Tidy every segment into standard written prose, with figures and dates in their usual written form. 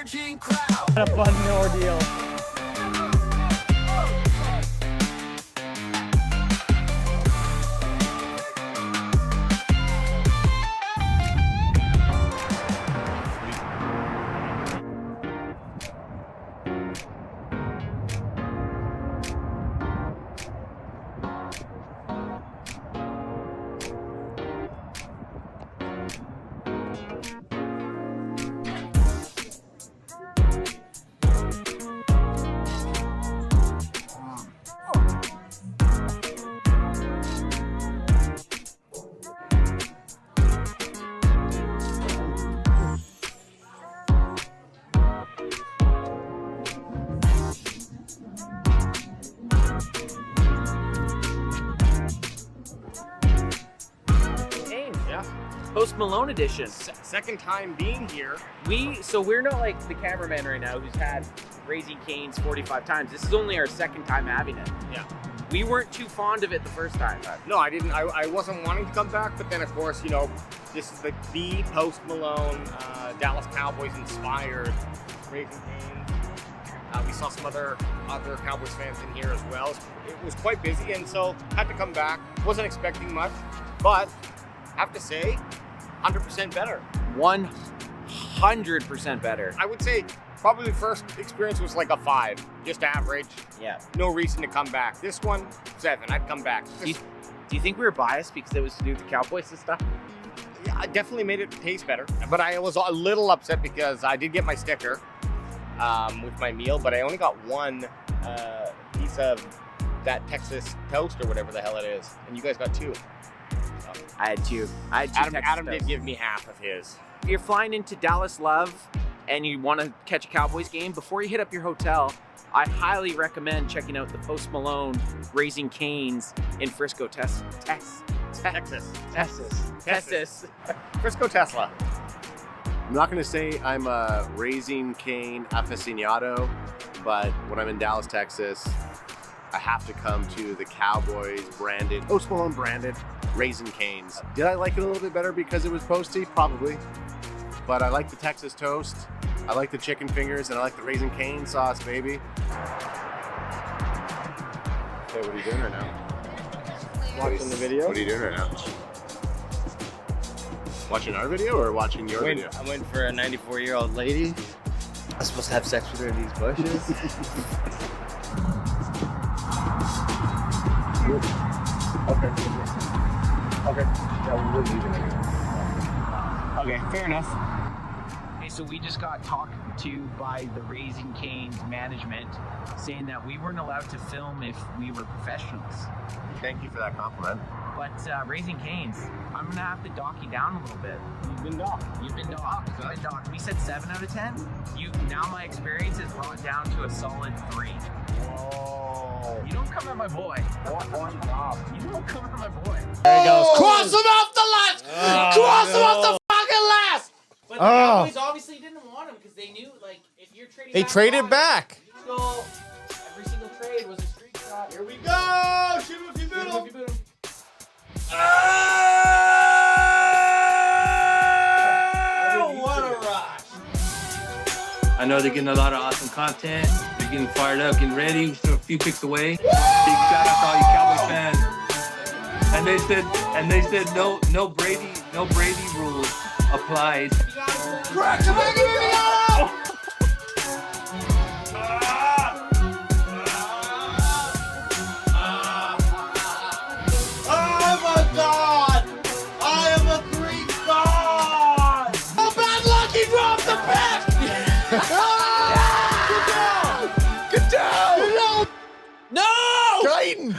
surging crowd. What a fun ordeal. Post Malone edition. Second time being here. So we're not like the cameraman right now who's had Raising Cane's 45 times. This is only our second time having it. Yeah. We weren't too fond of it the first time. No, I didn't. I wasn't wanting to come back, but then of course, you know, this is the Post Malone, Dallas Cowboys inspired Raising Cane's. We saw some other Cowboys fans in here as well. It was quite busy, and so had to come back. Wasn't expecting much, but have to say, 100% better. 100% better. I would say probably the first experience was like a 5, just average. Yeah. No reason to come back. This one, 7. I'd come back. Do you think we were biased because it was to do with the Cowboys and stuff? Yeah, it definitely made it taste better. But I was a little upset because I did get my sticker with my meal, but I only got one piece of that Texas toast or whatever the hell it is, and you guys got 2. I had two. Adam did give me half of his. If you're flying into Dallas Love and you want to catch a Cowboys game, before you hit up your hotel, I highly recommend checking out the Post Malone Raising Cane's in Frisco, Texas. Frisco, Tesla. I'm not going to say I'm a Raising Cane aficionado, but when I'm in Dallas, Texas, I have to come to the Cowboys branded, Post Malone branded Raising Cane's. Did I like it a little bit better because it was posty? Probably. But I like the Texas toast, I like the chicken fingers, and I like the Raising Cane sauce, baby. Okay, what are you doing right now? Watching the video. What are you doing right now? Watching our video or watching your video? I'm waiting for a 94-year-old lady. I'm supposed to have sex with her in these bushes. Okay. Yeah, we're leaving. Okay, fair enough. Okay, so we just got talked to by the Raising Cane's management saying that we weren't allowed to film if we were professionals. Thank you for that compliment. But Raising Cane's, I'm gonna have to dock you down a little bit. You've been docked. You've been docked. You've been docked. We said 7 out of 10. Now my experience is brought down to a solid 3. Whoa. You don't come at my boy. One job. You don't come at my boy. There he goes. Cross him off the last! Cross him off the fucking last! But the Cowboys obviously didn't want him because they knew, like, if you're trading They back traded on, back. you go, every single trade was a street shot. Here we go! Shoot him if you boot him. Oh, what a rush! I know they're getting a lot of awesome content. They're getting fired up, getting ready. Still a few picks away. Big shout out to all you Cowboys fans. And they said no Brady rules applies. Guyton!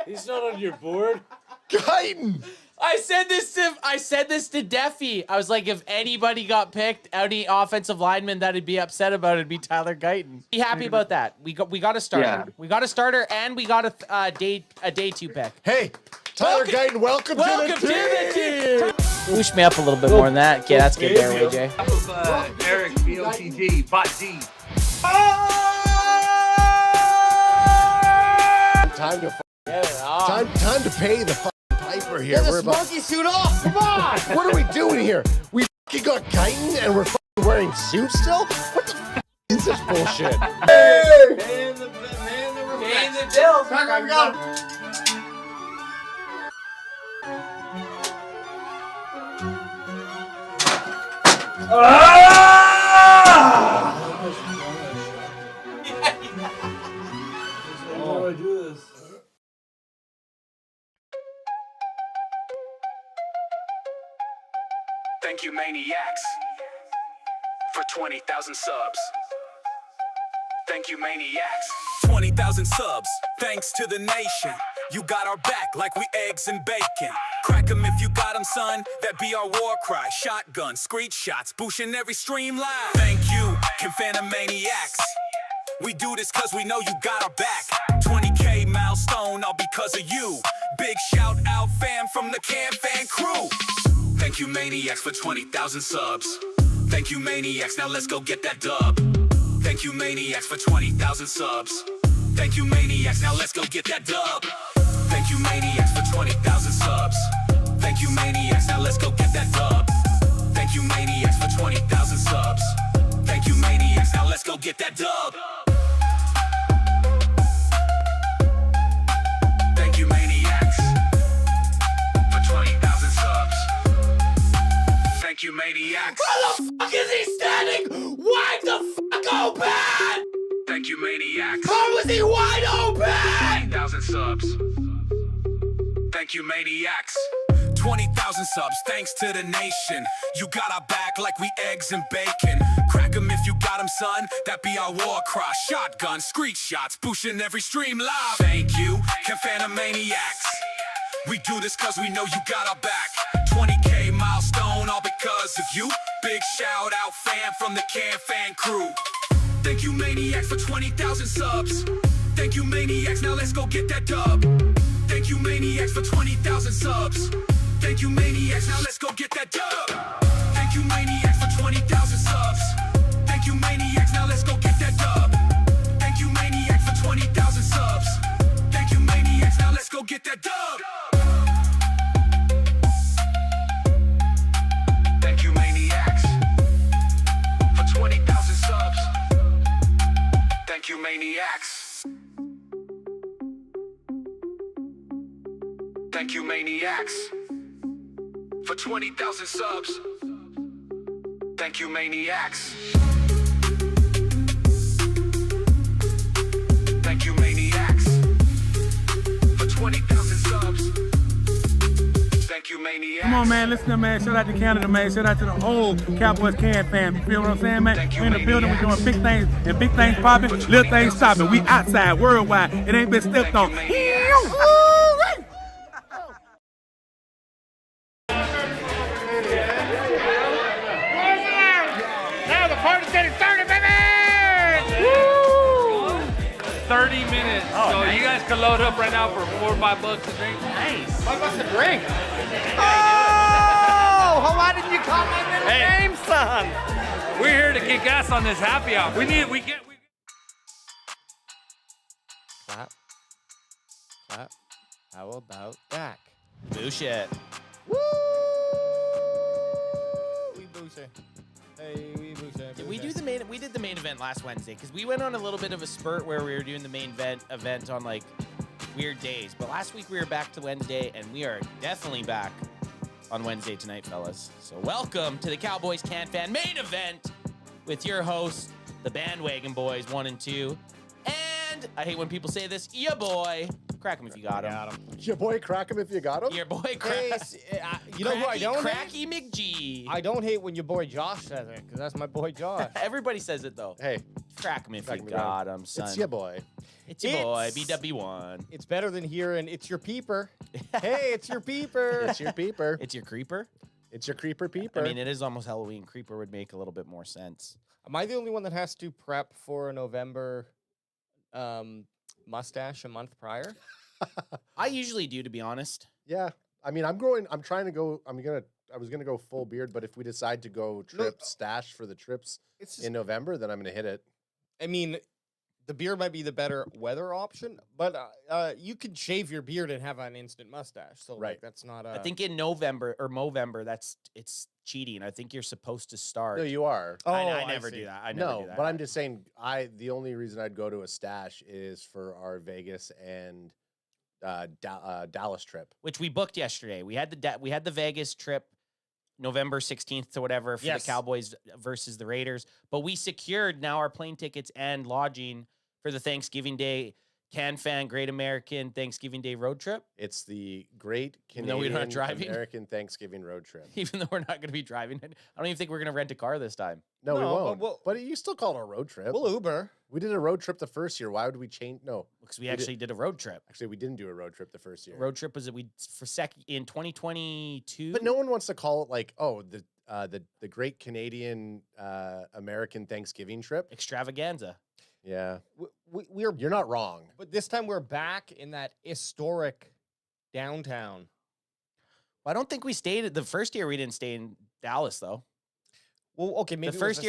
He's not on your board. Guyton! I said this to Deffy. I was like, if anybody got picked, any offensive lineman that'd be upset about it'd be Tyler Guyton. Be happy about that. We got a starter. Yeah. We got a starter, and we got a day 2 pick. Hey, Tyler Guyton, welcome to the team! Boost me up a little bit more than that. Okay, that's good there, AJ. Eric, BOTG, Bot D. Time to time to pay the piper here. Get We're this monkey suit off! Come on! What are we doing here? We You got Guyton and we're fucking wearing suits still? What the f is this bullshit? Paying the bills. Cracker, go. Thank you, Maniacs, for 20,000 subs. Thank you, Maniacs. 20,000 subs, thanks to the nation. You got our back like we eggs and bacon. Crack 'em if you got 'em, son. That be our war cry. Shotgun, screech shots, boosting every stream live. Thank you, Confana Maniacs. We do this cause we know you got our back. 20K milestone, all because of you. Big shout out, fam, from the Can Fan crew. Thank you, Maniacs, for 20,000 subs. Thank you, Maniacs, now let's go get that dub. Thank you, Maniacs, for 20,000 subs. Thank you, Maniacs, now let's go get that dub. Thank you, Maniacs, for 20,000 subs. Thank you, Maniacs, now let's go get that dub. Thank you, Maniacs, for 20,000 subs. Thank you, Maniacs, now let's go get that dub. Thank you, Maniacs, for 20,000 subs. Thank you, Maniacs. Where the fuck is he standing? Wide the fuck open! Thank you, Maniacs. How was he wide open? 20,000 subs. Thank you, Maniacs. 20,000 subs, thanks to the nation. You got our back like we eggs and bacon. Crack 'em if you got 'em, son. That be our war cry. Shotgun, screech shots, boosting every stream live. Thank you, Confana Maniacs. We do this cause we know you got our back. 20K milestone, all because of you. Big shout out, fam, from the Can Fan crew. Thank you, Maniacs, for 20,000 subs. Thank you, Maniacs, now let's go get that dub. Thank you, Maniacs, for 20,000 subs. Thank you, Maniacs, now let's go get that dub. Thank you, Maniacs, for 20,000 subs. Thank you, Maniacs, now let's go get that dub. Thank you, Maniacs, for 20,000 subs. Thank you, Maniacs, now let's go get that dub. Thank you, Maniacs, for 20,000 subs. Thank you, Maniacs. Thank you, Maniacs, for 20,000 subs. Thank you, Maniacs. Thank you, Maniacs, for 20,000 subs. Thank you, Maniacs. Come on, man, listen, man. Shout out to Canada, man. Shout out to the whole Cowboys Can fam. You feel what I'm saying, man? Thank you, We in the building, we Maniacs. doing big things, and big things popping, little things stopping. We outside, worldwide. It ain't been stepped on. Thank you, Maniacs. Now the party's getting started, baby! 30 minutes. So you guys can load up right now for $4 or $5 to drink. Nice. $5 a drink. Oh, why didn't you call my middle name, son? We're here to kick ass on this happy hour. We get. Clap. Clap. How about that? Boosh it. Woo! We boosh it. Hey, we boosh it. Did we do the main? We did the main event last Wednesday because we went on a little bit of a spurt where we were doing the main event on like weird days. But last week we were back to Wednesday, and we are definitely back on Wednesday tonight, fellas. So welcome to the Cowboys Can Fan main event with your hosts, the Bandwagon Boys 1 and 2, and I hate when people say this, ya boy, crack 'em if you got him. Your boy, crack him if you got him. Your boy, Hey, you know who I don't hate? Cracky McG. I don't hate when your boy Josh says it, because that's my boy Josh. Everybody says it though. Hey, Crack 'em if Crack you 'em if you got got him, son. it's your boy. It's your boy, It's- BW1. It's better than hearing it's your peeper. Hey, it's your peeper. It's your peeper. It's your creeper. It's your creeper peeper. I mean, it is almost Halloween. Creeper would make a little bit more sense. Am I the only one that has to prep for a November mustache a month prior? I usually do, to be honest. yeah. I mean, I'm trying to go. I was gonna go full beard, but if we decide to go stash for the trips It's just, in November, then I'm gonna hit it. I mean, the beard might be the better weather option, but you could shave your beard and have an instant mustache. So Right. like, that's not. I think in November or Movember, it's cheating. I think you're supposed to start. No, you are. Oh, I never see. do that. I never No, do that. but I'm just saying. The only reason I'd go to a stash is for our Vegas and Dallas trip. Which we booked yesterday. We had the Vegas trip November 16th to whatever for Yes. the Cowboys versus the Raiders, but we secured now our plane tickets and lodging for the Thanksgiving Day CanFan Great American Thanksgiving Day road trip. It's the Great Even though we're Canadian not driving? American Thanksgiving road trip. Even though we're not going to be driving it, I don't even think we're going to rent a car this time. No, we No, but won't. But, you still call it a road trip. We'll Uber. We did a road trip the first year. Why would we change? No, Because we actually did a road trip. actually, we didn't do a road trip the first year. Road trip was that we for in 2022. But no one wants to call it like, oh, the Great Canadian American Thanksgiving trip. Extravaganza. Yeah, We're you're not wrong. But this time we're back in that historic downtown. Well, I don't think we stayed at the first year. We didn't stay in Dallas though. Well, okay, maybe The first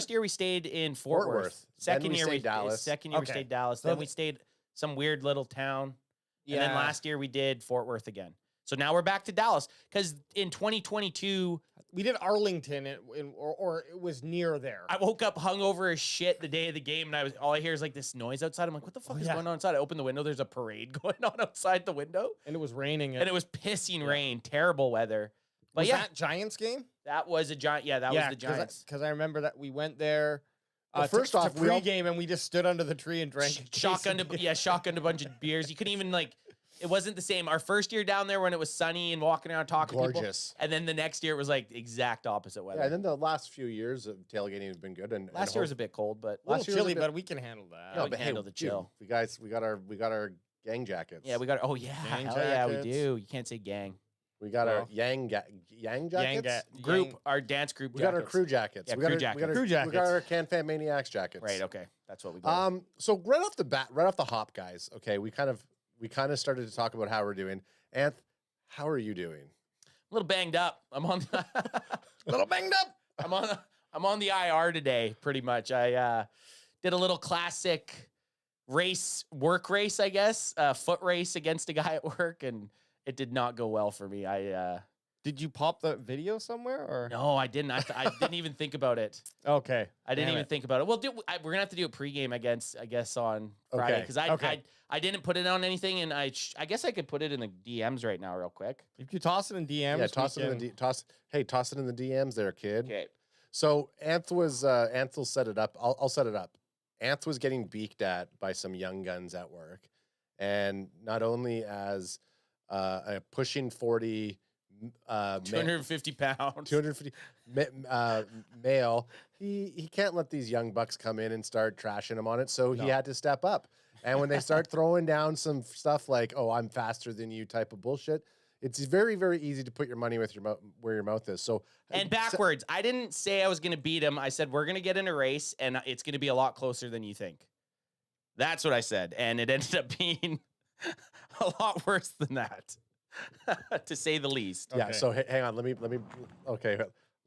year we stayed in Fort Fort Worth. Worth. Second Then we year stayed Dallas. Second year we Okay. stayed Dallas. So Then we stayed some weird little town. And then last year we did Fort Worth again. So now we're back to Dallas because in 2022 we did Arlington, or it was near there. I woke up hungover as shit the day of the game, and all I hear is like this noise outside. I'm like, what the fuck is going on outside? I open the window. There's a parade going on outside the window, And it was raining. and it was pissing rain, terrible weather. But was yeah, that Giants game? that was a giant. Yeah, that was the Giants. Because I remember that we went there. Well, first off, we pregame and we just stood under the tree and drank. a Shotgunned, quesadilla. shotgunned a bunch of beers. You couldn't even it wasn't the same. Our first year down there when it was sunny and walking around talking to people, Gorgeous. and then the next year it was like the exact opposite weather. Yeah, and then the last few years of tailgating have been good. And Last year was a bit cold, but A little last year was a chilly, bit- but we can handle that. No, we can handle the dude, chill. we got our gang jackets. yeah, we got. Oh yeah, Gang hell yeah, we jackets. do. You can't say gang. we got our Well. yang jackets. Group, our dance group. We got our jackets. crew jackets. Yeah, we got crew our, jackets. We got our, Crew We got jackets. our CanFan Maniacs jackets. Right. Okay, that's what we got. So right off the hop, guys. Okay, we kind of started to talk about how we're doing. Anth, how are you doing? A little banged up. I'm on. Little banged up. I'm on the IR today. Pretty much. I did a little classic work race, I guess, foot race against a guy at work, and it did not go well for me. Did you pop the video somewhere or No, I didn't. I didn't even think about it. Okay. I didn't Damn even it. think about it. Well, we're gonna have to do a pregame against, I guess, on Friday Okay. because I didn't put it on anything, and I guess I could put it in the DMs right now, real quick. If you toss it in DMs, Yeah, toss it in the toss it in the DMs there, kid. Okay. So Anth will set it up. I'll set it up. Anth was getting beaked at by some young guns at work, and not only as a pushing 40 250 pounds. 250 male, he can't let these young bucks come in and start trashing him on it, so he had to step up. And when they start throwing down some stuff like, oh, I'm faster than you type of bullshit, it's very, very easy to put your money with where your mouth is. So And backwards. I didn't say I was going to beat him. I said, we're going to get in a race, and it's going to be a lot closer than you think. That's what I said. And it ended up being a lot worse than that, to say the least. Yeah. Okay. So hang on. Let me. Okay.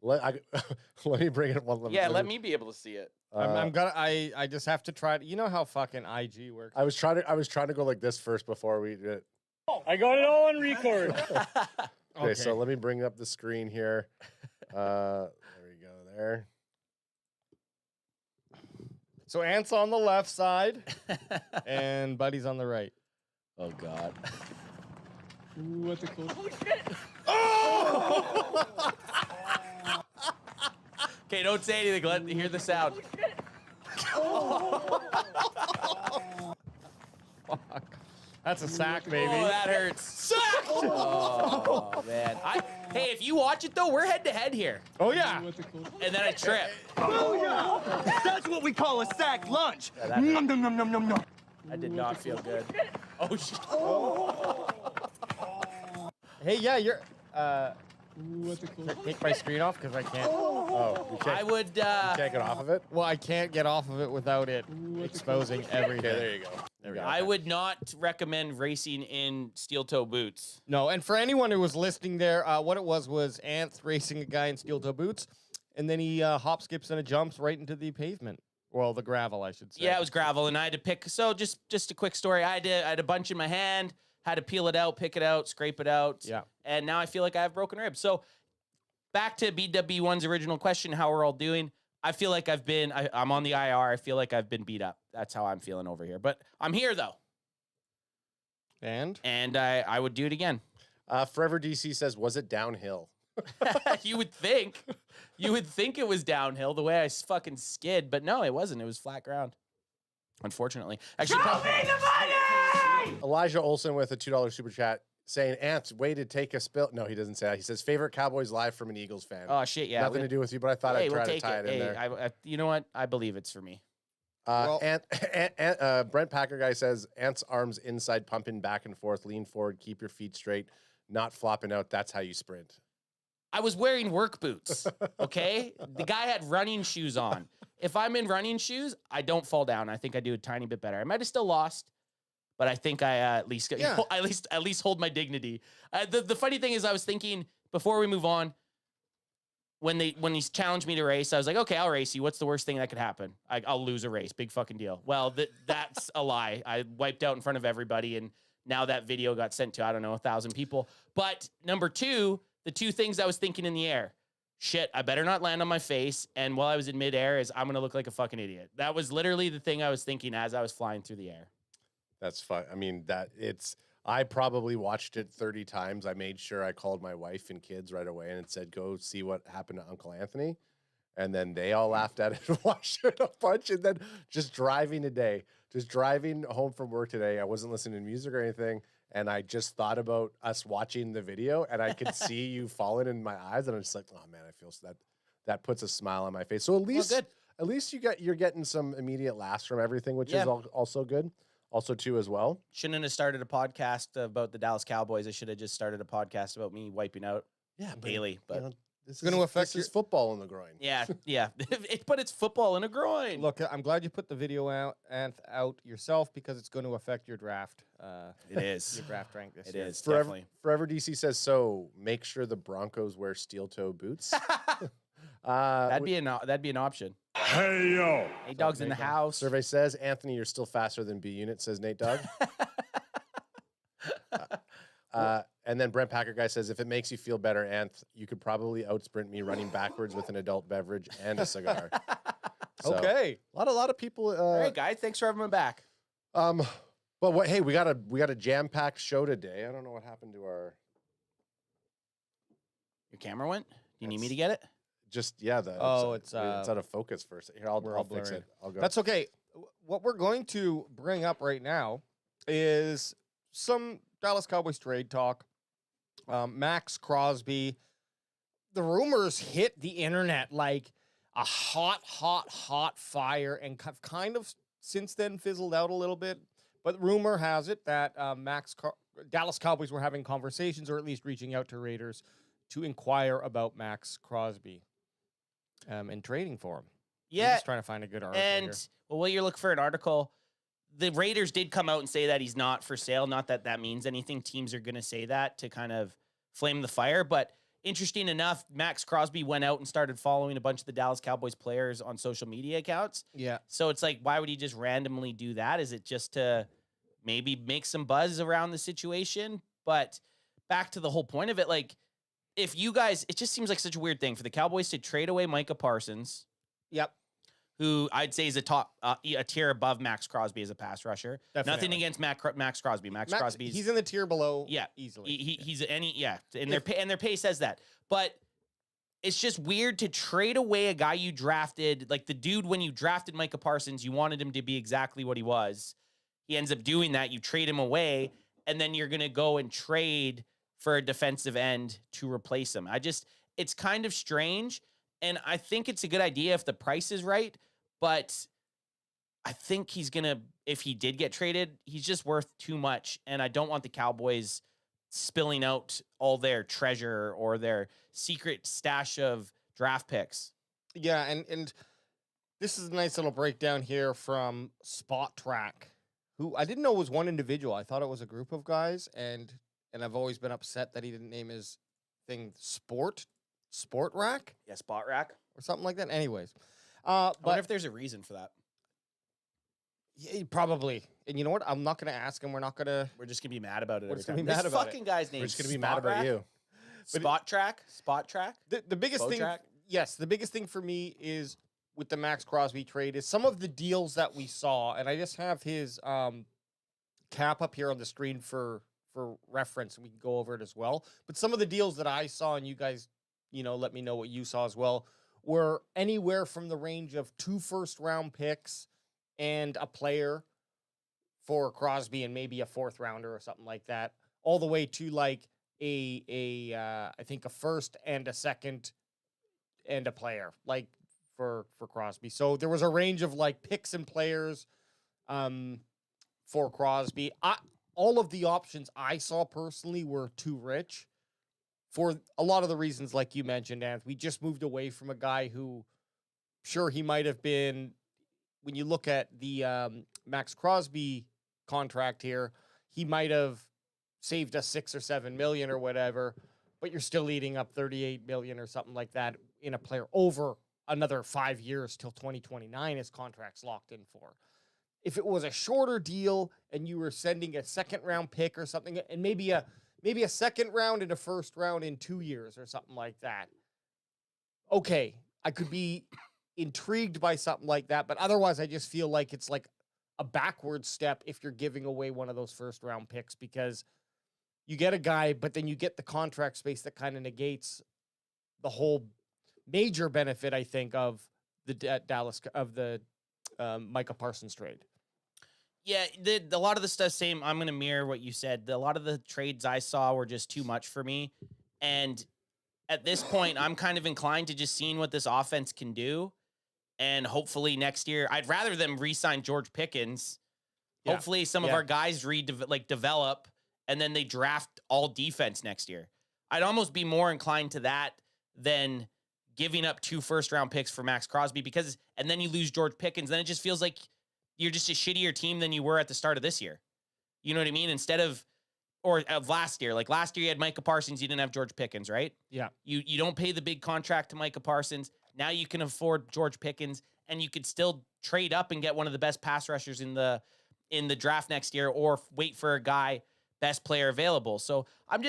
Let me bring it. Let me be able to see it. I just have to try to, you know how fucking IG works. I was trying to go like this first before we did it. I got it all on record. Okay. So let me bring up the screen here. There we go. There. So Ant's on the left side and Buddy's on the right. Oh, God. What's it called? Okay, don't say anything. Let hear the sound. That's a sack, baby. Oh, that hurts. Sack! Oh, man. Hey, if you watch it, though, we're head-to-head here. Oh, yeah. And then I trip. That's what we call a sack lunch. Yeah, that hurt. Nom nom nom nom nom nom. I did not feel good. Oh, shit. Hey, yeah, you're. What's it called? Take my screen off because I can't. Oh, you can't, I would, you can't get off of it. Well, I can't get off of it without it exposing everything. Okay, there you go. There we go. I would not recommend racing in steel-toe boots. No, and for anyone who was listening there, what it was Anth racing a guy in steel-toe boots, and then he hop, skips, and jumps right into the pavement. Well, the gravel, I should say. Yeah, it was gravel, and I had to pick. So just a quick story. I had a bunch in my hand, had to peel it out, pick it out, scrape it out. Yeah. And now I feel like I have broken ribs. So back to BW1's original question, how we're all doing. I feel like I'm on the IR. I feel like I've been beat up. That's how I'm feeling over here. But I'm here, though. And I would do it again. Forever DC says, was it downhill? You would think. You would think it was downhill the way I fucking skid. But no, it wasn't. It was flat ground. Unfortunately. Actually, Elijah Olson with a $2 super chat saying, Ants, way to take a spill. No, he doesn't say that. He says, favorite Cowboys live from an Eagles fan. Oh, shit, yeah. Nothing to do with you, but I thought I'd try to tie it in there. I, you know what? I believe it's for me. Brent Packer guy says, Ant's arms inside, pumping back and forth, lean forward, keep your feet straight, not flopping out. That's how you sprint. I was wearing work boots, okay? The guy had running shoes on. If I'm in running shoes, I don't fall down. I think I do a tiny bit better. I might have still lost, but I think I at least hold my dignity. The funny thing is, I was thinking before we move on, when he's challenged me to race, I was like, okay, I'll race you. What's the worst thing that could happen? I'll lose a race. Big fucking deal. Well, that's a lie. I wiped out in front of everybody, and now that video got sent to, I don't know, 1,000 people. But number two, the two things I was thinking in the air. Shit, I better not land on my face. And while I was in midair is I'm going to look like a fucking idiot. That was literally the thing I was thinking as I was flying through the air. That's fun. I mean, I probably watched it 30 times. I made sure I called my wife and kids right away and said, go see what happened to Uncle Anthony. And then they all laughed at it and watched it a bunch. And then just driving home from work today, I wasn't listening to music or anything. And I just thought about us watching the video, and I could see you falling in my eyes, and I'm just like, oh man, I feel that puts a smile on my face. So at least you're getting some immediate laughs from everything, which is also good. Also too as well. Shouldn't have started a podcast about the Dallas Cowboys. I should have just started a podcast about me wiping out Bailey. But you know, this is going to affect your football in the groin. Yeah. But it's football in a groin. Look, I'm glad you put the video out yourself because it's going to affect your draft. It is. Your draft rank this it year. Is, definitely. Forever DC says, so make sure the Broncos wear steel toe boots. That'd be an option. Hey, yo. Nate Dogg's in the house. Survey says, Anthony, you're still faster than B Unit, says Nate Dogg. And then Brent Packer guy says, if it makes you feel better, Anth, you could probably outsprint me running backwards with an adult beverage and a cigar. So, okay. A lot of people. All right, guys. Thanks for having me back. But hey, we got a jam-packed show today. I don't know what happened to your camera went? Do you need me to get it? Just it's out of focus first. Here, I'll fix it. I'll go. That's okay. What we're going to bring up right now is some Dallas Cowboys trade talk. Maxx Crosby. The rumors hit the internet like a hot fire and have kind of since then fizzled out a little bit. But rumor has it that Dallas Cowboys were having conversations or at least reaching out to Raiders to inquire about Maxx Crosby and trading for him. Yeah. I'm just trying to find a good article here. Well, while you're looking for an article, the Raiders did come out and say that he's not for sale. Not that that means anything. Teams are going to say that to kind of flame the fire. But interesting enough, Maxx Crosby went out and started following a bunch of the Dallas Cowboys players on social media accounts. Yeah. So it's like, why would he just randomly do that? Is it just to maybe make some buzz around the situation? But back to the whole point of it, like, if you guys, it just seems like such a weird thing for the Cowboys to trade away Micah Parsons. Yep. Who I'd say is a tier above Maxx Crosby as a pass rusher. Definitely. Nothing against Maxx Crosby. Maxx Crosby, he's in the tier below. Yeah, easily. He's and their pay says that. But it's just weird to trade away a guy you drafted, like the dude when you drafted Micah Parsons, you wanted him to be exactly what he was. He ends up doing that. You trade him away, and then you're gonna go and trade for a defensive end to replace him. It's kind of strange. And I think it's a good idea if the price is right, but I think he's going to, if he did get traded, he's just worth too much. And I don't want the Cowboys spilling out all their treasure or their secret stash of draft picks. Yeah, and this is a nice little breakdown here from Spot Track, who I didn't know was one individual. I thought it was a group of guys, and I've always been upset that he didn't name his thing Sport Rack? Yeah, Spot Rack. Or something like that. Anyways. I wonder if there's a reason for that. Yeah, probably. And you know what? I'm not going to ask him. We're just going to be mad about it. We're just going to be mad about fucking guy's name. We're just going to be mad about you. Spot track. The biggest Bow thing, track? yes, the biggest thing for me is with the Maxx Crosby trade is some of the deals that we saw, and I just have his cap up here on the screen for reference, and we can go over it as well. But some of the deals that I saw, and you guys, let me know what you saw as well, were anywhere from the range of 2 first-round picks and a player for Crosby and maybe a 4th rounder or something like that, all the way to like I think a first and a second and a player like for Crosby. So there was a range of like picks and players for Crosby. All of the options I saw personally were too rich for a lot of the reasons like you mentioned, Anth. We just moved away from a guy who, sure, he might have been, when you look at the Maxx Crosby contract here, he might have saved us 6 or 7 million or whatever, but you're still eating up 38 million or something like that in a player over another 5 years till 2029 his contract's locked in for. If it was a shorter deal and you were sending a 2nd round pick or something, and maybe a 2nd round and a 1st round in 2 years or something like that, okay, I could be intrigued by something like that, but otherwise I just feel like it's like a backward step if you're giving away one of those 1st round picks, because you get a guy, but then you get the contract space that kind of negates the whole major benefit, I think, of the Micah Parsons trade. Yeah, a lot of the stuff, same. I'm going to mirror what you said. A lot of the trades I saw were just too much for me. And at this point, I'm kind of inclined to just seeing what this offense can do. And hopefully next year, I'd rather them re-sign George Pickens. Yeah. Hopefully some of our guys develop, and then they draft all defense next year. I'd almost be more inclined to that than giving up 2 first-round picks for Maxx Crosby, and then you lose George Pickens. Then it just feels like you're just a shittier team than you were at the start of this year. You know what I mean? Instead of last year. Like last year you had Micah Parsons, you didn't have George Pickens, right? Yeah. You don't pay the big contract to Micah Parsons. Now you can afford George Pickens, and you could still trade up and get one of the best pass rushers in the draft next year, or wait for a guy best player available. So I'm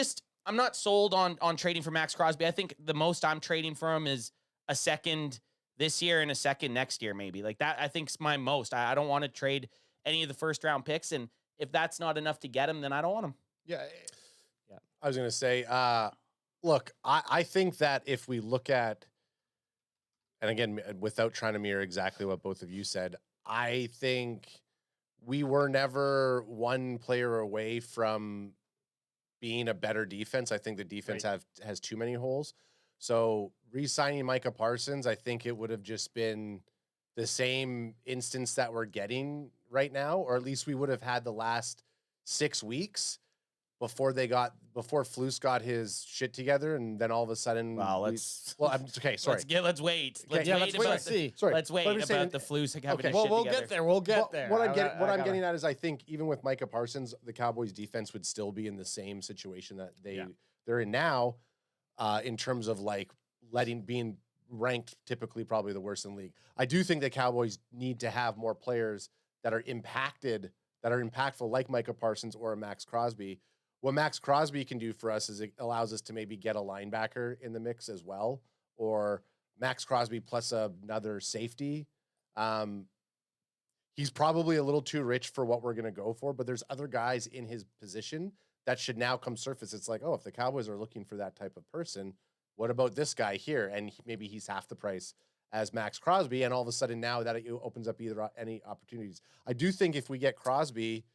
not sold on trading for Maxx Crosby. I think the most I'm trading for him is a 2nd this year and a 2nd next year, maybe. Like that, I think is my most. I don't want to trade any of the 1st round picks, and if that's not enough to get him, then I don't want him. Yeah. I was going to say, look, I think that if we look at, and again, without trying to mirror exactly what both of you said, I think we were never one player away from being a better defense. I think the defense has too many holes. So re-signing Micah Parsons, I think it would have just been the same instance that we're getting right now, or at least we would have had the last 6 weeks before Flus got his shit together, and then all of a sudden, I'm okay. Sorry, let's wait. Let's wait and see. Sorry, let's wait about the Flus having his shit we'll together. get there. We'll get there. What I'm getting at is, I think even with Micah Parsons, the Cowboys defense would still be in the same situation that they're in now, in terms of like being ranked typically probably the worst in the league. I do think the Cowboys need to have more players that are impactful, like Micah Parsons or a Maxx Crosby. What Maxx Crosby can do for us is it allows us to maybe get a linebacker in the mix as well, or Maxx Crosby plus another safety. He's probably a little too rich for what we're going to go for, but there's other guys in his position that should now come surface. It's like, oh, if the Cowboys are looking for that type of person, what about this guy here? And maybe he's half the price as Maxx Crosby, and all of a sudden now that it opens up any opportunities. I do think if we get Crosby,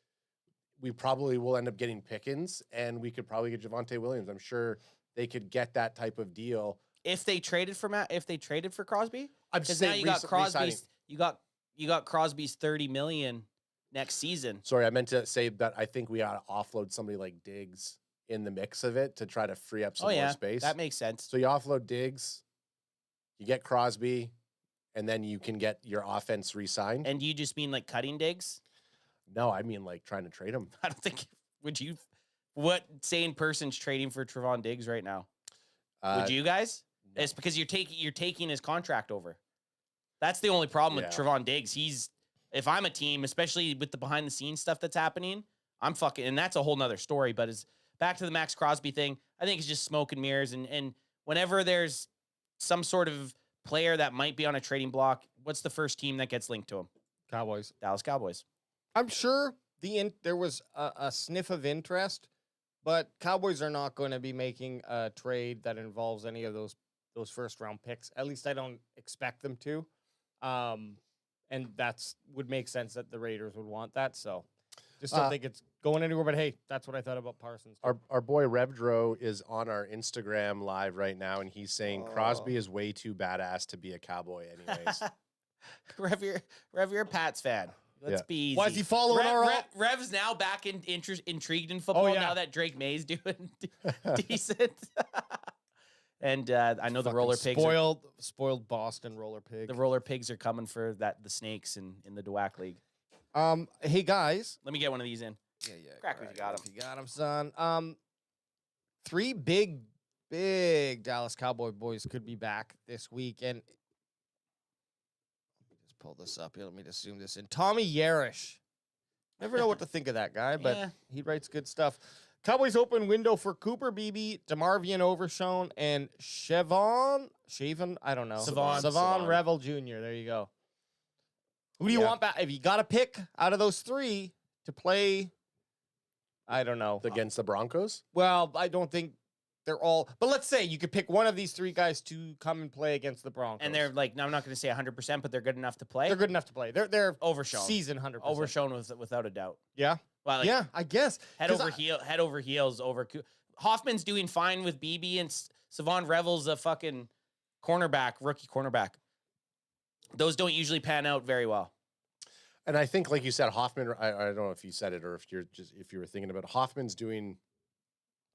we probably will end up getting Pickens, and we could probably get Javonte Williams. I'm sure they could get that type of deal if they traded for Crosby. Because now you got Crosby's. You got Crosby's $30 million next season. Sorry, I meant to say that I think we ought to offload somebody like Diggs in the mix of it to try to free up some more space. That makes sense. So you offload Diggs, you get Crosby, and then you can get your offense re-signed. And do you just mean like cutting Diggs? No, I mean like trying to trade him. I don't think. What sane person's trading for Trevon Diggs right now? Would you guys? No. It's because you're taking his contract over. That's the only problem with Trevon Diggs. If I'm a team, especially with the behind the scenes stuff that's happening, I'm fucking, and that's a whole nother story. But back to the Maxx Crosby thing. I think it's just smoke and mirrors. And whenever there's some sort of player that might be on a trading block, what's the first team that gets linked to him? Cowboys. Dallas Cowboys. I'm sure there was a sniff of interest, but Cowboys are not going to be making a trade that involves any of those first round picks. At least I don't expect them to. And that's would make sense that the Raiders would want that. So just don't think it's going anywhere. But hey, that's what I thought about Parsons. Our boy Revdro is on our Instagram live right now, and he's saying Crosby is way too badass to be a Cowboy anyways. Rev, you're a Pats fan. Let's be easy. Why is he following our Rev's now back intrigued in football now that Drake May's doing decent. And I know the roller pigs. Spoiled Boston roller pig. The roller pigs are coming for the snakes in the DWAC League. Hey guys, let me get one of these in. Yeah. Crack if you got him. You got him, son. 3 big Dallas Cowboy boys could be back this week, and let me just pull this up here. Let me just zoom this in. Tommy Yarish. Never know what to think of that guy, but he writes good stuff. Cowboys open window for Cooper Beebe, DeMarvion Overshone, and Shaven, I don't know. Savon Revel Jr. There you go. Who do you want back? If you got to pick out of those 3 to play, I don't know. Against the Broncos? Well, I don't think they're all. But let's say you could pick one of these 3 guys to come and play against the Broncos. And they're like, no, I'm not going to say 100%, but they're good enough to play. They're good enough to play. They're Overshone. Season 100%. Overshone without a doubt. Yeah. Well, yeah, I guess. Head over heels over. Hoffman's doing fine with BB, and Savon Revel's a fucking rookie cornerback. Those don't usually pan out very well. And I think, like you said, Hoffman. I don't know if you said it or if you were thinking about it, Hoffman's doing.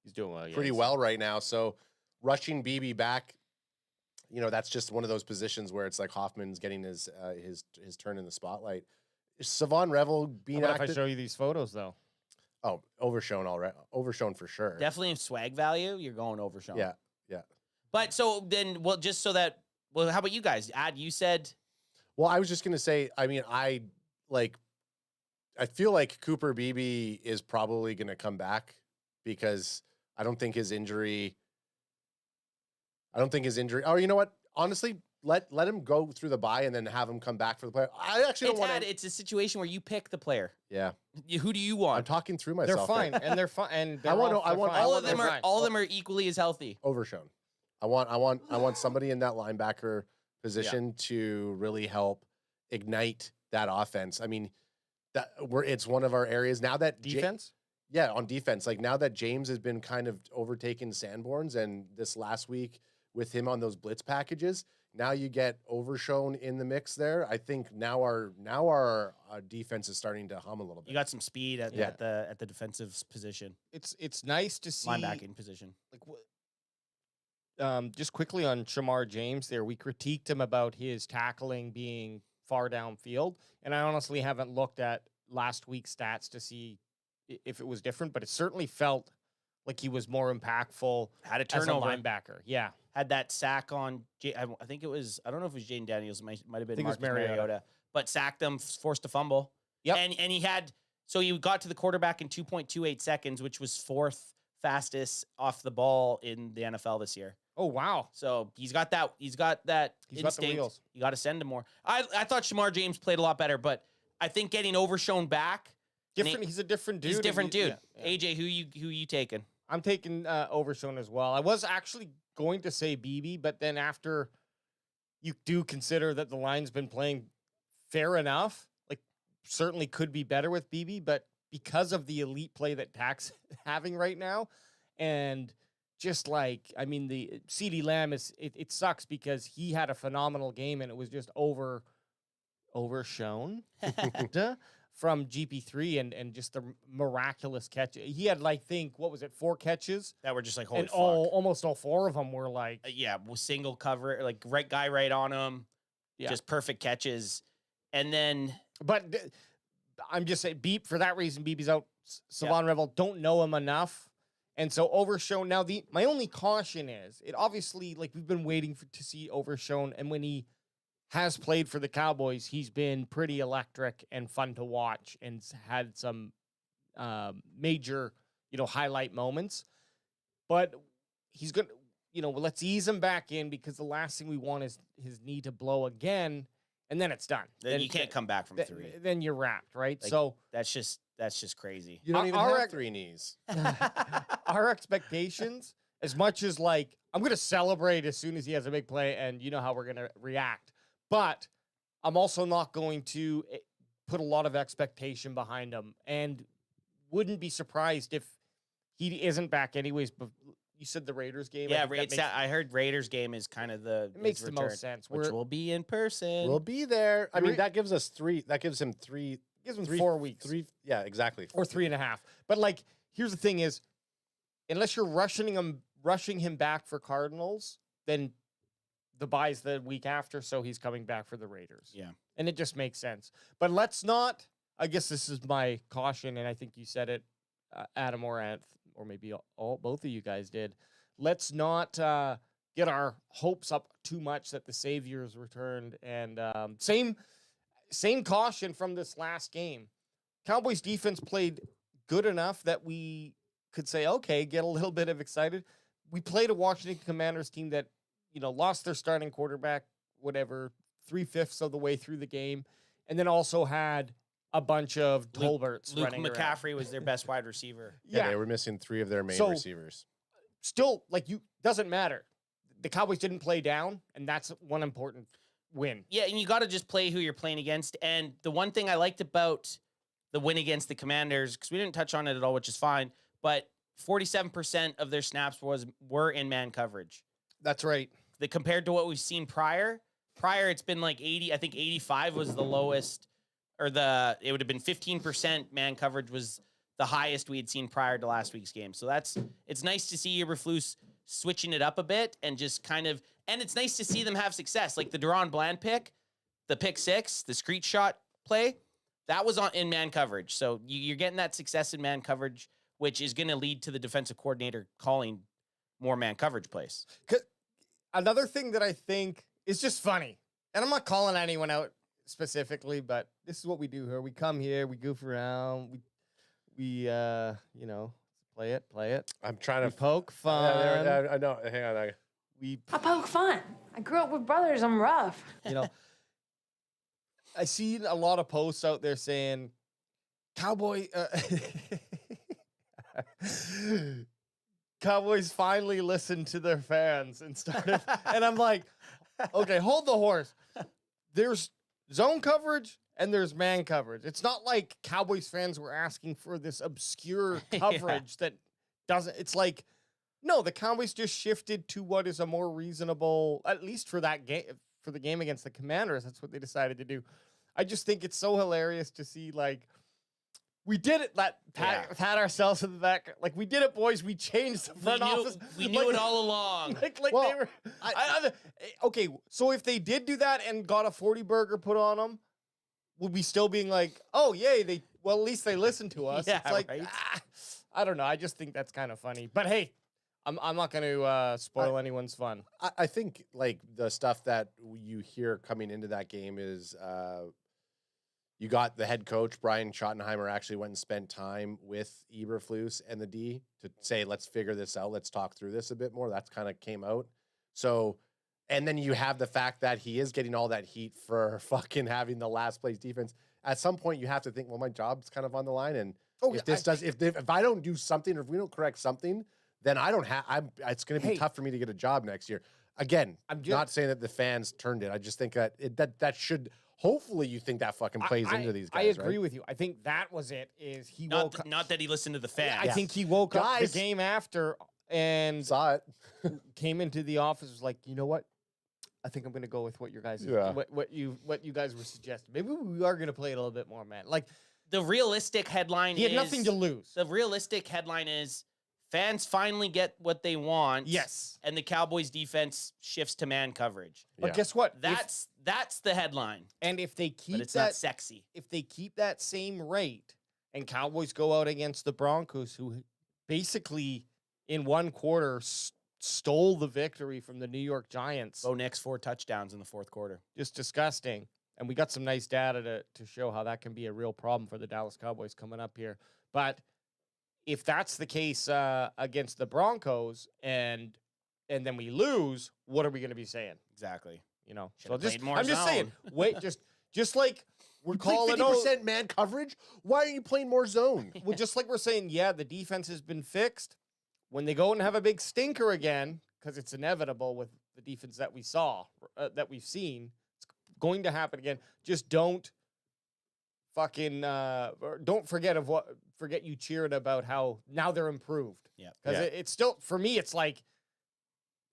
He's doing well. Pretty well right now. So rushing BB back, that's just one of those positions where it's like Hoffman's getting his turn in the spotlight. Is Savon Revel being active? If I show you these photos, though. Oh, Overshone already. Overshone for sure. Definitely in swag value, you're going Overshone. Yeah. But so then, just so that, how about you guys? Ad, you said. Well, I was just gonna say. I mean, I feel like Cooper Beebe is probably gonna come back because I don't think his injury. Oh, you know what? Honestly. Let him go through the bye and then have him come back for the player. I actually don't want to. It's a situation where you pick the player. Yeah. Who do you want? I'm talking through myself. They're fine, and they're fine. And they're all of them are equally as healthy. Overshone. I want somebody in that linebacker position to really help ignite that offense. I mean, it's one of our areas now that defense. On defense. Like now that James has been kind of overtaking Sanborn's, and this last week with him on those blitz packages. Now you get Overshone in the mix there. I think now our defense is starting to hum a little bit. You got some speed at the defensive position. It's nice to see linebacking position. Just quickly on Shamar James there, we critiqued him about his tackling being far downfield, and I honestly haven't looked at last week's stats to see if it was different, but it certainly felt like he was more impactful. Had a turnover. As a linebacker, yeah. Had that sack on, I think it was, I don't know if it was Jaden Daniels, might have been Marcus Mariota. Mariota, but sacked them, forced a fumble. Yep. And he got to the quarterback in 2.28 seconds, which was 4th fastest off the ball in the NFL this year. Oh, wow. So he's got that instinct. Wheels. You got to send him more. I thought Shamar James played a lot better, but I think getting Overshone back. He's a different dude. He's a different dude. Yeah. AJ, who you taking? I'm taking Overshone as well. I was actually going to say BB, but then after you do consider that the line's been playing fair enough, like certainly could be better with BB, but because of the elite play that Tak's having right now, and just the CeeDee Lamb it sucks because he had a phenomenal game and it was just overshone from GP3 and just the miraculous catch. He had 4 catches that were just like, holy and fuck. Almost all 4 of them were single cover, right guy right on him, just perfect catches. And then, but I'm just saying, for that reason, BB's out. Savon Revel, don't know him enough. And so Overshone. Now, my only caution is, it obviously, we've been waiting to see Overshone, and when he has played for the Cowboys, he's been pretty electric and fun to watch and had some major, highlight moments. But he's going to, let's ease him back in because the last thing we want is his knee to blow again, and then it's done. Then you can't come back from 3. Then you're wrapped, right? Like, so that's just crazy. You don't even our have 3 knees. our expectations, as much as like, I'm going to celebrate as soon as he has a big play, and you know how we're going to react. But I'm also not going to put a lot of expectation behind him, and wouldn't be surprised if he isn't back anyways. But you said the Raiders game. Yeah, I heard Raiders game is kind of it makes the most sense. Which will be in person. We'll be there. I mean, that gives us 3. That gives him 3. Gives him 4 weeks. 3. Yeah, exactly. Or 3.5. But like, here's the thing: is unless you're rushing him back for Cardinals, then the bye's the week after, so he's coming back for the Raiders. Yeah, and it just makes sense. But let's not. I guess this is my caution, and I think you said it, Adam or Anth, or maybe both of you guys did. Let's not get our hopes up too much that the Savior's returned. And same caution from this last game. Cowboys defense played good enough that we could say, okay, get a little bit of excited. We played a Washington Commanders team that, lost their starting quarterback, 3/5 of the way through the game, and then also had a bunch of Tolberts Luke running McCaffrey around. was their best wide receiver. Yeah, they were missing 3 of their main receivers. Still, doesn't matter. The Cowboys didn't play down, and that's one important win. Yeah, and you got to just play who you're playing against. And the one thing I liked about the win against the Commanders, because we didn't touch on it at all, which is fine, but 47% of their snaps were in man coverage. That's right. Compared to what we've seen prior, it's been like 80. I think 85 was the lowest, or it would have been 15% man coverage was the highest we had seen prior to last week's game. So it's nice to see Eberflus switching it up a bit and just kind of, and it's nice to see them have success. Like the Deron Bland pick, the pick 6, the screech shot play, that was in man coverage. So you're getting that success in man coverage, which is going to lead to the defensive coordinator calling more man coverage plays. Another thing that I think is just funny, and I'm not calling anyone out specifically, but this is what we do here. We come here, we goof around, we play it. I'm trying to poke fun. Yeah, I know. Hang on. I poke fun. I grew up with brothers. I'm rough. I see a lot of posts out there saying, Cowboys finally listened to their fans and started. And I'm like, okay, hold the horse. There's zone coverage and there's man coverage. It's not like Cowboys fans were asking for this obscure coverage that doesn't. It's like, no, the Cowboys just shifted to what is a more reasonable, at least for that game, for the game against the Commanders. That's what they decided to do. I just think it's so hilarious to see, like, we did it. Pat ourselves in the back. Like, we did it, boys. We changed the front office. We knew it all along. Well, they were. Okay, so if they did do that and got a 40 burger put on them, would we still being like, oh, yay, at least they listened to us. Yeah, it's like, right? I don't know. I just think that's kind of funny. But hey, I'm not going to spoil anyone's fun. I think, like, the stuff that you hear coming into that game is you got the head coach, Brian Schottenheimer, actually went and spent time with Eberflus and the D to say, let's figure this out. Let's talk through this a bit more. That's kind of came out. So, and then you have the fact that he is getting all that heat for fucking having the last place defense. At some point, you have to think, well, my job's kind of on the line. And if I don't do something, or if we don't correct something, then I don't have, it's going to be tough for me to get a job next year. Again, I'm not saying that the fans turned it. I just think that that should, hopefully you think that fucking plays into these guys. I agree with you. I think that was it, is he not that he listened to the fans. I think he woke up the game after and saw it, came into the office, was like, you know what? I think I'm going to go with what your guys, what you guys were suggesting. Maybe we are going to play it a little bit more, man. Like, the realistic headline he had nothing to lose. The realistic headline is fans finally get what they want. Yes. And the Cowboys defense shifts to man coverage. But guess what? That's the headline. And if they keep but it's not sexy. If they keep that same rate and Cowboys go out against the Broncos, who basically in one quarter stole the victory from the New York Giants. Bo Nix 4 touchdowns in the fourth quarter. Just disgusting. And we got some nice data to show how that can be a real problem for the Dallas Cowboys coming up here. But if that's the case against the Broncos and and then we lose, what are we going to be saying? Exactly. You know, Should've so just, played more I'm just zone. saying, wait, just like we're calling 50% man coverage. Why are you playing more zone? well, just like we're saying, yeah, the defense has been fixed. When they go and have a big stinker again, because it's inevitable with the defense that we saw, that we've seen, it's going to happen again. Just don't fucking don't forget you cheering about how now they're improved. Yeah, because it's still, for me, it's like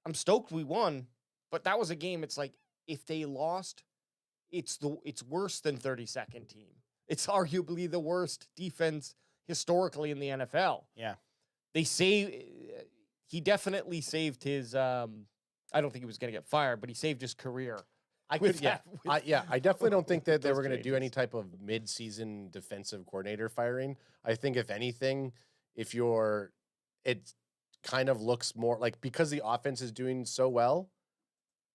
I'm stoked we won, but that was a game. It's like if they lost, it's worse than 32nd team. It's arguably the worst defense historically in the NFL. Yeah. He definitely saved his I don't think he was going to get fired, but he saved his career. I definitely don't think that they were going to do any type of mid-season defensive coordinator firing. I think if anything, it kind of looks more like, because the offense is doing so well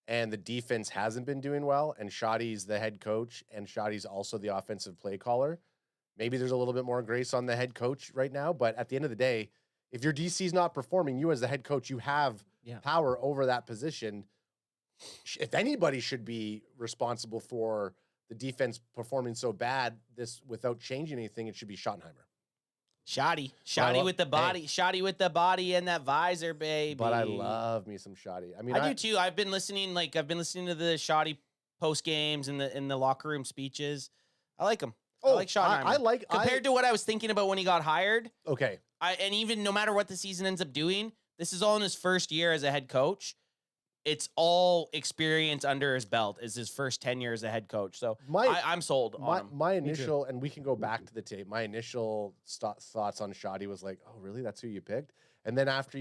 and the defense hasn't been doing well, and Shoddy's the head coach and Shoddy's also the offensive play caller, maybe there's a little bit more grace on the head coach right now. But at the end of the day, if your DC's not performing, you as the head coach, you have power over that position. If anybody should be responsible for the defense performing so bad without changing anything, it should be Schottenheimer. Shoddy with the body, Shoddy with the body and that visor, baby. But I love me some Shoddy. I mean, I do too. I've been listening to the Shoddy post games and in the locker room speeches. I like him. I like Schottenheimer. Compared to what I was thinking about when he got hired. Okay. And even no matter what the season ends up doing, this is all in his first year as a head coach. It's all experience under his belt. Is his first tenure as a head coach. So I'm sold on him. My initial, and we can go back to the tape, my initial thoughts on Shoddy was like, oh, really? That's who you picked? And then after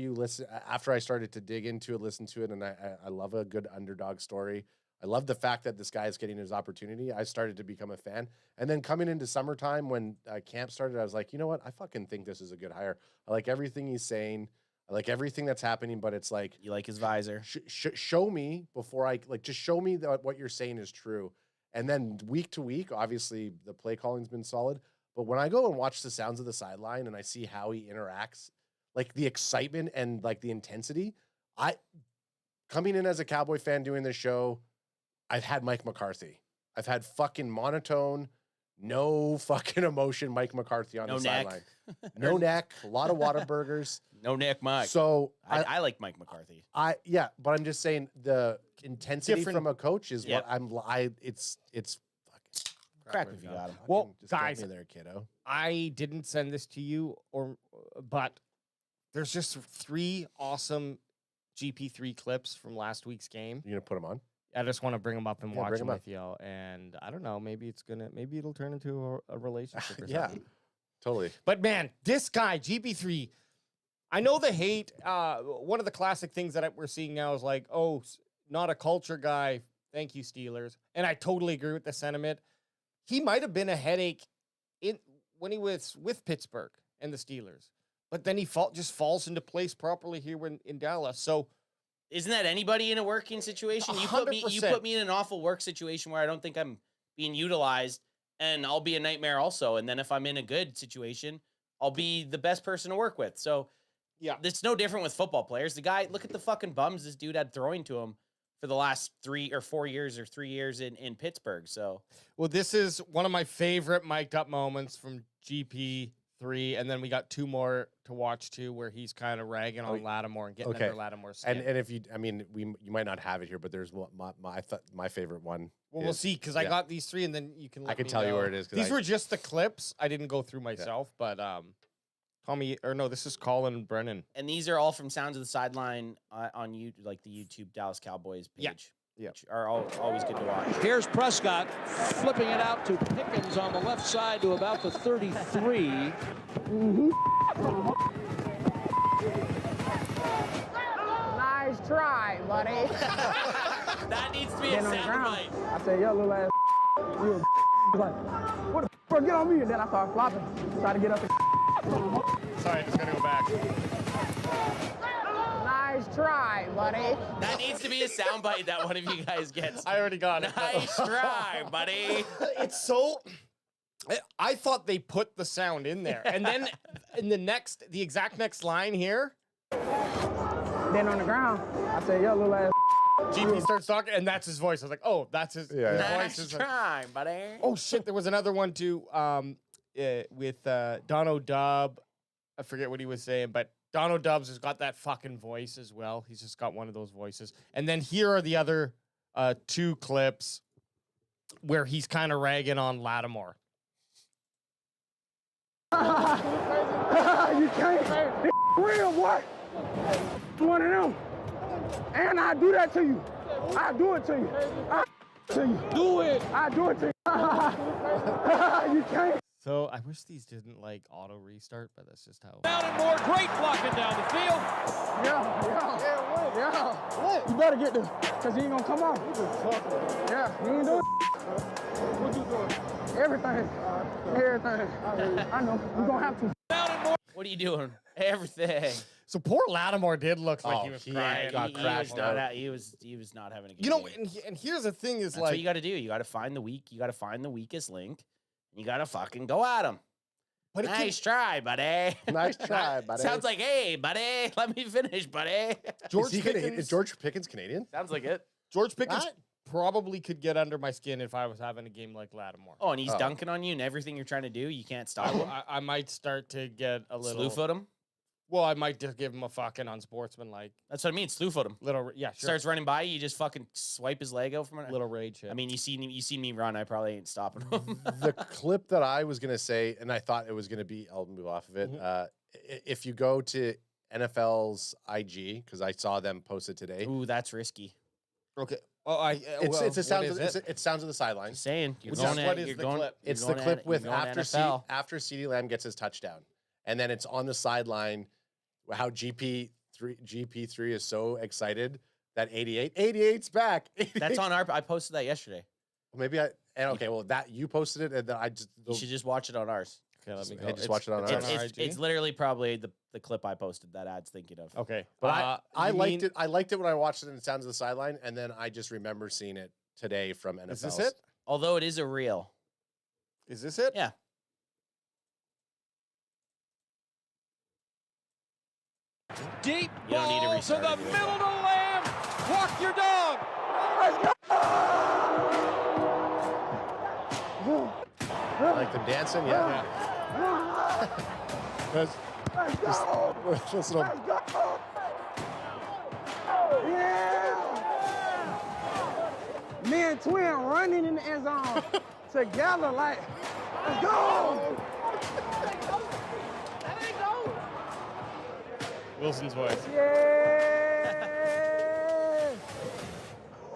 I started to dig into it, listen to it, and I love a good underdog story. I love the fact that this guy is getting his opportunity. I started to become a fan. And then coming into summertime when camp started, I was like, you know what? I fucking think this is a good hire. I like everything he's saying. I like everything that's happening, but it's like... You like his visor. Show me before just show me that what you're saying is true. And then week to week, obviously, the play calling's been solid. But when I go and watch the sounds of the sideline and I see how he interacts, like the excitement and like the intensity, coming in as a Cowboy fan doing this show, I've had Mike McCarthy. I've had fucking monotone, no fucking emotion Mike McCarthy on the sideline. No neck, a lot of Whataburgers. No neck, Mike. So I like Mike McCarthy. But I'm just saying the intensity from a coach is what it's fucking crack if you got him. Well, just guys, get me there, kiddo. I didn't send this to you, but there's just 3 awesome GP3 clips from last week's game. You gonna put them on? I just want to bring them up and watch bring them 'em with you. And I don't know, maybe it'll turn into a relationship or Yeah, something. totally. But man, this guy, GP3, I know the hate. One of the classic things that we're seeing now is like, oh, not a culture guy. Thank you, Steelers. And I totally agree with the sentiment. He might have been a headache when he was with Pittsburgh and the Steelers. But then he just falls into place properly here in Dallas. So isn't that anybody in a working situation? You put me in an awful work situation where I don't think I'm being utilized, and I'll be a nightmare also. And then if I'm in a good situation, I'll be the best person to work with. So yeah, it's no different with football players. The guy, look at the fucking bums this dude had throwing to him for the last 3 or 4 years or 3 years in Pittsburgh. So, well, this is one of my favorite mic'd up moments from GP3, and then we got 2 more to watch too, where he's kind of ragging on Lattimore and getting under Lattimore's skin. And if you might not have it here, but there's my favorite one. Well, we'll see, because I got these 3, and then you can. I can tell you where it is. These were just the clips. I didn't go through myself, but this is Colin Brennan, and these are all from Sounds of the Sideline on like the YouTube Dallas Cowboys page. Yeah. Which are always good to watch. Here's Prescott flipping it out to Pickens on the left side to about the 33. Nice try, buddy. That needs to be a soundbite. I said, yo, little ass, you a like, what the bro, get on me. And then I started flopping, try to get up the Sorry, I just gotta go back. Nice try, buddy. That needs to be a soundbite that one of you guys gets. I already got it. Nice try, buddy. It's so... I thought they put the sound in there. And then in the exact next line here... Then on the ground, I said, yo, little ass. GP starts talking, and that's his voice. I was like, oh, that's his, his voice. Nice Is like, try, buddy. oh, shit, there was another one, too, with Dono Dub. I forget what he was saying, but Dono Dubs has got that fucking voice as well. He's just got one of those voices. And then here are the other 2 clips where he's kind of ragging on Lattimore. You can't. It's real, boy. One of them. And I do that to you. I do it to you. I to you. Do it. I do it to you. You can't. So I wish these didn't like auto restart, but that's just how. Down and more, great blocking down the field. Yeah. You better get this, because he ain't going to come off. Yeah, he ain't doing what you doing? Everything. I know. You're going to have to. Down and more. What are you doing? Everything. So poor Lattimore did look like he was crying. He was not having a good You know, game. and here's the thing is That's like what you got to do. You got to find the weak. You got to find the weakest link. And you got to fucking go at him. But Nice try, buddy. Nice try, buddy. Sounds like, hey, buddy, let me finish, buddy. Is George Pickens Canadian? Sounds like it. George Pickens probably could get under my skin if I was having a game like Lattimore. Oh, and he's dunking on you and everything you're trying to do. You can't stop him. I might start to get a little Slew foot him. Well, I might just give him a fucking unsportsmanlike. That's what I mean. Slew foot him. Little, yeah, sure. Starts running by you, you just fucking swipe his leg out from it. Little rage hit. I mean, you see me run, I probably ain't stopping him. The clip that I was gonna say, and I thought it was gonna be, I'll move off of it. If you go to NFL's IG, because I saw them post it today. Ooh, that's risky. Okay. Oh, It's sounds of the sideline. Just saying. You're Which going is at, what is you're the going, clip? you're It's going the at clip it, with you're going after NFL. after CeeDee Lamb gets his touchdown, and then it's on the sideline. How GP3 is so excited that 88's back. 88. That's on our. I posted that yesterday. Maybe that you posted it, and then I just You should just watch it on ours. Okay, let me I go. just watch it on it's ours. on our IG? It's literally probably the clip I posted that ad's thinking of. Okay, But I you liked mean- it. I liked it when I watched it in Sounds of the Sideline, and then I just remember seeing it today from NFL. Is this it? Although it is a reel. Is this it? Yeah. Deep You don't need to ball to restart the it. middle to Lamb. Walk your dog. I like them dancing, yeah. Just little, Me and Twin running in the end zone together like, let's go. Wilson's voice. Yeah.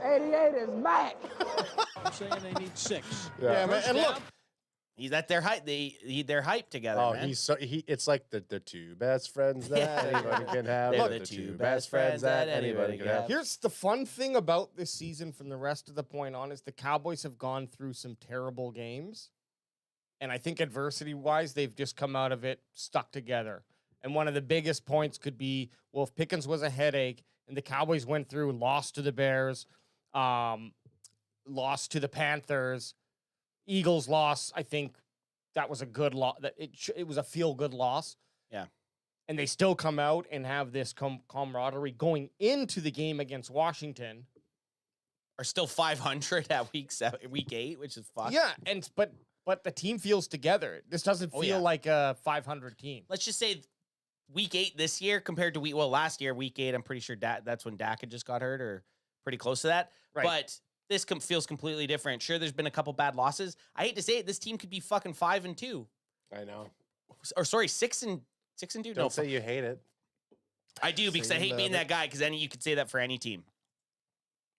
88 is back. I'm saying they need 6. Yeah, man. And look, He's at their hype. They're hyped together, oh, man. it's like the two best friends that anybody can have. They're Look, the two best friends that anybody can have. here's the fun thing about this season from the rest of the point on is the Cowboys have gone through some terrible games. And I think adversity-wise, they've just come out of it stuck together. And one of the biggest points could be, well, if Pickens was a headache and the Cowboys went through, lost to the Bears, lost to the Panthers, Eagles loss, I think that was a good loss. It was a feel-good loss. Yeah. And they still come out and have this camaraderie going into the game against Washington. Are still 500 at week 8, which is fun. Yeah, but the team feels together. This doesn't feel like a 500 team. Let's just say week 8 this year compared to last year, week 8, I'm pretty sure that's when Dak had just got hurt or pretty close to that. Right. But this feels completely different. Sure, there's been a couple bad losses. I hate to say it, this team could be fucking 5-2. I know. Or sorry, 6-2. Don't say you hate it. I do because I hate being that guy because then you could say that for any team.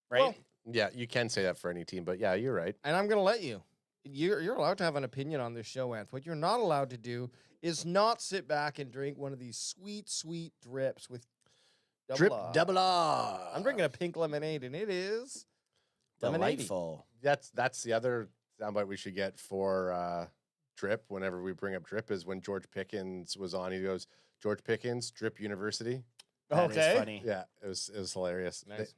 Right? Well, Yeah, you can say that for any team, but yeah, you're right. And I'm going to let you. You're allowed to have an opinion on this show, Anth. What you're not allowed to do is not sit back and drink one of these sweet, sweet drips with Double R. I'm drinking a pink lemonade, and it is Delightful. That's the other soundbite we should get for Drip. Whenever we bring up Drip, is when George Pickens was on. He goes, "George Pickens, Drip University." That is okay. funny. Yeah, it was hilarious. Nice.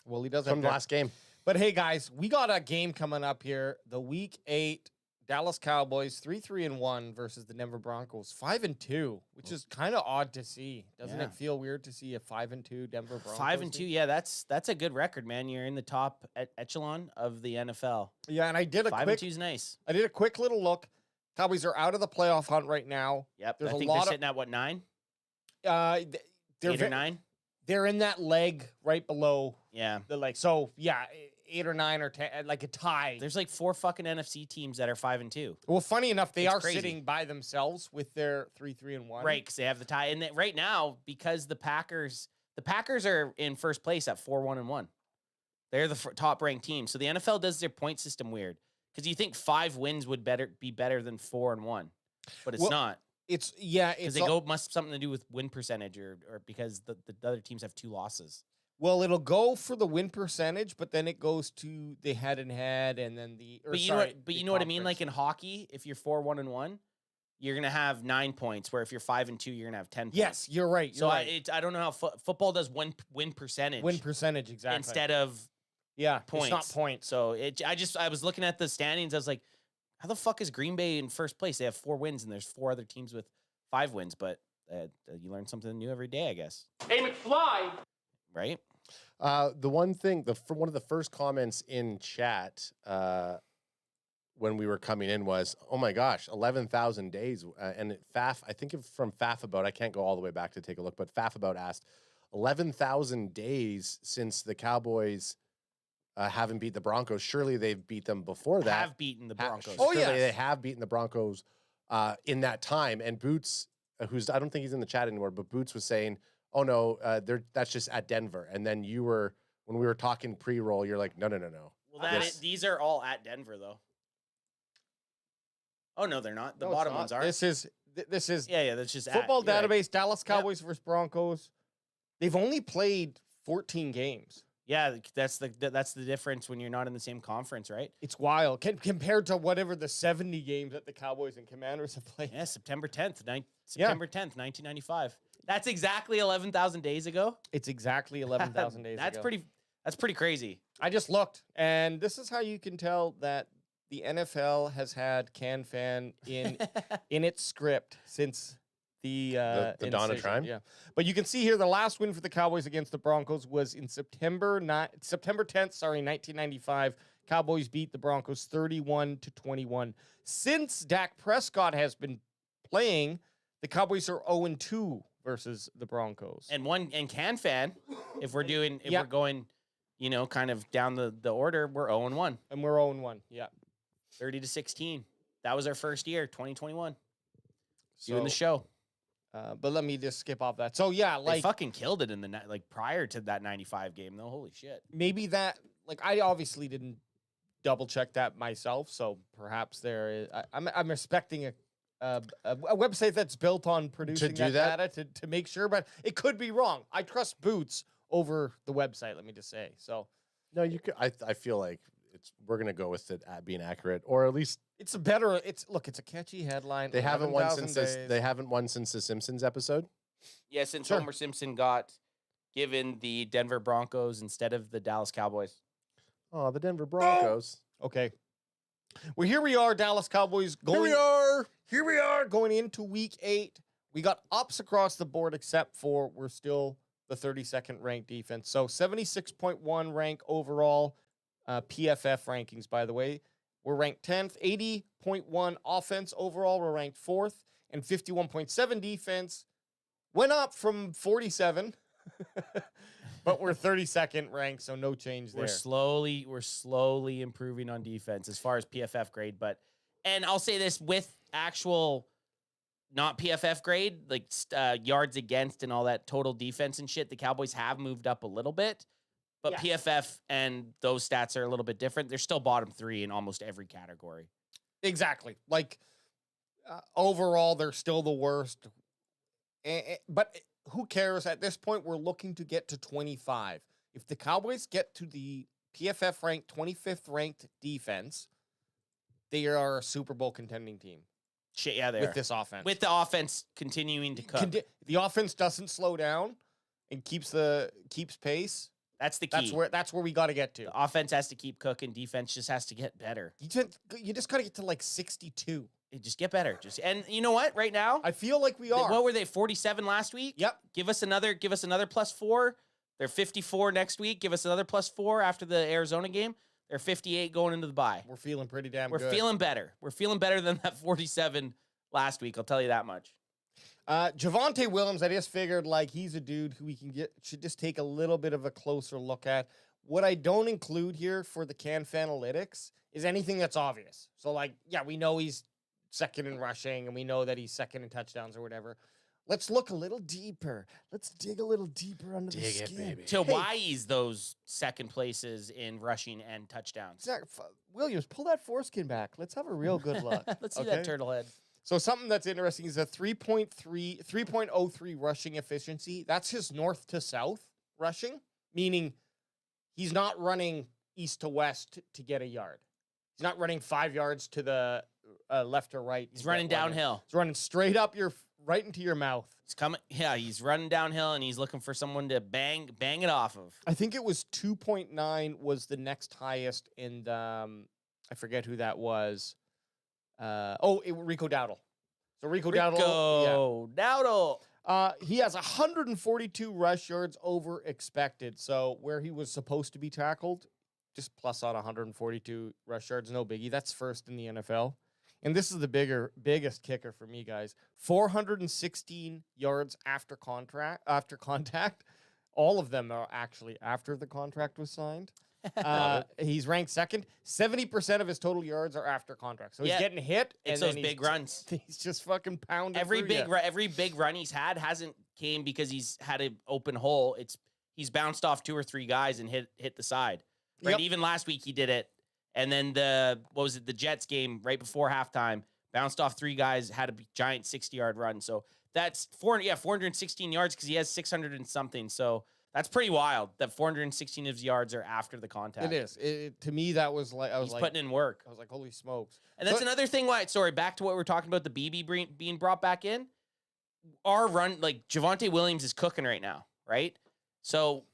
Well, he does From have the last game. But hey, guys, we got a game coming up here. The Week 8 Dallas Cowboys 3-3-1 versus the Denver Broncos 5-2, which is kind of odd to see. Doesn't it feel weird to see a 5-2 Denver Broncos? 5-2, yeah, that's a good record, man. You're in the top echelon of the NFL. Yeah, and I did a 5-2 is nice. I did a quick little look. Cowboys are out of the playoff hunt right now. Yep, There's I a think lot they're of sitting at what, 9? they're 8 or 9? They're in that leg right below. Yeah. So 8 or 9 or 10, like a tie. There's like 4 fucking NFC teams that are 5-2. Well, funny enough, they It's are crazy. sitting by themselves with their 3-3-1. Right, because they have the tie. And right now, because the Packers are in first place at 4-1-1. They're the top ranked team. So the NFL does their point system weird. Because you think 5 wins would be better than 4-1, but it's not. Because they must have something to do with win percentage or because the other teams have 2 losses. Well, it'll go for the win percentage, but then it goes to the head-and-head, and then the. You know what I mean? Like in hockey, if you're 4-1-1, you're gonna have 9 points. Where if you're 5-2, you're gonna have 10 points. Yes, you're right. I don't know how football does win percentage. Win percentage, exactly. Instead of points. It's not points. So I was looking at the standings. I was like, how the fuck is Green Bay in first place? They have 4 wins, and there's 4 other teams with 5 wins. But you learn something new every day, I guess. Hey, McFly! Right? The one thing, one of the first comments in chat when we were coming in was, oh my gosh, 11,000 days. And Faf, I think from Faf About, I can't go all the way back to take a look, but Faf About asked, 11,000 days since the Cowboys haven't beat the Broncos. Surely they've beat them before that. Have beaten the Broncos. Surely they have beaten the Broncos in that time. And Boots, I don't think he's in the chat anymore, but Boots was saying, oh no, that's just at Denver. And then when we were talking pre-roll, you're like, no. Well, these are all at Denver, though. Oh no, they're not. The No, bottom it's not. ones are. This is That's just Football you're right. Database. Dallas Cowboys versus Broncos. They've only played 14 games. Yeah, that's the difference when you're not in the same conference, right? It's wild compared to whatever the 70 games that the Cowboys and Commanders have played. Yeah, September 10th, 1995. That's exactly 11,000 days ago. It's exactly 11,000 days That's ago. That's pretty crazy. I just looked, and this is how you can tell that the NFL has had CanFan in its script since the dawn of time. Yeah, but you can see here the last win for the Cowboys against the Broncos was in September 10th, 1995. Cowboys beat the Broncos 31-21. Since Dak Prescott has been playing, the Cowboys are 0-2 versus the Broncos. And CanFan, if we're going, kind of down the order, we're 0-1. And we're 0-1. Yeah. 30-16. That was our first year, 2021. Doing the show. But let me just skip off that. So yeah, they fucking killed it in the prior to that 95 game though. Holy shit. Maybe that I obviously didn't double check that myself, so perhaps there is. I'm respecting a website that's built on producing that data to make sure, but it could be wrong. I trust Boots over the website. Let me just say. So no, you could. I feel like we're gonna go with it being accurate, or at least it's a catchy headline. They haven't won since They haven't won since the Simpsons episode. Yeah, since Homer Simpson got given the Denver Broncos instead of the Dallas Cowboys. Oh, the Denver Broncos. Oh! Okay. Well, here we are, Dallas Cowboys. Here we are going into week 8. We got ups across the board, except for we're still the 32nd ranked defense. So 76.1 rank overall. PFF rankings, by the way. We're ranked 10th, 80.1 offense overall. We're ranked 4th, and 51.7 defense. Went up from 47, but we're 32nd ranked, so no change there. We're slowly improving on defense as far as PFF grade, and I'll say this with actual not PFF grade, like yards against and all that total defense and shit, the Cowboys have moved up a little bit. But PFF and those stats are a little bit different. They're still bottom 3 in almost every category. Exactly. Overall, they're still the worst. But who cares? At this point, we're looking to get to 25. If the Cowboys get to the PFF ranked 25th ranked defense, they are a Super Bowl contending team. Shit, yeah, they with are. this offense. With the offense continuing to cook. The offense doesn't slow down and keeps pace. That's the key. That's where we got to get to. The offense has to keep cooking. Defense just has to get better. You just got to get to like 62. Just get better. And you know what? Right now, I feel like we are. What were they? 47 last week. Yep. Give us another +4. They're 54 next week. Give us another +4 after the Arizona game. They're 58 going into the bye. We're feeling pretty damn good. We're feeling better. We're feeling better than that 47 last week. I'll tell you that much. Javonte Williams, I just figured like he's a dude who we should just take a little bit of a closer look at. What I don't include here for the Canf Analytics is anything that's obvious. So like, yeah, we know he's second in rushing and we know that he's second in touchdowns or whatever. Let's look a little deeper. Let's dig a little deeper under the skin. Baby. To why he's those second places in rushing and touchdowns. Williams, pull that foreskin back. Let's have a real good look. Let's see that turtle head. So something that's interesting is a 3.03 rushing efficiency. That's his north to south rushing, meaning he's not running east to west to get a yard. He's not running 5 yards to the left or right. He's running downhill. He's running straight up right into your mouth. He's coming. Yeah, he's running downhill and he's looking for someone to bang it off of. I think it was 2.9 was the next highest in the, I forget who that was. Rico Dowdle. So Rico Dowdle. He has 142 rush yards over expected. So where he was supposed to be tackled, just plus on 142 rush yards, no biggie. That's first in the NFL. And this is the biggest kicker for me, guys. 416 yards after contact. All of them are actually after the contract was signed. He's ranked second. 70% of his total yards are after contract. So he's getting hit. It's those big runs. He's just fucking pounding. Every big run he's had hasn't came because he's had an open hole. He's bounced off 2 or 3 guys and hit the side. Right. Yep. Even last week he did it. And then the Jets game right before halftime, bounced off 3 guys, had a giant 60-yard run. So that's 416 yards because he has 600 and something. So that's pretty wild that 416 of his yards are after the contact. It is. To me, that was like, he's putting in work. I was like, holy smokes. And that's another thing back to what we were talking about, the BB being brought back in. Our run, like Javonte Williams is cooking right now, right? So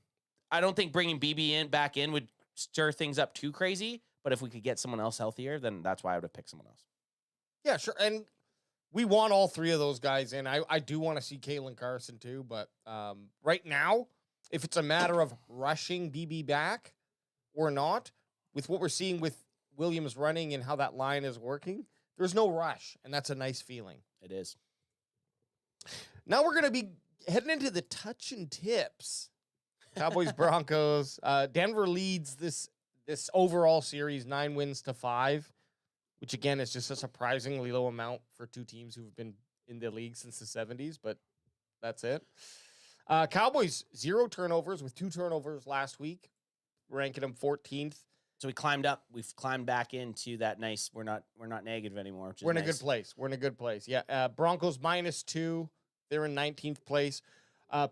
I don't think bringing BB back in would stir things up too crazy. But if we could get someone else healthier, then that's why I would have picked someone else. Yeah, sure. And we want all 3 of those guys in. I do want to see Kalen Carson too. But right now, if it's a matter of rushing BB back or not, with what we're seeing with Williams running and how that line is working, there's no rush. And that's a nice feeling. It is. Now we're going to be heading into the touch and tips. Cowboys, Broncos. Denver leads this overall series 9 wins to 5, which again is just a surprisingly low amount for 2 teams who've been in the league since the 70s, but that's it. Cowboys 0 turnovers with 2 turnovers last week, ranking them 14th. So we climbed up. We've climbed back into that nice. We're not negative anymore. Which is We're in nice. a good place. We're in a good place. Yeah. Broncos -2. They're in 19th place.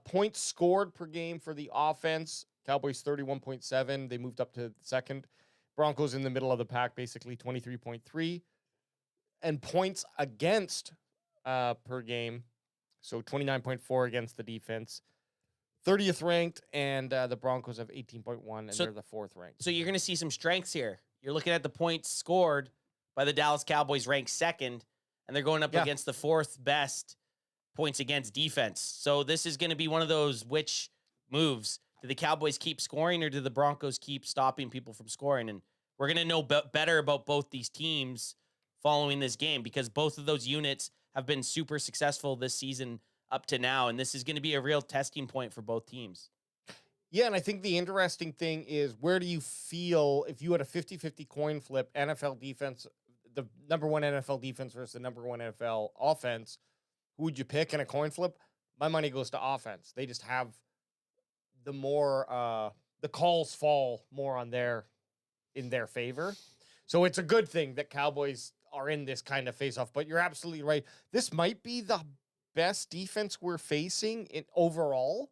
Points scored per game for the offense. Cowboys 31.7. They moved up to second. Broncos in the middle of the pack, basically 23.3. And points against per game. So 29.4 against the defense. 30th ranked, and the Broncos have 18.1, and they're the 4th ranked. So you're going to see some strengths here. You're looking at the points scored by the Dallas Cowboys, ranked second, and they're going up against the 4th best points against defense. So this is going to be one of those which moves. Do the Cowboys keep scoring, or do the Broncos keep stopping people from scoring? And we're going to know better about both these teams following this game, because both of those units have been super successful this season up to now, and this is going to be a real testing point for both teams. Yeah, and I think the interesting thing is, where do you feel if you had a 50-50 coin flip, NFL defense, the number 1 NFL defense versus the number 1 NFL offense, who would you pick in a coin flip? My money goes to offense. They just have the more the calls fall more in their favor. So it's a good thing that Cowboys are in this kind of face-off. But you're absolutely right. This might be the best defense we're facing in overall.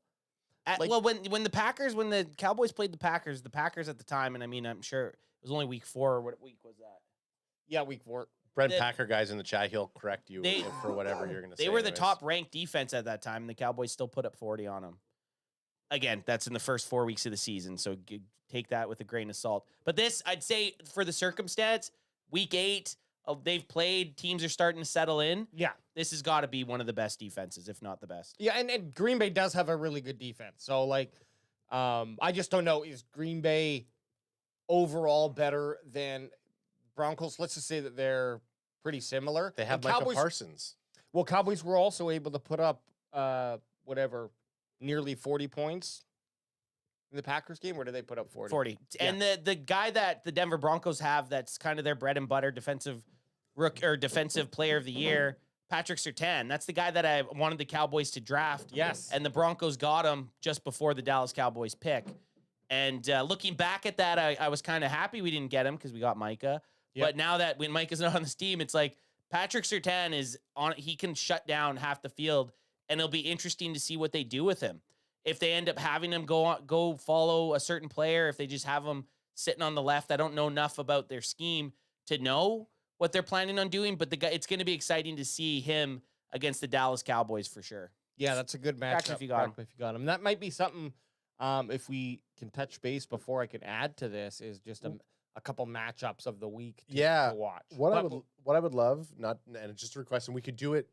Well, when the Cowboys played the Packers at the time, and I mean, I'm sure it was only week 4, or what week was that? Yeah, week 4. Brent Packer guys in the chat, he'll correct you for whatever you're going to say. They were the top ranked defense at that time, and the Cowboys still put up 40 on them. again, that's in the first 4 weeks of the season, so take that with a grain of salt. But this, I'd say, for the circumstance, week 8, they've played, teams are starting to settle in. Yeah. This has got to be one of the best defenses, if not the best. Yeah, and Green Bay does have a really good defense. So, like, I just don't know, is Green Bay overall better than Broncos? Let's just say that they're pretty similar. They have And Micah Cowboys, Parsons. Well, Cowboys were also able to put up, nearly 40 points in the Packers game. Where did they put up 40? 40. Yeah. And the guy that the Denver Broncos have that's kind of their bread and butter defensive player of the year, Patrick Surtain. That's the guy that I wanted the Cowboys to draft. Yes. And the Broncos got him just before the Dallas Cowboys pick. And looking back at that, I was kind of happy we didn't get him because we got Micah. Yep. But now that when Micah's not on this team, it's like Patrick Surtain is on. He can shut down half the field, and it'll be interesting to see what they do with him. If they end up having him go follow a certain player, if they just have him sitting on the left, I don't know enough about their scheme to know what they're planning on doing. But it's going to be exciting to see him against the Dallas Cowboys for sure. Yeah, that's a good matchup. If you got him. If you got him. That might be something, if we can touch base before I can add to this, is just a couple matchups of the week to watch. What I would love, and it's just a request, and we could do it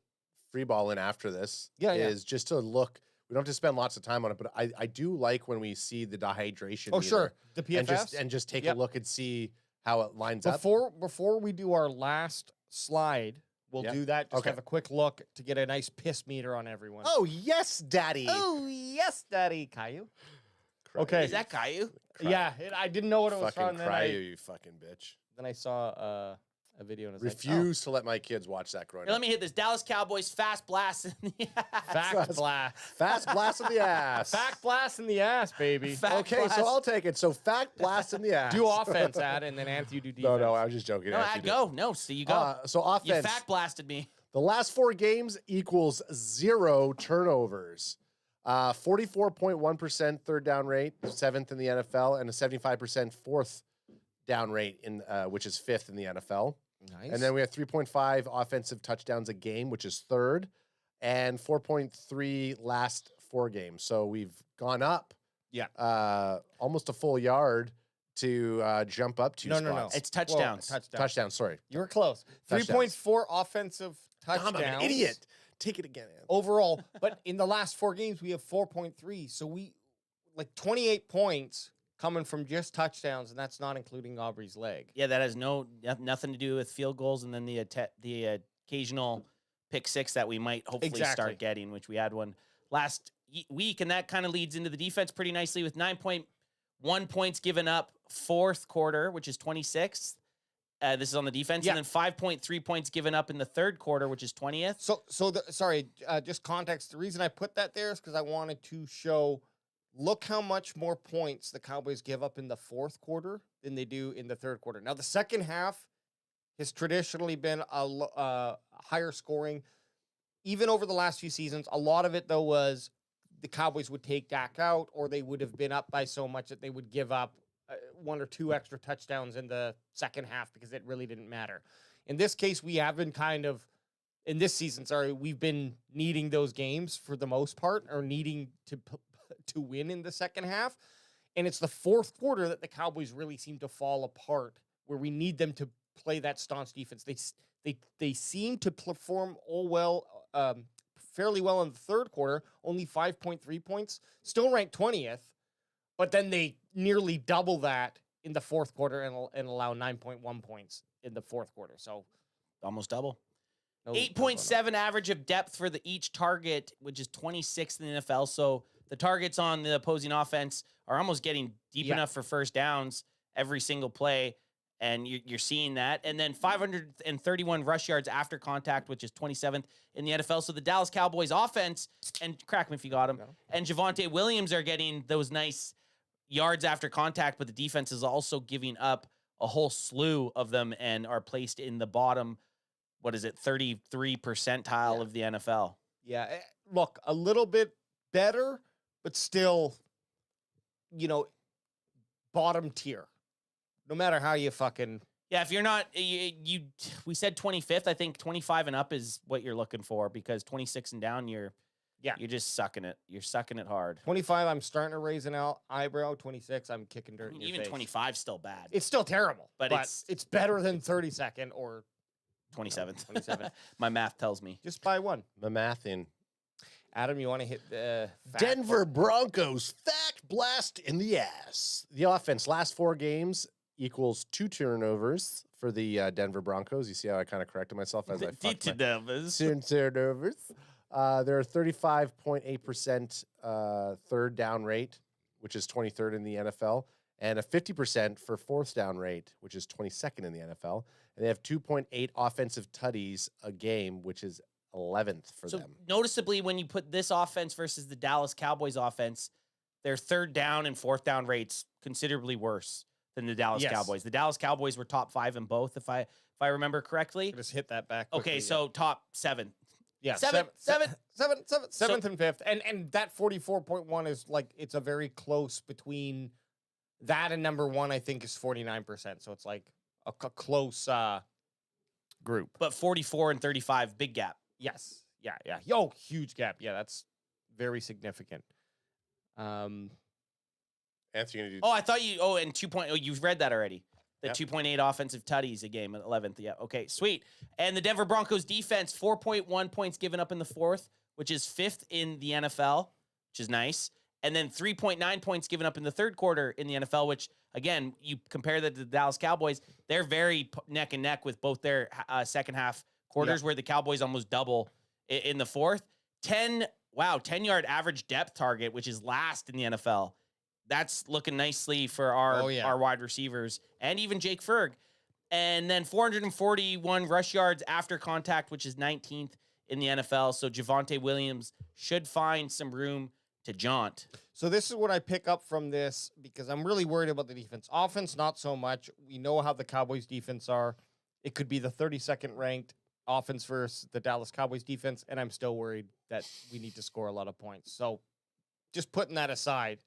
free balling after this, is just to look. We don't have to spend lots of time on it, but I do like when we see the dehydration. Oh, sure. The PFS? And just take a look and see how it lines up. Before we do our last slide, we'll do that. Just have a quick look to get a nice piss meter on everyone. Oh, yes, Daddy. Oh, yes, Daddy. Caillou. Okay. Is that Caillou? Yeah, I didn't know what it was fucking from. Caillou, you fucking bitch. Then I saw a video and I was refuse to let my kids watch that growing Here, up. let me hit this. Dallas Cowboys fast blast in the ass. Fact blast. Fast blast in the ass. Fact blast in the ass, baby. Okay, so I'll take it. So fact blast in the ass. Do offense, Ad, and then Anthony do defense. No, I was just joking. No, Ad, go. No, so you go. So offense. You fact blasted me. The last 4 games equals 0 turnovers. 44.1% third down rate, 7th in the NFL, and a 75% fourth down rate, which is 5th in the NFL. Nice. And then we have 3.5 offensive touchdowns a game, which is 3rd, and 4.3 last 4 games. So we've gone up almost a full yard to jump up 2 spots. No. It's touchdowns. Whoa, Touchdowns, sorry. You were close. 3.4 offensive touchdowns. I'm an idiot. Take it again, Ann. Overall. But in the last 4 games, we have 4.3. So we, 28 points coming from just touchdowns, and that's not including Aubrey's leg. Yeah, that has nothing to do with field goals, and then the occasional pick 6 that we might hopefully start getting, which we had one last week, and that kind of leads into the defense pretty nicely with 9.1 points given up fourth quarter, which is 26th. This is on the defense, and then 5.3 points given up in the third quarter, which is 20th. Just context. The reason I put that there is because I wanted to show. Look how much more points the Cowboys give up in the fourth quarter than they do in the third quarter. Now, the second half has traditionally been a higher scoring. Even over the last few seasons, a lot of it, though, was the Cowboys would take Dak out, or they would have been up by so much that they would give up 1 or 2 extra touchdowns in the second half because it really didn't matter. In this case, we have been in this season, we've been needing those games for the most part, or needing to win in the second half. And it's the fourth quarter that the Cowboys really seem to fall apart, where we need them to play that staunch defense. They seem to perform fairly well in the third quarter, only 5.3 points, still ranked 20th, but then they nearly double that in the fourth quarter and allow 9.1 points in the fourth quarter. So almost double. No, 8.7 average of depth for each target, which is 26th in the NFL. So the targets on the opposing offense are almost getting deep enough for first downs every single play, and you're seeing that. And then 531 rush yards after contact, which is 27th in the NFL. So the Dallas Cowboys offense, and crack me if you got him, and Javonte Williams are getting those nice yards after contact, but the defense is also giving up a whole slew of them and are placed in the bottom, 33 percentile of the NFL. Yeah, look, a little bit better, but still, bottom tier. No matter how you fucking... Yeah, if you're not... we said 25th. I think 25 and up is what you're looking for, because 26 and down, you're Yeah. You're just sucking it. You're sucking it hard. 25, I'm starting to raise an eyebrow. 26, I'm kicking dirt in your Even face. 25 still bad. It's still terrible, But it's better than 32nd or 27th. 27th. My math tells me. Just by one. The math in. Adam, you want to hit the Denver Broncos fact blast in the ass. The offense last 4 games equals 2 turnovers for the Denver Broncos. You see how I kind of corrected myself as I fucked my turnovers. 2 turnovers. They're 35.8% third down rate, which is 23rd in the NFL, and a 50% for fourth down rate, which is 22nd in the NFL. And they have 2.8 offensive tutties a game, which is 11th for them. Noticeably, when you put this offense versus the Dallas Cowboys offense, their third down and fourth down rates considerably worse than the Dallas Cowboys. The Dallas Cowboys were top 5 in both, if I remember correctly. Just hit that back quickly, Okay, so top 7. Yeah, seventh and fifth, and that 44.1 is like it's a very close between that and number 1. I think is 49%, so it's like a close group. But 44 and 35, big gap. Yes, yeah. Yo, huge gap. Yeah, that's very significant. Anthony, gonna do? Oh, I thought you. Oh, and 2.0. You've read that already. The 2.8 offensive tutties a game at 11th. Yeah. Okay. Sweet. And the Denver Broncos defense, 4.1 points given up in the fourth, which is 5th in the NFL, which is nice. And then 3.9 points given up in the third quarter in the NFL, which again, you compare that to the Dallas Cowboys, they're very neck and neck with both their second half quarters, where the Cowboys almost double in the fourth. 10-yard average depth target, which is last in the NFL. That's looking nicely for our wide receivers and even Jake Ferg. And then 441 rush yards after contact, which is 19th in the NFL. So Javonte Williams should find some room to jaunt. So this is what I pick up from this, because I'm really worried about the defense. Offense, not so much. We know how the Cowboys defense are. It could be the 32nd ranked offense versus the Dallas Cowboys defense, and I'm still worried that we need to score a lot of points. So just putting that aside,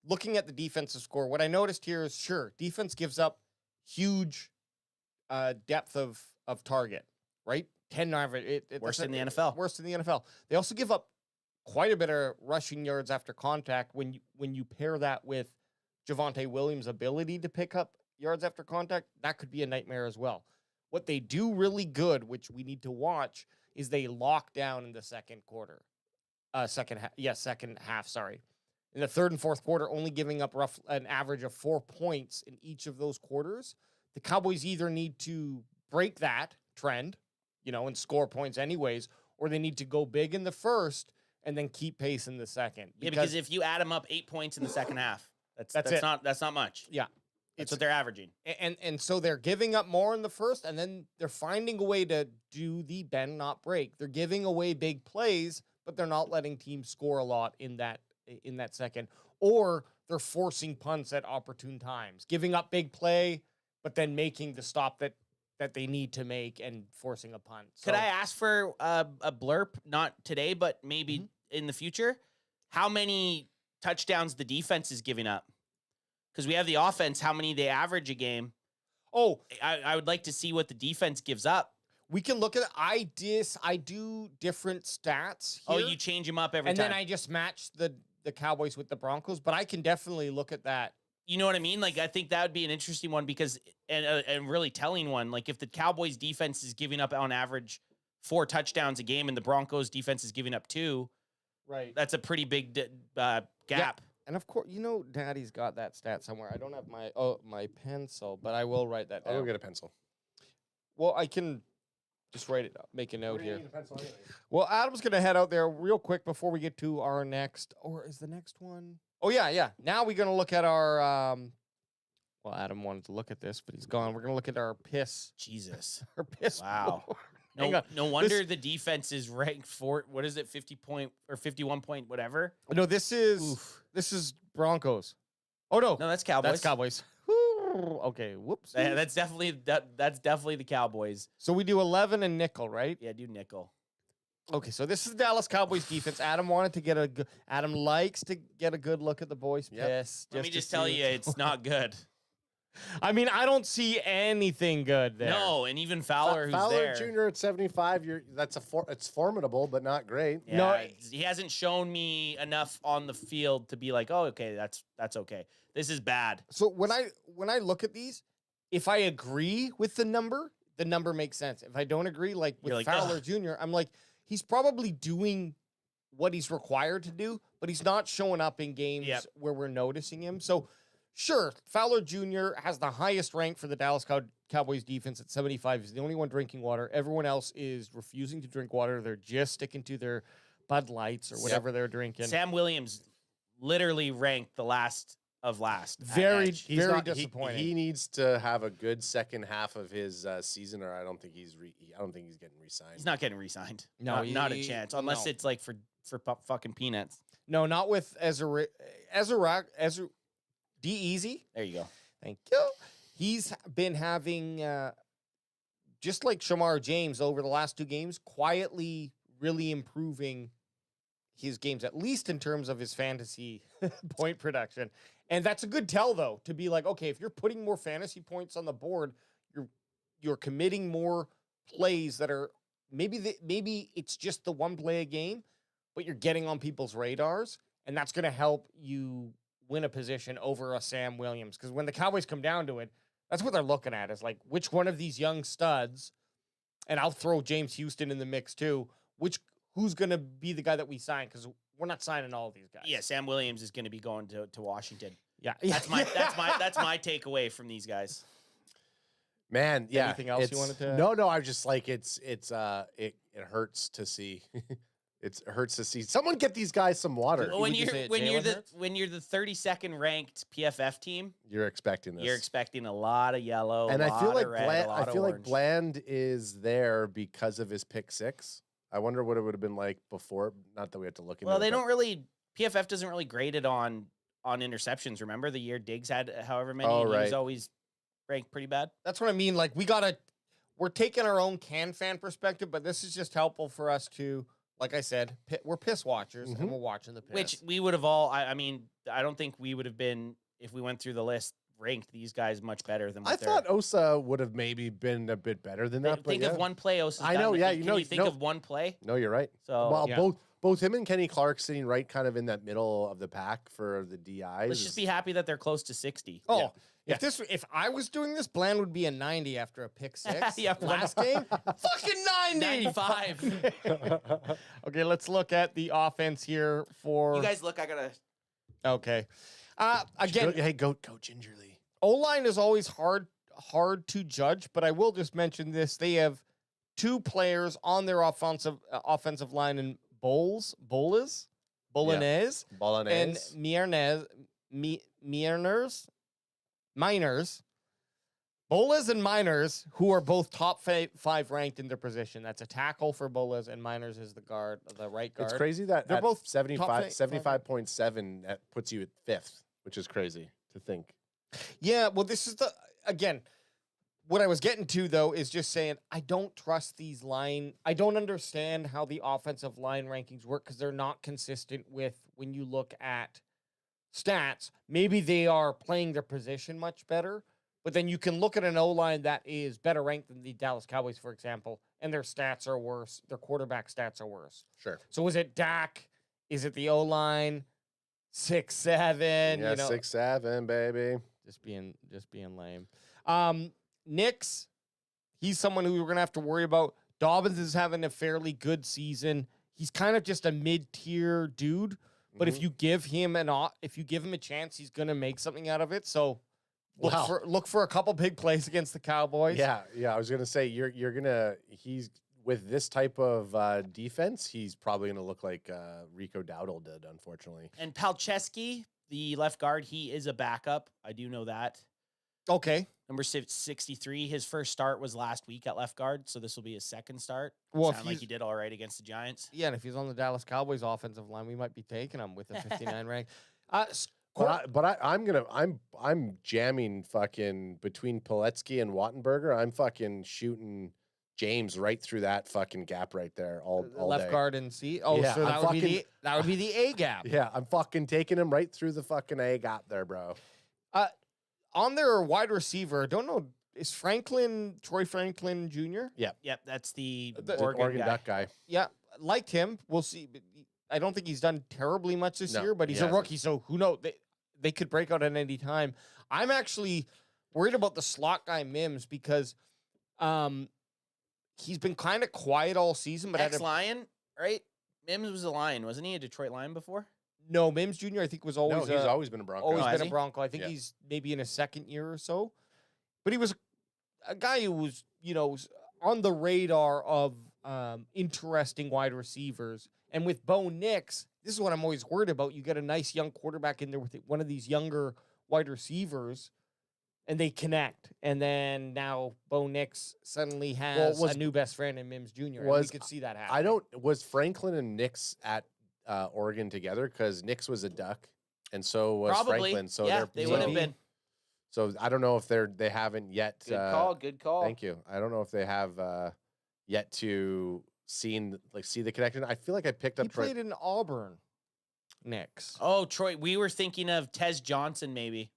looking at the defensive score, what I noticed here is, sure, defense gives up huge depth of target, right? 10 average. Worst in the NFL. Worst in the NFL. They also give up quite a bit of rushing yards after contact when you pair that with Javonte Williams' ability to pick up yards after contact. That could be a nightmare as well. What they do really good, which we need to watch, is they lock down in the second quarter. Second half, sorry. In the third and fourth quarter, only giving up an average of 4 points in each of those quarters. The Cowboys either need to break that trend, and score points anyways, or they need to go big in the first and then keep pace in the second. Because if you add them up 8 points in the second half, that's not much. Yeah. That's what they're averaging. And so they're giving up more in the first, and then they're finding a way to do the bend, not break. They're giving away big plays, but they're not letting teams score a lot in that second. Or they're forcing punts at opportune times, giving up big play, but then making the stop that they need to make and forcing a punt. So, could I ask for a blurb, not today, but maybe in the future? How many touchdowns the defense is giving up? Because we have the offense, how many they average a game. Oh, I would like to see what the defense gives up. We can look at it. I do different stats here. Oh, you change them up every time. And then I just match the Cowboys with the Broncos, but I can definitely look at that. You know what I mean? Like, I think that would be an interesting one, because and really telling one. Like, if the Cowboys defense is giving up on average 4 touchdowns a game and the Broncos defense is giving up 2, right? That's a pretty big gap. Yeah. And of course, Daddy's got that stat somewhere. I don't have my pencil, but I will write that down. I'll go get a pencil. Well, I can just write it up, make a note here. Well, Adam's going to head out there real quick before we get to our next, or is the next one? Oh, yeah. Now we're going to look at our, well, Adam wanted to look at this, but he's gone. We're going to look at our piss. Jesus. Our piss. Wow. No wonder the defense is ranked 50 point or 51 point, whatever. No, this is Broncos. Oh, no. No, that's Cowboys. That's Cowboys. Okay, whoops. Yeah, that's definitely the Cowboys. So we do 11 and nickel, right? Yeah, do nickel. Okay, so this is the Dallas Cowboys defense. Adam wanted to get Adam likes to get a good look at the boys' piss. Let me just tell you, it's not good. I mean, I don't see anything good there. No, and even Fowler, who's Fowler there. Jr. at 75. It's formidable, but not great. Yeah, No, he hasn't shown me enough on the field to be like, oh, okay, that's okay. This is bad. So when I look at these, if I agree with the number makes sense. If I don't agree, like with You're like, Fowler ugh. Jr., I'm like, he's probably doing what he's required to do, but he's not showing up in games where we're noticing him. So sure, Fowler Jr. has the highest rank for the Dallas Cowboys defense at 75. He's the only one drinking water. Everyone else is refusing to drink water. They're just sticking to their Bud Lights or whatever they're drinking. Sam Williams literally ranked the last of last. Very He's disappointing. He needs to have a good second half of his season, or I don't think he's getting re-signed. He's not getting re-signed. No, not a chance, unless it's like for fucking peanuts. No, not with Ezra D Easy. There you go. Thank you. He's been having just like Shamar James over the last 2 games, quietly really improving his games, at least in terms of his fantasy point production. And that's a good tell, though, to be like, okay, if you're putting more fantasy points on the board, you're committing more plays that are maybe it's just the one play a game, but you're getting on people's radars, and that's going to help you win a position over a Sam Williams. Because when the Cowboys come down to it, that's what they're looking at, is like, which one of these young studs, and I'll throw James Houston in the mix too, who's going to be the guy that we sign? Because we're not signing all of these guys. Yeah, Sam Williams is going to be going to Washington. Yeah, that's my takeaway from these guys. Man, yeah. Anything else you wanted to? No. I just like it hurts to see. It hurts to see someone get these guys some water. Well, when you're the 32nd ranked PFF team, you're expecting this. You're expecting a lot of yellow, and I feel like orange. Bland is there because of his pick 6. I wonder what it would have been like before. Not that we have to look into. Well, they don't really. PFF doesn't really grade it on interceptions. Remember the year Diggs had however many. Oh, right. He was always ranked pretty bad. That's what I mean. Like we're taking our own fan perspective, but this is just helpful for us to, like I said, we're piss watchers and we're watching the piss. Which we would have all. I mean, I don't think we would have been, if we went through the list, ranked these guys much better than. I thought Osa would have maybe been a bit better than that. Think of one play Osa's I know. done. Yeah, Can you think of one play? No, you're right. So well, both him and Kenny Clark sitting right kind of in that middle of the pack for the DIs. Let's just be happy that they're close to 60. Oh, yeah. If I was doing this, Bland would be a 90 after a pick 6. Last game, fucking 90. 95. Okay, let's look at the offense here for You guys look. I gotta. Okay. Again, go gingerly. O-line is always hard to judge, but I will just mention this. They have 2 players on their offensive line in Bolañez, and Miners. Bolas and Miners, who are both top 5 ranked in their position. That's a tackle for Bolas, and Miners is the right guard. It's crazy that they're both 75.7 that puts you at 5th, which is crazy to think. Yeah, well, this is what I was getting to, though, is just saying I don't trust these I don't understand how the offensive line rankings work because they're not consistent with when you look at stats. Maybe they are playing their position much better, but then you can look at an O-line that is better ranked than the Dallas Cowboys, for example, and their stats are worse. Their quarterback stats are worse. Sure. So is it Dak? Is it the O-line? 6'7"? Yeah, 6'7", baby. Just being lame. Nix, he's someone who we're going to have to worry about. Dobbins is having a fairly good season. He's kind of just a mid-tier dude, but if you give him a chance, he's going to make something out of it. So look for a couple big plays against the Cowboys. Yeah. I was going to say he's with this type of defense, he's probably going to look like Rico Dowdle did, unfortunately. And Palczewski, the left guard, he is a backup. I do know that. Okay. Number 63. His first start was last week at left guard, so this will be his second start. Well, Sound like he did all right against the Giants. Yeah, and if he's on the Dallas Cowboys offensive line, we might be taking him with a 59 rank. I'm jamming fucking between Pilecki and Wattenberger. I'm fucking shooting James right through that fucking gap right there all left day. guard and C. Oh, yeah, so that would be the A gap. Yeah, I'm fucking taking him right through the fucking A gap there, bro. on their wide receiver, I don't know, is Troy Franklin Jr.? Yep, that's the The Oregon guy. Duck guy. Yeah, liked him. We'll see. I don't think he's done terribly much this No, year, but he he's a hasn't. rookie, so who knows? They could break out at any time. I'm actually worried about the slot guy Mims because he's been kind of quiet all season. But Ex-Lion, right? Mims was a Lion, wasn't he? A Detroit Lion before? no, Mims Jr. I think was always He's always been a Bronco. always Oh, has been a he? Bronco. I think Yeah. he's maybe in his second year or so. But he was a guy who was, on the radar of interesting wide receivers. And with Bo Nix, this is what I'm always worried about. You get a nice young quarterback in there with one of these younger wide receivers, and they connect. And then now Bo Nix suddenly has a new best friend in Mims Jr. And we could see that happen. Was Franklin and Nix at Oregon together? Because Nix was a Duck, and so was Probably. Franklin. So Yeah, they would have maybe- been. So I don't know if they haven't yet. Good call. Thank you. I don't know if they have yet to see the connection. I feel like I picked up. He played in Auburn, Nix. Oh, Troy, we were thinking of Tez Johnson, maybe.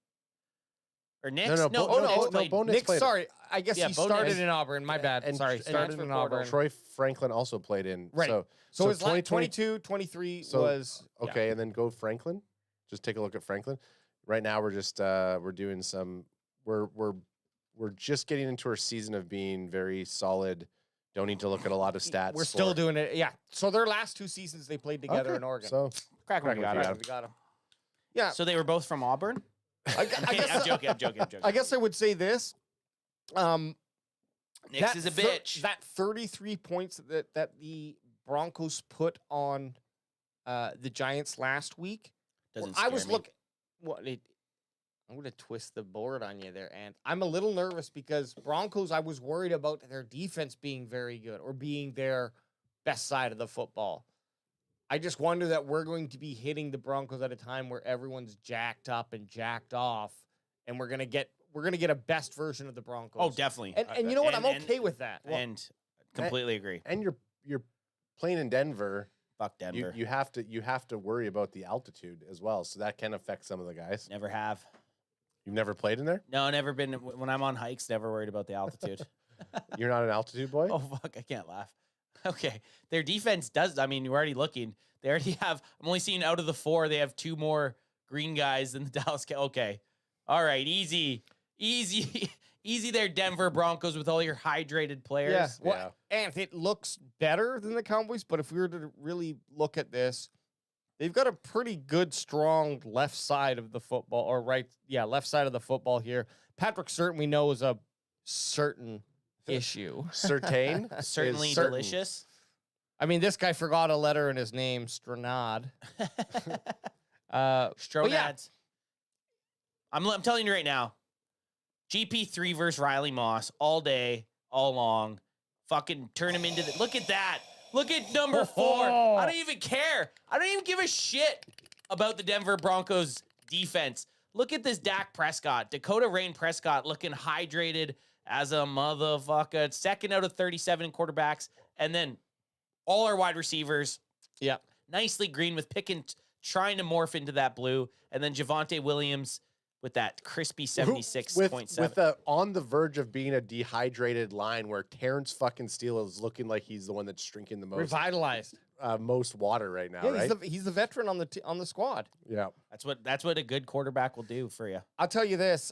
Or Nix? No, Nix played. Bo Nix Nick, played. sorry. I guess Yeah, he Bo started Nix. in Auburn. My bad. Sorry. Started in Auburn. Troy Franklin also played in. Right. So So it was like 2020 22, 23 So- was... yeah. Okay, and then go Franklin. Just take a look at Franklin. Right now, we're just we're doing some. We're just getting into our season of being very solid. Don't need to look at a lot of stats. We're still doing it. Yeah. So their last 2 seasons they played together Okay, in Oregon. So Crack Crack him, him if got you it. got him. we got him. Yeah. So they were both from Auburn? I guess, I'm joking. I guess I would say this. Nix is a bitch. That 33 points that the Broncos put on the Giants last week. Doesn't I scare was me. looking. I'm going to twist the board on you there, and I'm a little nervous because Broncos, I was worried about their defense being very good or being their best side of the football. I just wonder that we're going to be hitting the Broncos at a time where everyone's jacked up and jacked off, and we're gonna get a best version of the Broncos. Oh, definitely. And you know what? I'm okay with that. And completely agree. And you're playing in Denver. Fuck Denver. You have to worry about the altitude as well, so that can affect some of the guys. Never have. You've never played in there? No, never been. When I'm on hikes, never worried about the altitude. You're not an altitude boy? Oh, fuck. I can't laugh. Okay. Their defense does. I mean, you're already looking. They already have. I'm only seeing out of the 4, they have 2 more green guys than the Dallas Cowboys. Okay. All right. Easy there, Denver Broncos, with all your hydrated players. Yeah. Well, and it looks better than the Cowboys, but if we were to really look at this, they've got a pretty good, strong left side of the football, or left side of the football here. Patrick Certain, we know, is a certain issue. Certain? Certainly Certain. delicious. I mean, this guy forgot a letter in his name, Stranad. Stronads. yeah. I'm telling you right now, GP3 versus Riley Moss all day, all long. Fucking turn him into the... Look at that. Look at number 4. I don't even care. I don't even give a shit about the Denver Broncos defense. Look at this Dak Prescott. Dakota Rain Prescott looking hydrated as a motherfucker. 2nd out of 37 in quarterbacks. And then all our wide receivers. Yeah. Nicely green with Pickens trying to morph into that blue. And then Javonte Williams with that crispy 76.7. With on the verge of being a dehydrated line where Terrence fucking Steele is looking like he's the one that's drinking the most Revitalized. Most water right now, Yeah, right? he's the veteran on the squad. Yeah. That's what a good quarterback will do for you. I'll tell you this.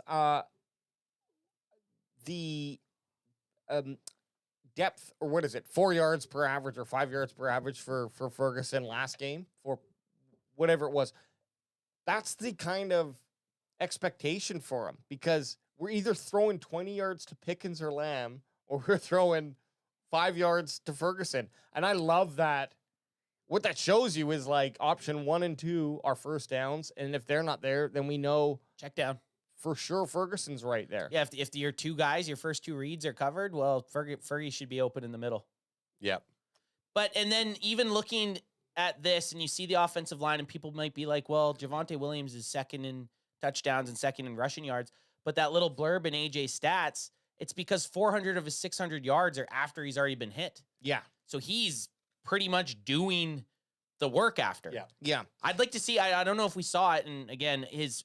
The depth, or what is it, 4 yards per average or 5 yards per average for Ferguson last game, for whatever it was, that's the kind of expectation for him, because we're either throwing 20 yards to Pickens or Lamb, or we're throwing 5 yards to Ferguson. And I love that. What that shows you is like option 1 and 2 are first downs. And if they're not there, then we know Check down. for sure Ferguson's right there. Yeah, if your 2 guys, your first 2 reads are covered, well, Fergie should be open in the middle. Yep. And then even looking at this, and you see the offensive line, and people might be like, well, Javonte Williams is 2nd in touchdowns and 2nd in rushing yards. But that little blurb in AJ's stats, it's because 400 of his 600 yards are after he's already been hit. Yeah. So he's pretty much doing the work after. Yeah. Yeah. I'd like to see, I don't know if we saw it, and again, his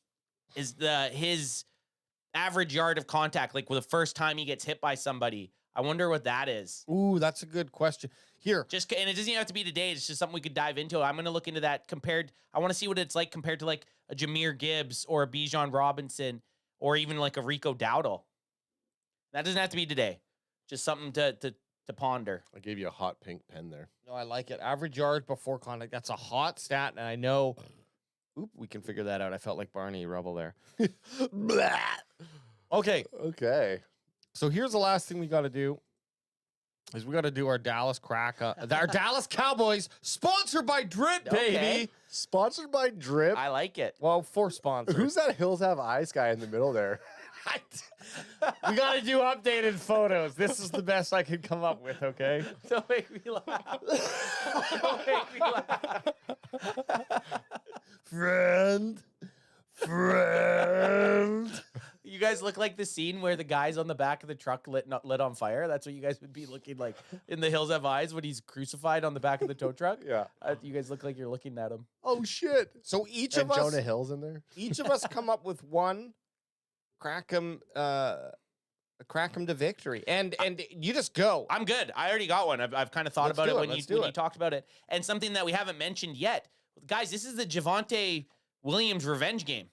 average yard of contact, like the first time he gets hit by somebody. I wonder what that is. Ooh, that's a good question. Here. And it doesn't even have to be today. It's just something we could dive into. I'm going to look into that compared. I want to see what it's like compared to like a Jahmyr Gibbs or a Bijan Robinson or even like a Rico Dowdle. That doesn't have to be today. Just something to ponder. I gave you a hot pink pen there. No, I like it. Average yards before contact. That's a hot stat, and I know. Oop, we can figure that out. I felt like Barney Rubble there. Okay. Okay. So here's the last thing we got to do. Is we got to do our Dallas our Dallas Cowboys, sponsored by Drip, baby. Okay. Sponsored by Drip. I like it. Well, for sponsors. Who's that Hills Have Eyes guy in the middle there? We got to do updated photos. This is the best I could come up with, okay? Don't make me laugh. Don't make me laugh. Friend. You guys look like the scene where the guy's on the back of the truck lit on fire. That's what you guys would be looking like in The Hills Have Eyes when he's crucified on the back of the tow truck. Yeah. You guys look like you're looking at him. Oh, shit. So each And of us, Jonah Hill's in there? each of us come up with one crack 'em to victory. And you just go. I'm good. I already got one. I've kind of thought Let's about do it it. when Let's you do it. talked about it. And something that we haven't mentioned yet. Guys, this is the Javonte Williams revenge game.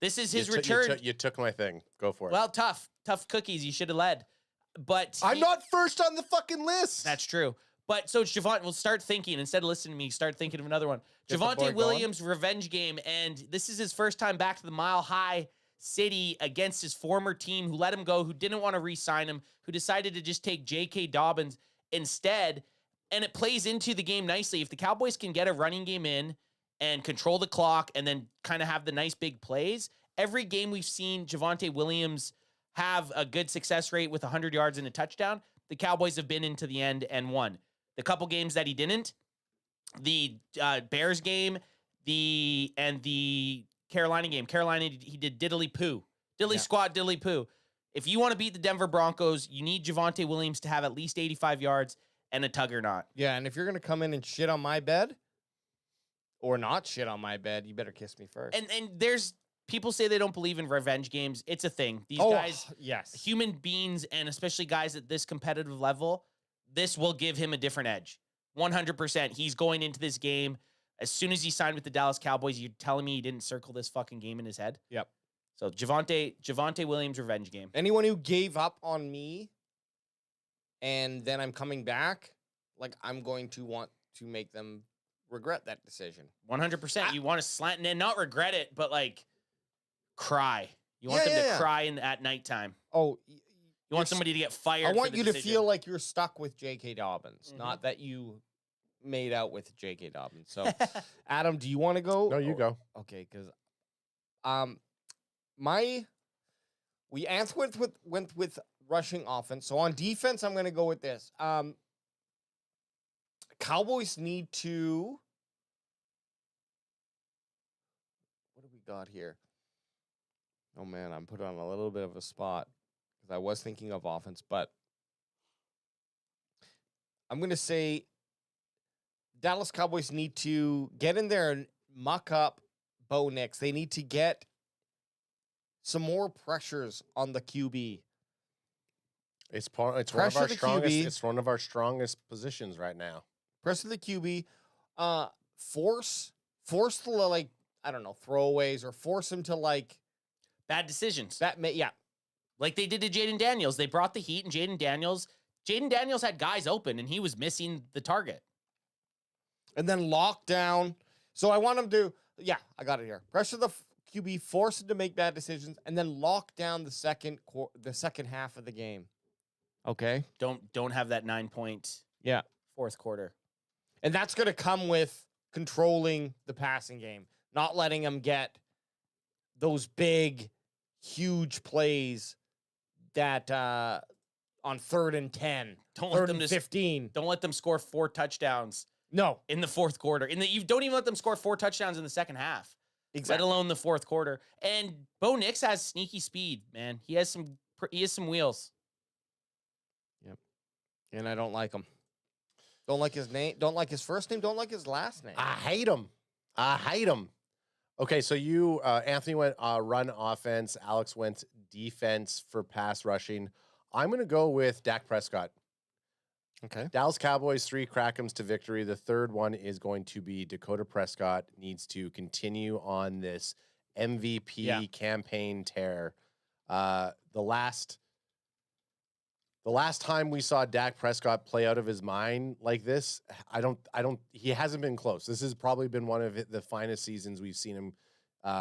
This is his return. You took my thing. Go for it. Well, tough cookies. You should have led. But I'm not first on the fucking list. That's true. But so it's Javonte. We'll start thinking. Instead of listening to me, start thinking of another one. Get the boy Javonte Williams' revenge game. And this is his first time back to the Mile High City against his former team who let him go, who didn't want to re-sign him, who decided to just take J.K. Dobbins instead. And it plays into the game nicely. If the Cowboys can get a running game in and control the clock and then kind of have the nice big plays, every game we've seen Javonte Williams have a good success rate with 100 yards and a touchdown, the Cowboys have been into the end and won. The couple games that he didn't, the Bears game, the Carolina game. Carolina, he did diddly poo. Diddly squat, diddly poo. If you want to beat the Denver Broncos, you need Javonte Williams to have at least 85 yards and a tug or not. Yeah, and if you're going to come in and shit on my bed or not shit on my bed, you better kiss me first. And there's people say they don't believe in revenge games. It's a thing. These guys, yes, human beings, and especially guys at this competitive level, this will give him a different edge. 100%. He's going into this game. As soon as he signed with the Dallas Cowboys, you're telling me he didn't circle this fucking game in his head? Yep. So Javonte Williams revenge game. Anyone who gave up on me and then I'm coming back, like, I'm going to want to make them regret that decision. 100%. You want to slant and not regret it, but like cry. You want them to cry at nighttime. Oh, you want somebody to get fired. I want for the you decision. to feel like you're stuck with J.K. Dobbins, not that you made out with J.K. Dobbins. So, Adam, do you want to go? No, you go. Okay, because we went with rushing offense. So on defense, I'm going to go with this. Cowboys need to. What do we got here? Oh man, I'm put on a little bit of a spot because I was thinking of offense, but I'm going to say Dallas Cowboys need to get in there and muck up Bo Nix. They need to get some more pressures on the QB. It's one of Pressure our the strongest. QB. It's one of our strongest positions right now. Pressure the QB. Force the, like, I don't know, throwaways, or force him to, like, bad decisions. Yeah. Like they did to Jaden Daniels. They brought the heat, and Jaden Daniels had guys open, and he was missing the target. And then lock down. So I want him to, I got it here. Pressure the QB, force him to make bad decisions, and then lock down the second half of the game. Okay? Don't have that 9-point fourth quarter. And that's going to come with controlling the passing game, not letting them get those big, huge plays that on 3rd and 10, Don't 3rd let them and just 15. Don't let them score 4 touchdowns. No. In the fourth quarter. You don't even let them score 4 touchdowns in the second half. Exactly. Let alone the fourth quarter. And Bo Nix has sneaky speed, man. He has some wheels. Yep. And I don't like him. Don't like his name. Don't like his first name. Don't like his last name. I hate him. Okay, so you, Anthony went run offense. Alex went defense for pass rushing. I'm going to go with Dak Prescott. Okay. Dallas Cowboys 3 crack'ems to victory. The third one is going to be Dakota Prescott needs to continue on this MVP campaign tear. The last time we saw Dak Prescott play out of his mind like this, he hasn't been close. This has probably been one of the finest seasons we've seen him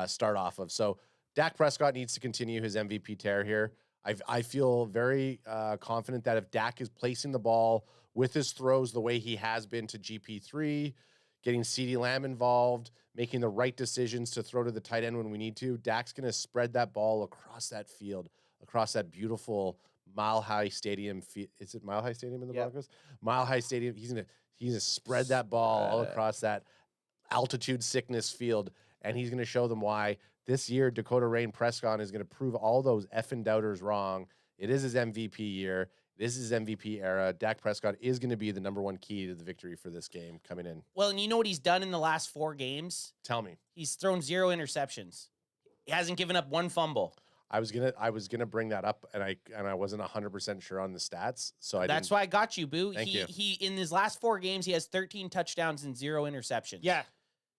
start off of. So Dak Prescott needs to continue his MVP tear here. I feel very confident that if Dak is placing the ball with his throws the way he has been to GP3, getting CeeDee Lamb involved, making the right decisions to throw to the tight end when we need to, Dak's going to spread that ball across that field, across that beautiful Mile High Stadium. Is it Mile High Stadium in the Broncos? Mile High Stadium. He's gonna spread that ball all across that altitude sickness field, and he's gonna show them why this year Dakota Rain Prescott is gonna prove all those effing doubters wrong. It is his MVP year. This is his MVP era. Dak Prescott is going to be the #1 key to the victory for this game coming in. Well, and you know what he's done in the last 4 games? Tell me. He's thrown 0 interceptions. He hasn't given up 1 fumble. I was gonna bring that up, and I wasn't 100% sure on the stats, so that's why I got you, Boo. Thank you. He in his last 4 games, he has 13 touchdowns and 0 interceptions. Yeah,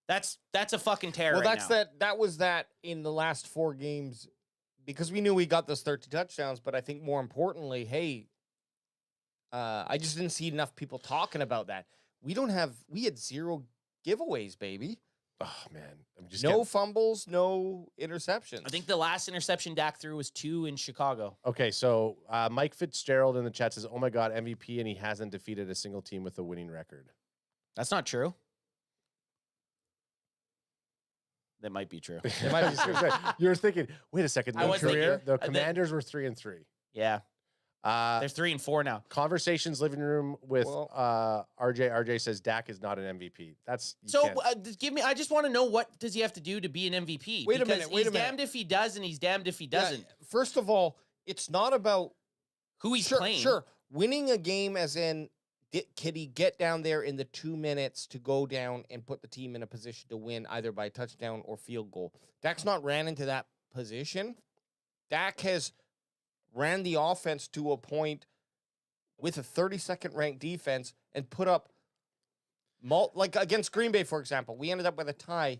that's a fucking terror. Well, right that's now. that was that in the last 4 games, because we knew we got those 13 touchdowns, but I think more importantly, hey, I just didn't see enough people talking about that. We had 0 giveaways, baby. Oh man, I'm just no fumbles, no interceptions. I think the last interception Dak threw was 2 in Chicago. Okay, so Mike Fitzgerald in the chat says, "Oh my God, MVP," and he hasn't defeated a single team with a winning record. That's not true. That might be true. It might be true. You were thinking, wait a second. I was thinking, the Commanders were 3-3. Yeah. They're 3-4 now. Conversations living room with RJ. RJ says Dak is not an MVP. That's so. Give me. I just want to know, what does he have to do to be an MVP? Wait a minute. He's damned if he does, and he's damned if he doesn't. First of all, it's not about who he's playing. Sure, winning a game, as in, can he get down there in the 2 minutes to go down and put the team in a position to win either by touchdown or field goal? Dak's not ran into that position. Dak has ran the offense to a point with a 32nd ranked defense and put up like against Green Bay, for example. We ended up with a tie.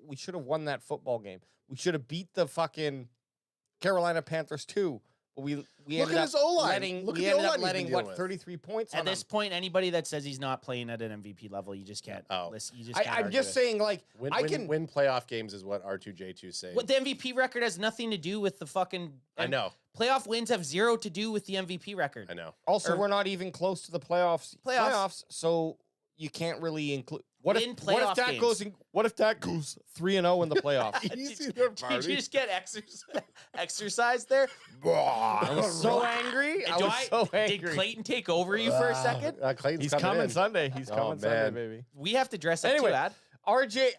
We should have won that football game. We should have beat the fucking Carolina Panthers too. But we ended up letting what, 33 points at on this them. point. Anybody that says he's not playing at an MVP level, you just can't. You just can't I'm just saying, like, I can win playoff games is what R2J2 saying. What the MVP record has nothing to do with the fucking. I know. Playoff wins have 0 to do with the MVP record. I know. Also, we're not even close to the playoffs, so you can't really include. What if Dak goes 3-0 in the playoffs? Did you just get exercise there? I was so angry. Did Clayton take over you for a second? Clayton's coming Sunday. He's coming Sunday, baby. We have to dress up too, Ad. RJ,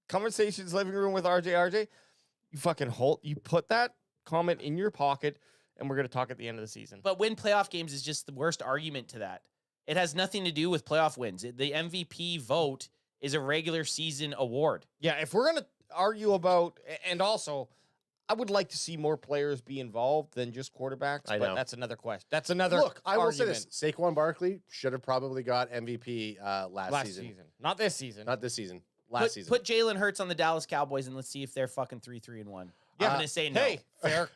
conversations living room with RJ. RJ, you fucking you put that comment in your pocket, and we're gonna talk at the end of the season. But win playoff games is just the worst argument to that. It has nothing to do with playoff wins. The MVP vote is a regular season award. Yeah, if we're going to argue about, and also, I would like to see more players be involved than just quarterbacks, but that's another question. That's another Look, I will argument. say this. Saquon Barkley should have probably got MVP last season. Not this season. Not this season. Last season. Put Jalen Hurts on the Dallas Cowboys and let's see if they're fucking 3-3-1. Yeah. I'm going to say no. Hey, fair.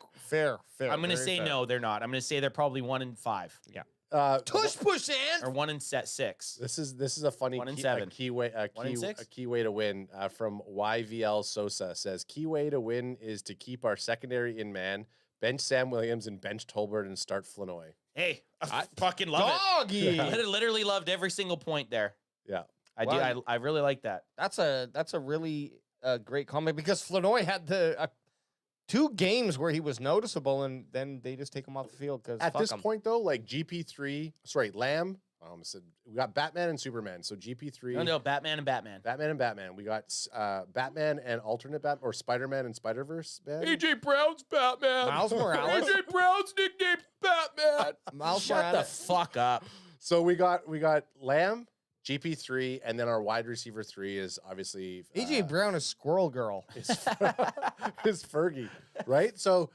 I'm going to say no, they're not. I'm going to say they're probably 1-5. Yeah. Push and or 1-6. This is a funny key way to win from YVL Sosa says key way to win is to keep our secondary in man, bench Sam Williams and bench Tolbert and start Flanoy. Hey, I fucking love it. I literally loved every single point there. Yeah, I do. I really like that. That's a really great comment because Flanoy had the 2 games where he was noticeable, and then they just take him off the field because at this point though, like Lamb. We got Batman and Superman. So GP3. No, Batman and Batman. We got Batman and alternate Batman, or Spider-Man and Spider-Verse. AJ Brown's Batman. Miles Morales. AJ Brown's nicknamed Batman. Shut the fuck up. So we got Lamb, GP3, and then our wide receiver 3 is obviously AJ Brown is Squirrel Girl. is Fergie, right? So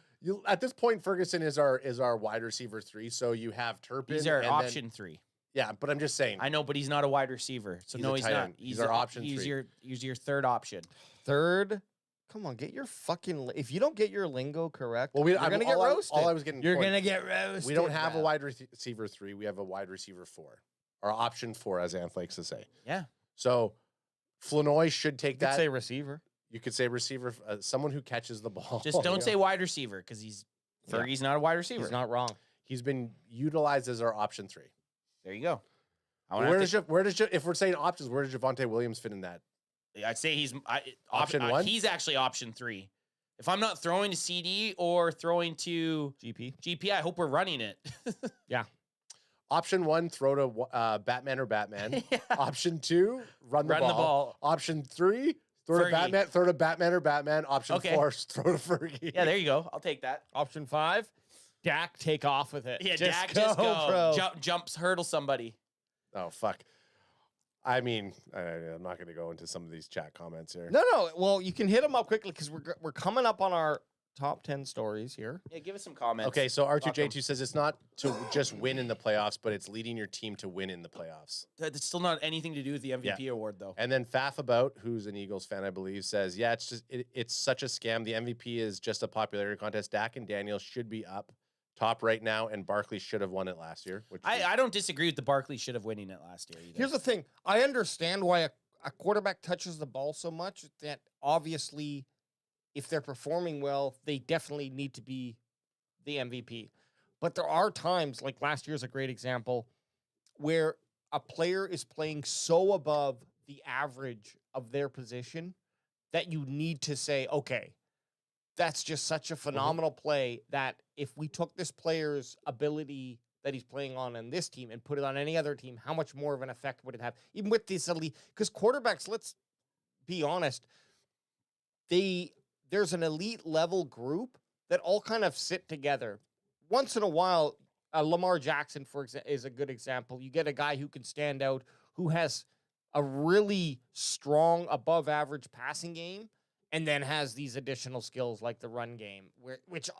at this point, Ferguson is our wide receiver 3. So you have Turpin. He's our and option 3. Yeah, but I'm just saying. I know, but he's not a wide receiver. So He's no, a he's tight not. end. He's our option He's 3. your third option. Third. Come on, get your fucking. If you don't get your lingo correct, Well, you're gonna get roasted. All I was getting. You're point- gonna get roasted. We don't have a man. wide receiver 3. We have a wide receiver 4, or option 4, as Anth likes to say. Yeah. So Flanoy should take You could that. say receiver. You could say receiver, someone who catches the ball. Just don't say wide receiver because Fergie's not a wide receiver. He's not wrong. He's been utilized as our option 3. There you go. Where does if we're saying options, where does Javonte Williams fit in that? I'd say he's Option 1? He's actually option 3. If I'm not throwing to CD or throwing to GP, I hope we're running it. Yeah. Option 1, throw to Batman or Batman. Yeah. Option 2, run the ball. Option 3, throw to Fergie. Batman. Throw to Batman or Batman. Option 4, throw to Fergie. Yeah, there you go. I'll take that. Option 5, Dak take off with it. Yeah, just Dak go, just go. bro. Jumps, hurdle somebody. Oh fuck. I mean, I'm not going to go into some of these chat comments here. No. Well, you can hit them up quickly because we're coming up on our top 10 stories here. Yeah, give us some comments. Okay, so R2J2 says it's not to just win in the playoffs, but it's leading your team to win in the playoffs. That's still not anything to do with the MVP award, though. And then Faf About, who's an Eagles fan, I believe, says, yeah, it's just it's such a scam. The MVP is just a popularity contest. Dak and Daniel should be up top right now, and Barkley should have won it last year. Which I don't disagree with the Barkley should have winning it last year either. Here's the thing. I understand why a quarterback touches the ball so much that obviously if they're performing well, they definitely need to be the MVP. But there are times, like last year's a great example, where a player is playing so above the average of their position that you need to say, okay, that's just such a phenomenal play that if we took this player's ability that he's playing on this team and put it on any other team, how much more of an effect would it have? Even with this elite, because quarterbacks, let's be honest, there's an elite level group that all kind of sit together. Once in a while, Lamar Jackson, for example, is a good example. You get a guy who can stand out, who has a really strong above average passing game, and then has these additional skills like the run game, which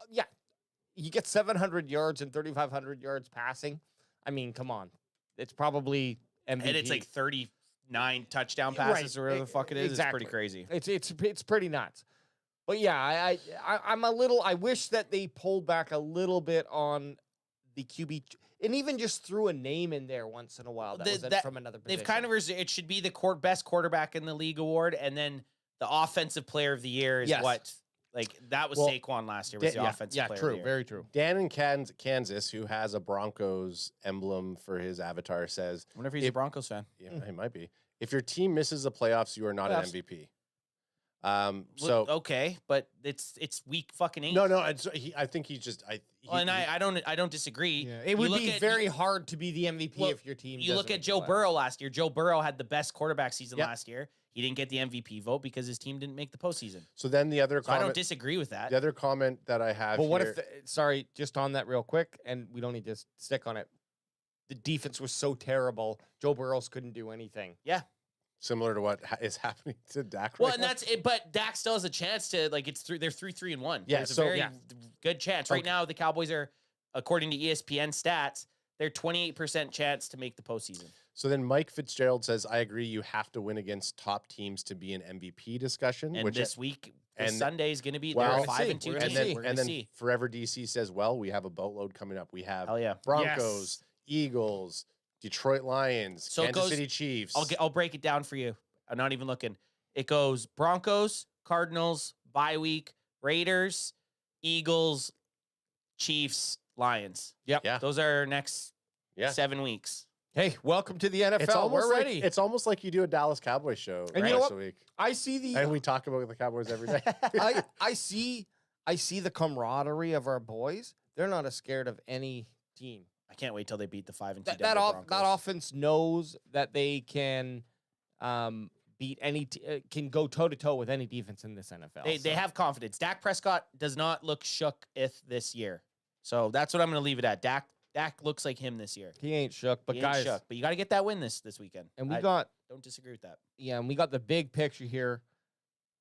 you get 700 yards and 3,500 yards passing. I mean, come on. It's probably MVP. And it's like 39 touchdown passes or whatever the fuck it is. Exactly. It's pretty crazy. It's pretty nuts. But yeah, I'm a little, I wish that they pulled back a little bit on the QB and even just threw a name in there once in a while that was from another position. They've kind of, it should be the best quarterback in the league award, and then the offensive player of the year is what, like, that was Saquon last year, was the offensive player of the year. Very true. Dan in Kansas, who has a Broncos emblem for his avatar, says, I wonder if he's a Broncos fan. Yeah, he might be. If your team misses the playoffs, you are not an MVP. So okay, but it's week fucking 8. No, I think he's just. I don't disagree. Yeah, it would be very hard to be the MVP if your team. You look at Joe Burrow last year. Joe Burrow had the best quarterback season last year. He didn't get the MVP vote because his team didn't make the postseason. So then the other comment, I don't disagree with that. The other comment that I have. But what if? Sorry, just on that real quick, and we don't need to stick on it. The defense was so terrible. Joe Burrows couldn't do anything. Yeah. Similar to what is happening to Dak. Well, right and now. that's it. But Dak still has a chance to they're 3-3-1. Yeah, There's a very good chance right now. The Cowboys are, according to ESPN stats, they're 28% chance to make the postseason. So then Mike Fitzgerald says, "I agree. You have to win against top teams to be an MVP discussion." And which this week, and Sunday is going to be well, they're 5-2 team. And then Forever DC says, "Well, we have a boatload coming up. We have Hell Broncos, Eagles, Detroit Lions, So Kansas City Chiefs." I'll break it down for you. I'm not even looking. It goes Broncos, Cardinals, bye week, Raiders, Eagles, Chiefs, Lions. Yep. Yeah. Those are our next 7 weeks. Hey, welcome to the NFL. It's almost We're like, ready. It's almost like you do a Dallas Cowboys show And you know once what? a week. I see the And we talk about the Cowboys every day. I see the camaraderie of our boys. They're not as scared of any team. I can't wait till they beat the 5-2 That Broncos. offense knows that they can beat can go toe to toe with any defense in this NFL. They have confidence. Dak Prescott does not look shook this year. So that's what I'm going to leave it at. Dak Dak looks like him this year. He ain't shook, but He ain't guys, shook. But you got to get that win this weekend. and we I got don't disagree with that. and we got the big picture here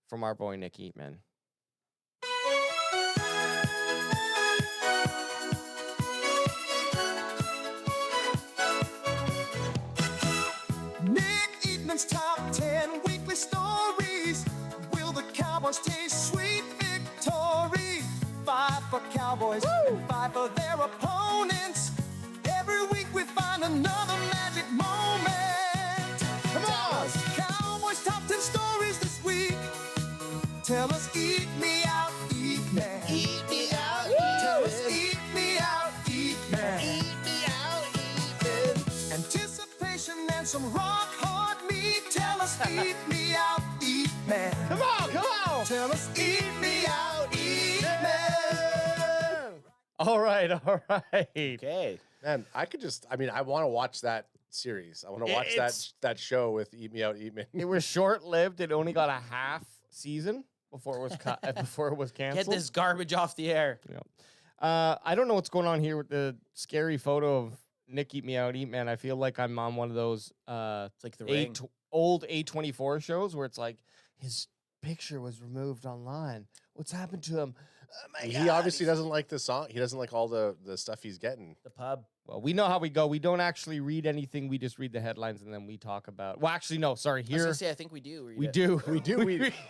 from our boy Nick Eatman. Nick Eatman's top 10 weekly stories. Will the Cowboys taste sweet victory? 5 for Cowboys and 5 for their opponents. Every week we find another magic moment. Come on! Cowboys top 10 stories this week. Tell us, eat me out, eat man. Eat me out, tell us, eat me out, eat man. Eat me out, eat man. Anticipation and some rock hard meat. Tell us, eat me out, eat man. Come on, come on. Tell us, eat me out, eat man. All right, all right. Okay. Man, I want to watch that series. I want to watch that show with Eat Me Out, Eat Me. It was short-lived. It only got a half season before it was before it was canceled. Get this garbage off the air. Yeah. I don't know what's going on here with the scary photo of Nick Eat Me Out, Eat Man. I feel like I'm on one of those It's like the ring. old A24 shows where it's like his picture was removed online. What's happened to him? Oh my He God, obviously doesn't like the song. He doesn't like all the stuff he's getting. The pub. Well, we know how we go. We don't actually read anything. We just read the headlines and then we talk about. Well, actually, no. Sorry. I was Here gonna say, I think we do. read we it. do. We do.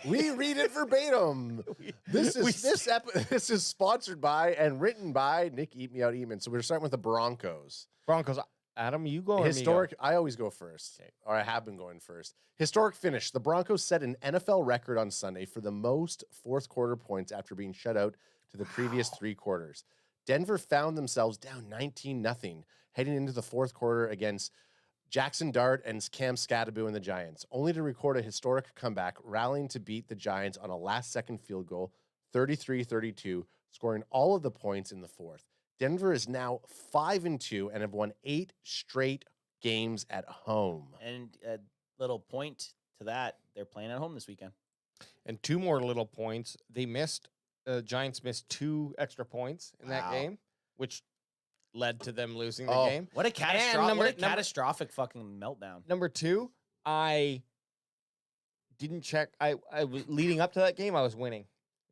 We read it verbatim. This is sponsored by and written by Nick Eat Me Out, Eatman. So we're starting with the Broncos. Broncos. Adam, you go. Or Historic. Me go? I always go first, or I have been going first. Historic finish. The Broncos set an NFL record on Sunday for the most fourth quarter points after being shut out to the previous 3 quarters. Denver found themselves down 19-0 heading into the fourth quarter against Jackson Dart and Cam Scatterbo and the Giants, only to record a historic comeback, rallying to beat the Giants on a last-second field goal, 33-32, scoring all of the points in the fourth. Denver is now 5-2 and have won 8 straight games at home. And a little point to that, they're playing at home this weekend. And 2 more little points. They missed. Giants missed 2 extra points in that game, which led to them losing the game. What a catastrophic fucking meltdown. Number 2, I didn't check. I was leading up to that game. I was winning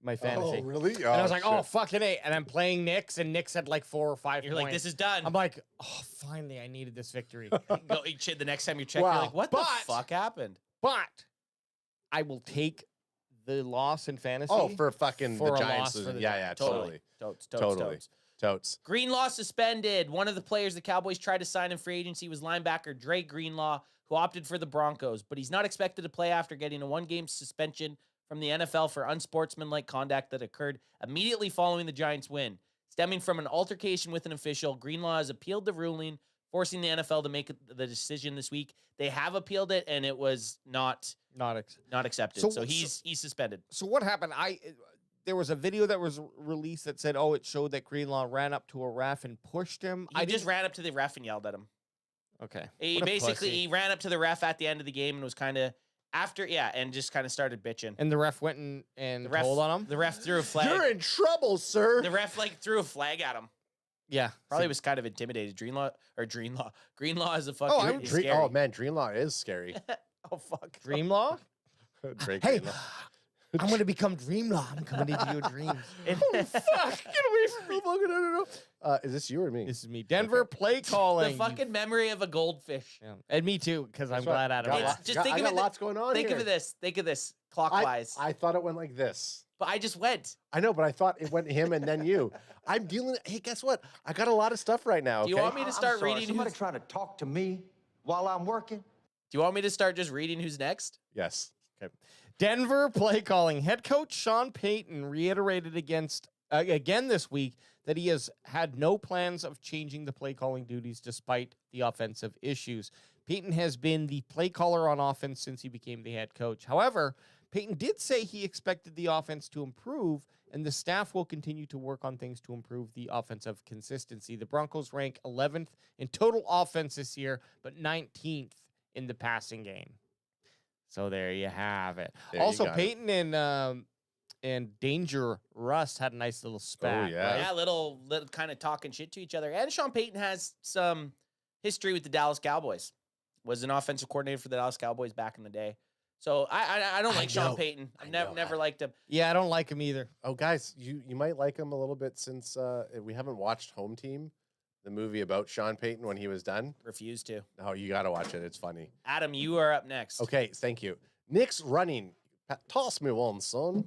my fantasy. Oh, really? And I was like, oh, fucking A. And I'm playing Knicks, and Knicks had like 4 or 5 You're points. like, this is done. I'm like, oh, finally, I needed this victory. Go eat shit the next time you check. Wow. You're like, what the fuck happened? But I will take the loss in fantasy. Oh, for fucking for the a Giants. loss for the Yeah, Giants. totally. Totes. Totes. Greenlaw suspended. One of the players the Cowboys tried to sign in free agency was linebacker Dre Greenlaw, who opted for the Broncos, but he's not expected to play after getting a 1-game suspension from the NFL for unsportsmanlike conduct that occurred immediately following the Giants' win. Stemming from an altercation with an official, Greenlaw has appealed the ruling, forcing the NFL to make the decision this week. They have appealed it, and it was not accepted. So he's suspended. So what happened? There was a video that was released that said, oh, it showed that Greenlaw ran up to a ref and pushed him. I just ran up to the ref and yelled at him. Okay. He ran up to the ref at the end of the game and was kind of and just kind of started bitching. And the ref went and told on him? The ref threw a flag. You're in trouble, sir. The ref threw a flag at him. Yeah. Probably was kind of intimidated. Greenlaw is a fucking Oh, man, Greenlaw is scary. Oh, fuck. Dreamlaw? Hey, I'm going to become Dreamlaw. I'm coming into your dreams. Oh, fuck. Get away from me. No. Is this you or me? This is me. Denver play calling. The fucking memory of a goldfish. Yeah. And me too, because I'm glad Adam. Think of lots going on Think here. of this. Think of this clockwise. I thought it went like this. But I just went. I know, but I thought it went him and then you. I'm dealing. Hey, guess what? I got a lot of stuff right now. Do you want me to start reading? Somebody trying to talk to me while I'm working? Do you want me to start just reading who's next? Yes. Okay. Denver play calling. Head coach Sean Payton reiterated again this week that he has had no plans of changing the play calling duties despite the offensive issues. Payton has been the play caller on offense since he became the head coach. However, Payton did say he expected the offense to improve, and the staff will continue to work on things to improve the offensive consistency. The Broncos rank 11th in total offense this year, but 19th in the passing game. So there you have it. Also, Payton and Danger Russ had a nice little spat. yeah. right? Yeah, little kind of talking shit to each other. And Sean Payton has some history with the Dallas Cowboys. Was an offensive coordinator for the Dallas Cowboys back in the day. So I don't like Sean Payton. I've never liked him. Yeah, I don't like him either. Oh, guys, you might like him a little bit since we haven't watched Home Team, the movie about Sean Payton when he was done. Refuse to. Oh, you got to watch it. It's funny. Adam, you are up next. Okay, thank you. Nick's running. Toss me one, son.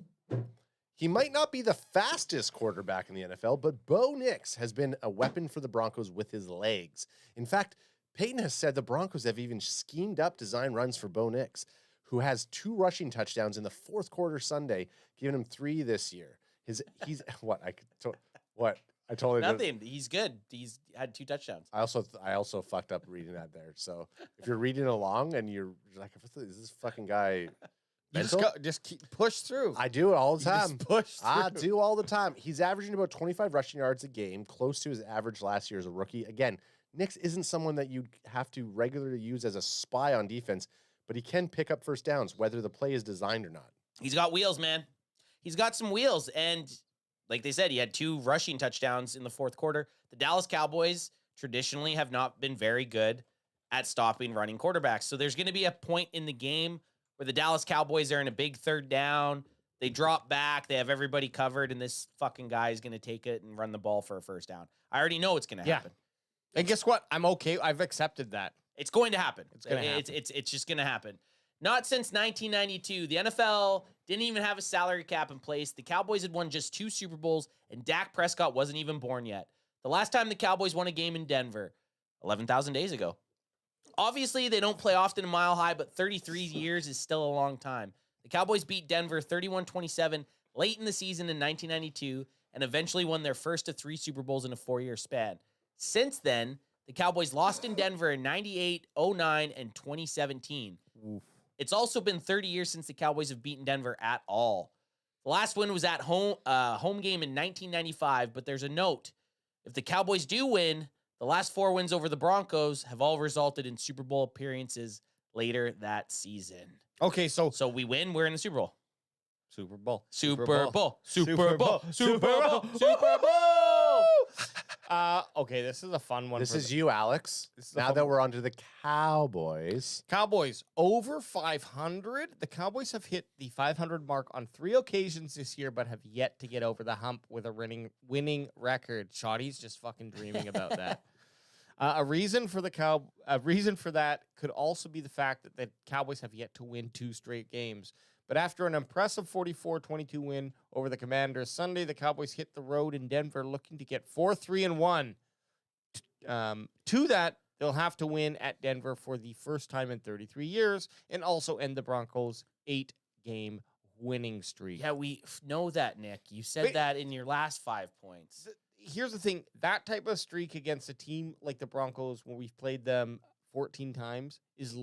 He might not be the fastest quarterback in the NFL, but Bo Nix has been a weapon for the Broncos with his legs. In fact, Payton has said the Broncos have even schemed up design runs for Bo Nix, who has 2 rushing touchdowns in the fourth quarter Sunday, giving him 3 this year. He's what I totally did. Nothing. He's good. He's had 2 touchdowns. I also fucked up reading that there. So if you're reading along and you're like, is this fucking guy mental? Just keep push through. I do it all the You time. just push I through. do all the time. He's averaging about 25 rushing yards a game, close to his average last year as a rookie. Again, Nix isn't someone that you'd have to regularly use as a spy on defense, but he can pick up first downs, whether the play is designed or not. He's got wheels, man. He's got some wheels. And like they said, he had 2 rushing touchdowns in the fourth quarter. The Dallas Cowboys traditionally have not been very good at stopping running quarterbacks. So there's going to be a point in the game where the Dallas Cowboys are in a big third down. They drop back. They have everybody covered, and this fucking guy is going to take it and run the ball for a first down. I already know it's going to happen. And guess what? I'm okay. I've accepted that. It's going to happen. It's going to happen. It's just going to happen. Not since 1992. The NFL didn't even have a salary cap in place. The Cowboys had won just 2 Super Bowls, and Dak Prescott wasn't even born yet. The last time the Cowboys won a game in Denver, 11,000 days ago. Obviously, they don't play often in Mile High, but 33 years is still a long time. The Cowboys beat Denver 31-27 late in the season in 1992 and eventually won their first of 3 Super Bowls in a 4-year span. Since then, the Cowboys lost in Denver in 98, 09, and 2017. Oof. It's also been 30 years since the Cowboys have beaten Denver at all. The last win was at home game in 1995, but there's a note. If the Cowboys do win, the last 4 wins over the Broncos have all resulted in Super Bowl appearances later that season. Okay, so we win, we're in the Super Bowl. Super Bowl. Super Bowl. Super Bowl. Super Bowl. Super Bowl. Okay, this is a fun one. This is you, Alex. Now that we're on to the Cowboys. Cowboys over 500. The Cowboys have hit the 500 mark on 3 occasions this year, but have yet to get over the hump with a winning record. Shotty's just fucking dreaming about that. A reason for that could also be the fact that the Cowboys have yet to win 2 straight games. But after an impressive 44-22 win over the Commanders Sunday, the Cowboys hit the road in Denver looking to get 4-3-1. To that, they'll have to win at Denver for the first time in 33 years and also end the Broncos' 8-game winning streak. Yeah, we know that, Nick. You said that in your last 5 points. Here's the thing. That type of streak against a team like the Broncos, when we've played them 14 times, is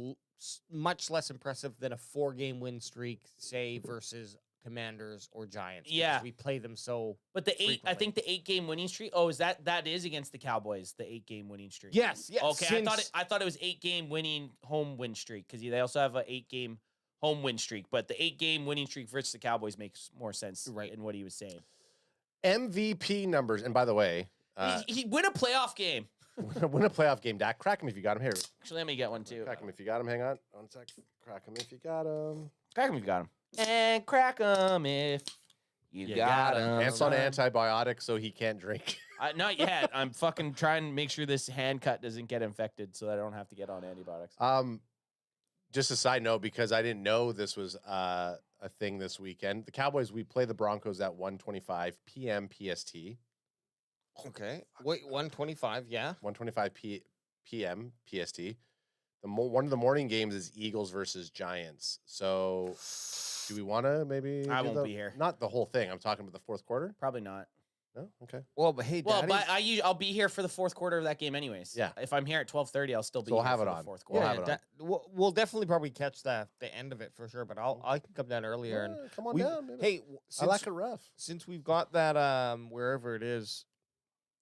much less impressive than a 4-game win streak, say, versus Commanders or Giants. Yeah. We play them so But the 8, frequently. I think the 8-game winning streak. Oh, is that is against the Cowboys, the 8-game winning streak? Yes. Okay, I thought it was 8-game winning home win streak because they also have a 8-game home win streak. But the 8-game winning streak versus the Cowboys makes more sense in what he was saying. MVP numbers. And by the way, he win a playoff game. win a playoff game, Dak. Crack him if you got him here. Actually, let me get one too. Crack him if you got him. Hang on. 1 sec. Crack him if you got him. Crack him if you got him. And crack him if you got him. Ant's on antibiotics, so he can't drink. Not yet. I'm fucking trying to make sure this hand cut doesn't get infected so that I don't have to get on antibiotics. Just a side note, because I didn't know this was a thing this weekend. The Cowboys, we play the Broncos at 1:25 p.m. PST. Okay. Wait, 1:25, yeah. 1:25 p.m. PST. One of the morning games is Eagles versus Giants. So do we want to maybe... I won't be here. Not the whole thing. I'm talking about the fourth quarter. Probably not. No? Okay. Well, but hey, Well, but I'll be here for the fourth quarter of that game anyways. Yeah. If I'm here at 12:30, I'll still be So we'll here have for it the on. fourth We'll quarter. have it on. We'll definitely probably catch the end of it for sure, but I can come down earlier. And Come on down. Maybe. Hey, I like it rough. Since we've got that wherever it is,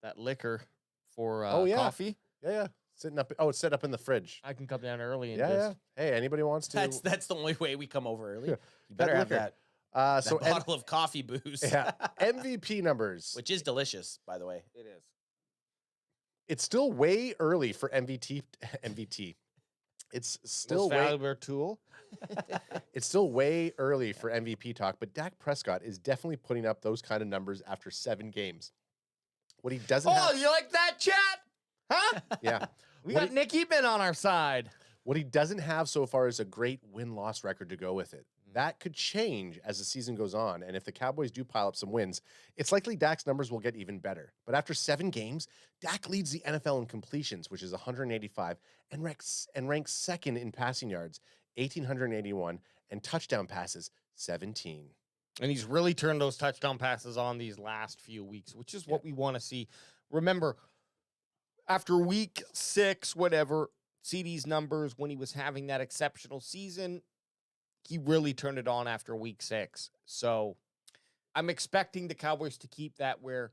that liquor for yeah. coffee, Yeah. Sitting up. Oh, it's set up in the fridge. I can come down early and Yeah. just Hey, anybody wants to? That's the only way we come over early. Yeah. You better have liquor. that. So That bottle of coffee booze. yeah, MVP numbers. Which is delicious, by the way. It is. It's still way early for MVT. It's still Most way, valuable tool. it's still way early for MVP talk, but Dak Prescott is definitely putting up those kind of numbers after 7 games. What he doesn't Oh, have, you like that, chat? Huh? yeah. We What got Nick Eatman on our side. What he doesn't have so far is a great win-loss record to go with it. That could change as the season goes on, and if the Cowboys do pile up some wins, it's likely Dak's numbers will get even better. But after 7 games, Dak leads the NFL in completions, which is 185, and ranks second in passing yards, 1,881, and touchdown passes, 17. And he's really turned those touchdown passes on these last few weeks, which is what we want to see. Remember, after week 6, whatever, CD's numbers when he was having that exceptional season, he really turned it on after week 6. So I'm expecting the Cowboys to keep that where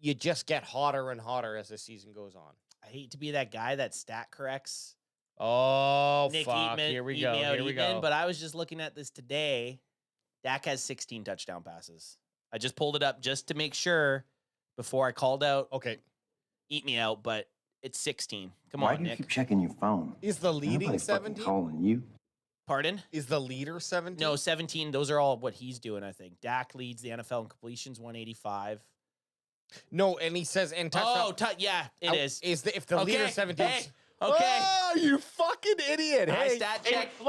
you just get hotter and hotter as the season goes on. I hate to be that guy that stat corrects. Oh, Nick fuck. Eatman, Here we eat go. me out, Here we Eatman, go. But I was just looking at this today. Dak has 16 touchdown passes. I just pulled it up just to make sure before I called out. Okay. Eat me out, but it's 16. Come Why on, do you Nick. keep checking your phone? Is the leading Nobody fucking 17? calling you. Pardon? Is the leader 17? No, 17. Those are all what he's doing, I think. Dak leads the NFL in completions, 185. No, and he says and touchdown. Oh, yeah, it is. If the leader 17? Hey, okay. Oh, you fucking idiot. I Hey, stat checked.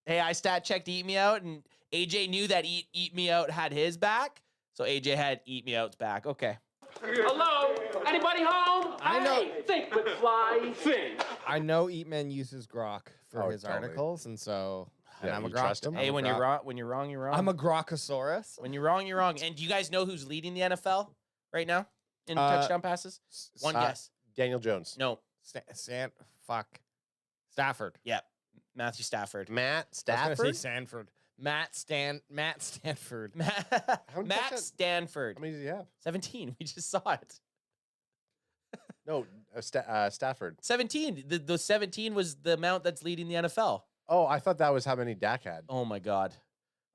Hey, I stat checked Eat Me Out, and AJ knew that Eat Me Out had his back, so AJ had Eat Me Out's back. Okay. Hello? Anybody home? I know. Hey, think with fly fin. I know Eatman uses Grok for Oh, his totally. articles, and so Yeah, and I'm a you Grok. trust him? Hey, I'm a when Grok- you're wrong, you're wrong. I'm a Grokosaurus. When you're wrong, you're wrong. And do you guys know who's leading the NFL right now in touchdown passes? One guess. Daniel Jones. No. Stafford. Yeah. Matthew Stafford. Matt I was Stafford. gonna say Sanford. Matt Stanford. many Matt touchdowns- Stanford. How many does he have? 17. We just saw it. No, Stafford. 17. The 17 was the amount that's leading the NFL. Oh, I thought that was how many Dak had. Oh my God.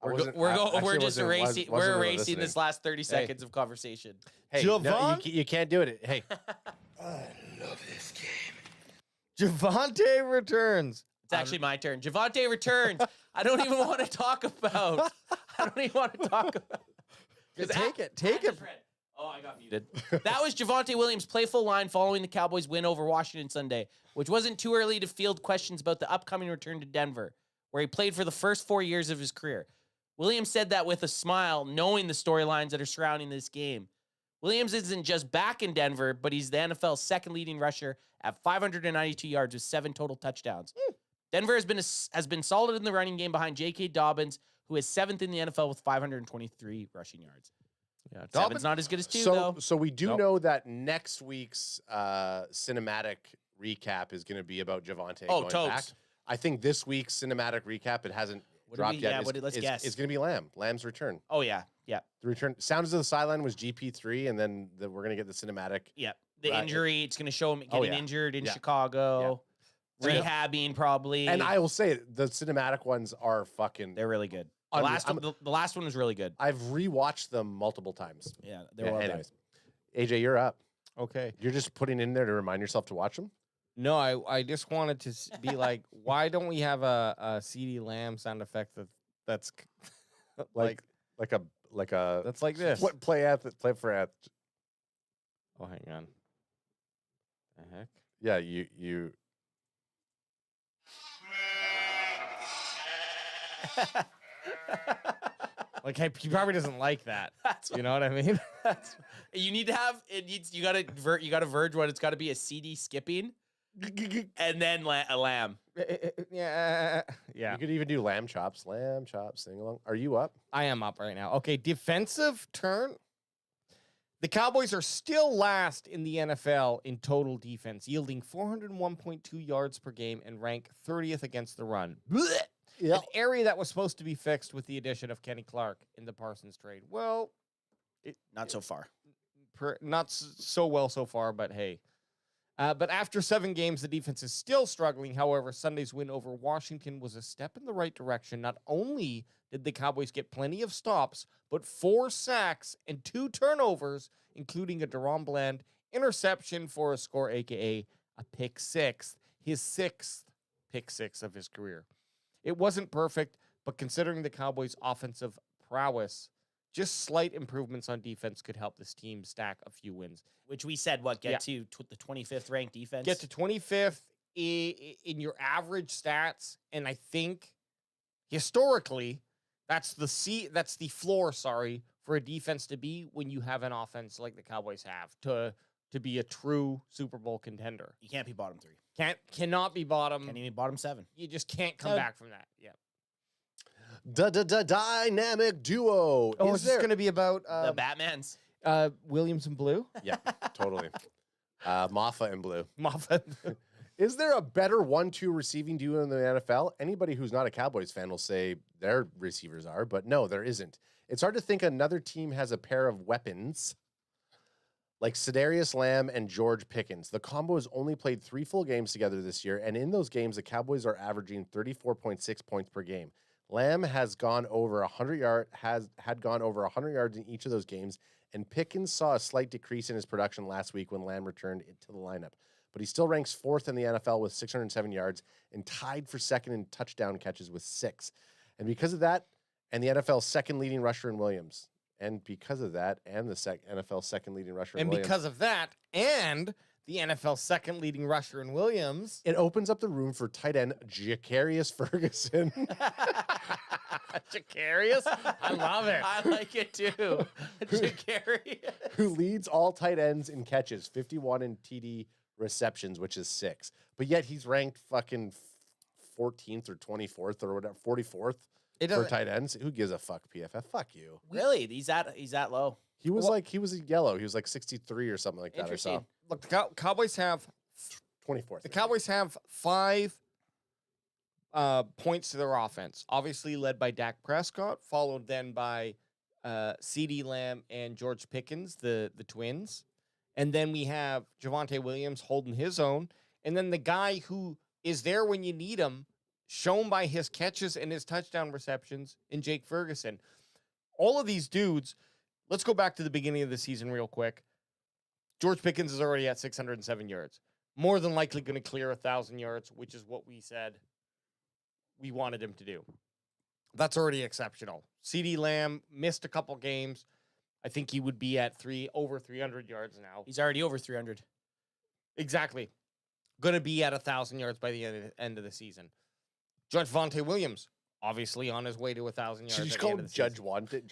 I We're wasn't- we're I just actually wasn't erasing. really We're erasing listening. this last 30 seconds of conversation. Hey, Javon? no, you can't do it. Hey, Javonte returns. It's actually my turn. Javonte returns. I don't even want to talk about. I don't even want to talk about. Take it. Oh, I got muted. That was Javonte Williams' playful line following the Cowboys' win over Washington Sunday, which wasn't too early to field questions about the upcoming return to Denver, where he played for the first 4 years of his career. Williams said that with a smile, knowing the storylines that are surrounding this game. Williams isn't just back in Denver, but he's the NFL's second leading rusher at 592 yards with 7 total touchdowns. Denver has been solid in the running game behind J.K. Dobbins, who is 7th in the NFL with 523 rushing yards. Yeah, Dobbins not as good as 2, though. so we do Nope. know that next week's cinematic recap is going to be about Javonte Oh, going totes. back. I think this week's cinematic recap, it hasn't What do dropped we- yet. yeah, is- what did- let's is- guess. It's going to be Lamb's return. Oh, yeah. Yeah. The return. Sounds of the sideline was GP3, and then we're going to get the cinematic. Yeah. The Right. injury, it's going to show him getting Oh, yeah. injured in Yeah. Chicago, Yeah. rehabbing probably. And I will say, the cinematic ones are fucking. They're really good. The Unreal. last, one, the last one was really good. I've rewatched them multiple times. Yeah, they're well done. anyways. AJ, you're up. Okay. You're just putting in there to remind yourself to watch them. No, I just wanted to be like, why don't we have a CD Lamb sound effect that's like like a that's like this? What play for ath? Oh, hang on. The heck? Yeah, you. Like, hey, he probably doesn't like that. That's You know what I mean? You need to have it needs you gotta verge one. It's gotta be a CD skipping and then a lamb. Yeah. You could even do lamb chops, sing along. Are you up? I am up right now. Okay, defensive turn. The Cowboys are still last in the NFL in total defense, yielding 401.2 yards per game and rank 30th against the run. Blech! Yeah. An area that was supposed to be fixed with the addition of Kenny Clark in the Parsons trade. Well, Not so far. not so well so far, but hey. But after 7 games, the defense is still struggling. However, Sunday's win over Washington was a step in the right direction. Not only did the Cowboys get plenty of stops, but 4 sacks and 2 turnovers, including a Deron Bland interception for a score, a.k.a. a pick 6, his 6th pick 6 of his career. It wasn't perfect, but considering the Cowboys' offensive prowess, just slight improvements on defense could help this team stack a few wins. Which we said, get to the 25th ranked defense? Get to 25th in your average stats, and I think historically that's the floor, for a defense to be when you have an offense like the Cowboys have to be a true Super Bowl contender. You can't be bottom 3. Cannot be bottom. Can't even be bottom 7. You just can't come back from that. Yeah. Dynamic duo. Oh, is this going to be about the Batmans? Williams and Blue? Yeah, totally. Moffat and Blue. Moffat. Is there a better 1-2 receiving duo in the NFL? Anybody who's not a Cowboys fan will say their receivers are, but no, there isn't. It's hard to think another team has a pair of weapons like Cedarius Lamb and George Pickens. The combo has only played 3 full games together this year, and in those games, the Cowboys are averaging 34.6 points per game. Lamb has gone over 100 had gone over 100 yards in each of those games, and Pickens saw a slight decrease in his production last week when Lamb returned into the lineup. But he still ranks 4th in the NFL with 607 yards and tied for 2nd in touchdown catches with 6. And because of that, and the NFL's 2nd leading rusher in Williams, and because of that, and the NFL's 2nd leading rusher in Williams. And because of that, and the NFL's 2nd leading rusher in Williams, it opens up the room for tight end Jacarius Ferguson. Jacarius? I love it. I like it too. Jacarius. Who leads all tight ends in catches, 51 in TD receptions, which is 6. But yet he's ranked fucking 14th or 24th or whatever, 44th for tight ends. Who gives a fuck, PFF? Fuck you. Really? He's that low? He was he was a yellow. He was like 63 or something like that. I saw. Look, the Cowboys have 24th. The Cowboys have 5 points to their offense, obviously led by Dak Prescott, followed then by CeeDee Lamb and George Pickens, the twins. And then we have Javonte Williams holding his own. And then the guy who is there when you need him, shown by his catches and his touchdown receptions, in Jake Ferguson. All of these dudes, let's go back to the beginning of the season real quick. George Pickens is already at 607 yards. More than likely going to clear 1,000 yards, which is what we said we wanted him to do. That's already exceptional. CeeDee Lamb missed a couple games. I think he would be at over 300 yards now. He's already over 300. Exactly. Going to be at 1,000 yards by the end of the season. Javonte Williams, obviously on his way to 1,000 yards. Did you call him Judge Wante?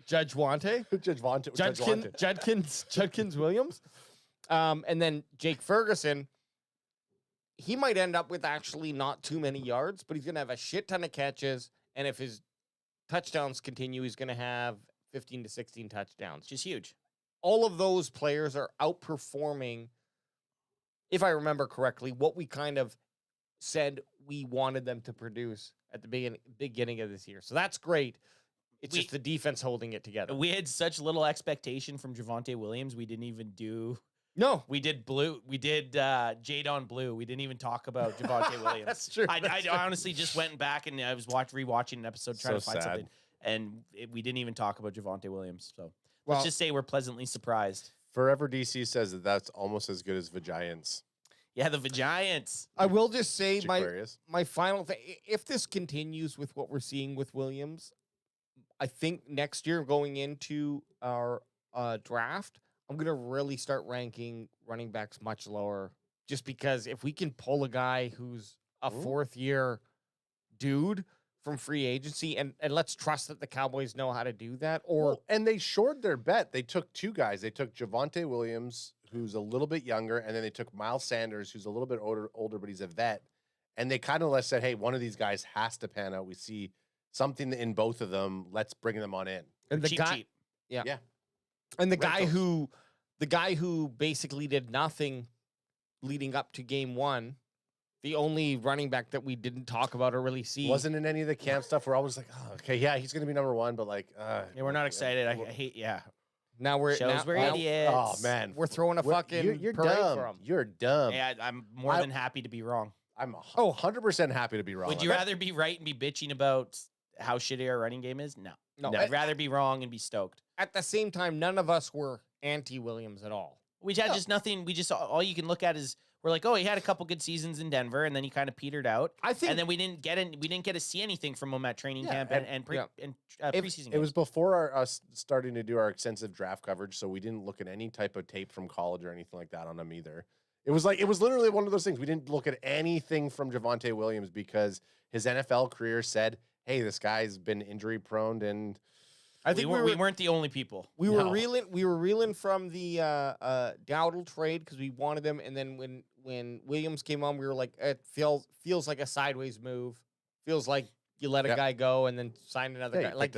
Judge Wante? Judkins Williams. And then Jake Ferguson, he might end up with actually not too many yards, but he's going to have a shit ton of catches. And if his touchdowns continue, he's going to have 15 to 16 touchdowns. Which is huge. All of those players are outperforming, if I remember correctly, what we kind of said we wanted them to produce at the beginning of this year. So that's great. It's just the defense holding it together. We had such little expectation from Javonte Williams. We didn't even do... No. We did Blue. We did Jade on Blue. We didn't even talk about Javonte Williams. That's true. I honestly just went back and I was rewatching an episode trying to find something. And we didn't even talk about Javonte Williams. So let's just say we're pleasantly surprised. Forever DC says that that's almost as good as Vagiants. Yeah, the Vagiants. I will just say my final thing. If this continues with what we're seeing with Williams, I think next year going into our draft, I'm going to really start ranking running backs much lower. Just because if we can pull a guy who's a 4th-year dude from free agency, and let's trust that the Cowboys know how to do that. And they shored their bet. They took 2 guys. They took Javonte Williams, who's a little bit younger, and then they took Miles Sanders, who's a little bit older, but he's a vet. And they kind of said, hey, one of these guys has to pan out. We see something in both of them. Let's bring them on in. And cheap. Yeah. And the guy who basically did nothing leading up to game 1, the only running back that we didn't talk about or really see. Wasn't in any of the camp stuff. We're always like, oh, okay, yeah, he's going to be number 1, but like... we're not excited. I hate, Now we're Shows we're now, idiots. Oh man, we're throwing a fucking you're parade dumb. for 'em. You're dumb. Yeah, I'm more than happy to be wrong. I'm 100% happy to be wrong. Would you rather be right and be bitching about how shitty our running game is? No. No, I'd rather be wrong and be stoked. At the same time, none of us were anti-Williams at all. We had just nothing. We just all you can look at is we're like, oh, he had a couple good seasons in Denver, and then he kind of petered out. I think, and then we didn't get to see anything from him at training camp and preseason. It games. was before us starting to do our extensive draft coverage, so we didn't look at any type of tape from college or anything like that on him either. It was literally one of those things. We didn't look at anything from Javonte Williams because his NFL career said, "Hey, this guy's been injury prone," and I think we weren't the only people. We were reeling from the Dowdle trade because we wanted him, and then when Williams came on, we were like, it feels like a sideways move. Feels like you let a guy go and then sign another guy. Like,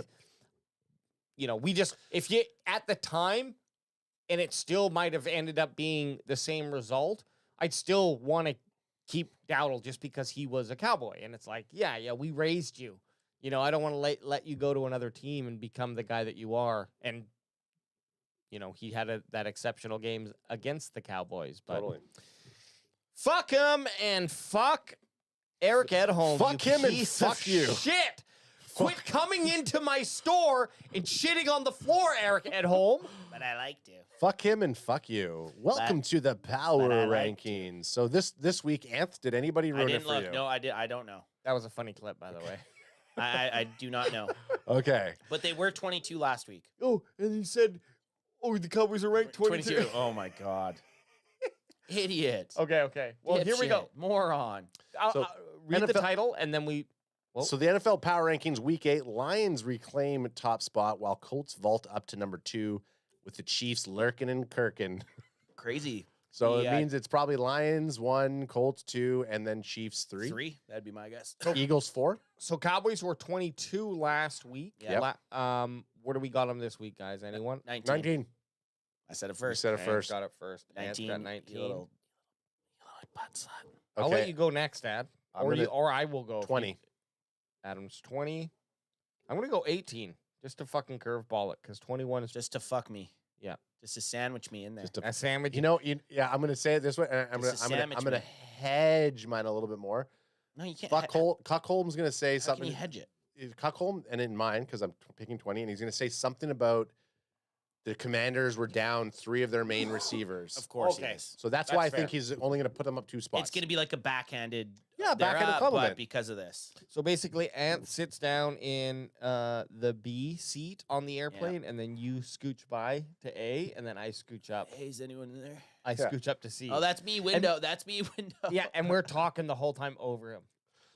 we just if you at the time, and it still might have ended up being the same result. I'd still want to keep Dowdle just because he was a Cowboy, and it's like, yeah, we raised you. I don't want to let you go to another team and become the guy that you are. And, he had that exceptional game against the Cowboys. But totally. Fuck him and fuck Eric Edholm. Fuck him and piece fuck of you. Shit. Quit coming into my store and shitting on the floor, Eric Edholm. But I like to. Fuck him and fuck you. Welcome to the power rankings. So this week, Anth, did anybody ruin it for you? No, I did. I don't know. That was a funny clip, by the way. I do not know. Okay. But they were 22 last week. Oh, and he said, the Cowboys are ranked 22. Oh, my God. Idiot. Okay. Well, here we go. Moron. I'll read the title, and then we... Well, so the NFL Power Rankings Week 8, Lions reclaim top spot while Colts vault up to number 2 with the Chiefs lurking and kirking. Crazy. So it means it's probably Lions 1, Colts 2, and then Chiefs 3. 3? That'd be my guess. Eagles 4. So Cowboys were 22 last week. Yeah. Where do we got them this week, guys? Anyone? 19. I said it first. You said it first. Got it first. 19. Got 19. You little butt slut. I'll let you go next, Dad. Or I will go. 20. Adam's 20. I'm going to go 18. Just to fucking curveball it, because 21 is... Just to fuck me. Yeah. Just to sandwich me in there. A sandwich. I'm going to say it this way. And I'm going to hedge mine a little bit more. No, you can't. Cuckholm's going to say How something. can you hedge it? Cuckholm, and in mine, because I'm picking 20, and he's going to say something about the Commanders were down 3 of their main receivers. Of course. Okay. So that's why I think he's only going to put them up 2 spots. It's going to be like a backhanded. Backhanded compliment. But because of this. So basically, Ant sits down in the B seat on the airplane, and then you scooch by to A, and then I scooch up. Hey, is anyone in there? I scooch up to C. Oh, that's me window. That's me window. Yeah, and we're talking the whole time over him.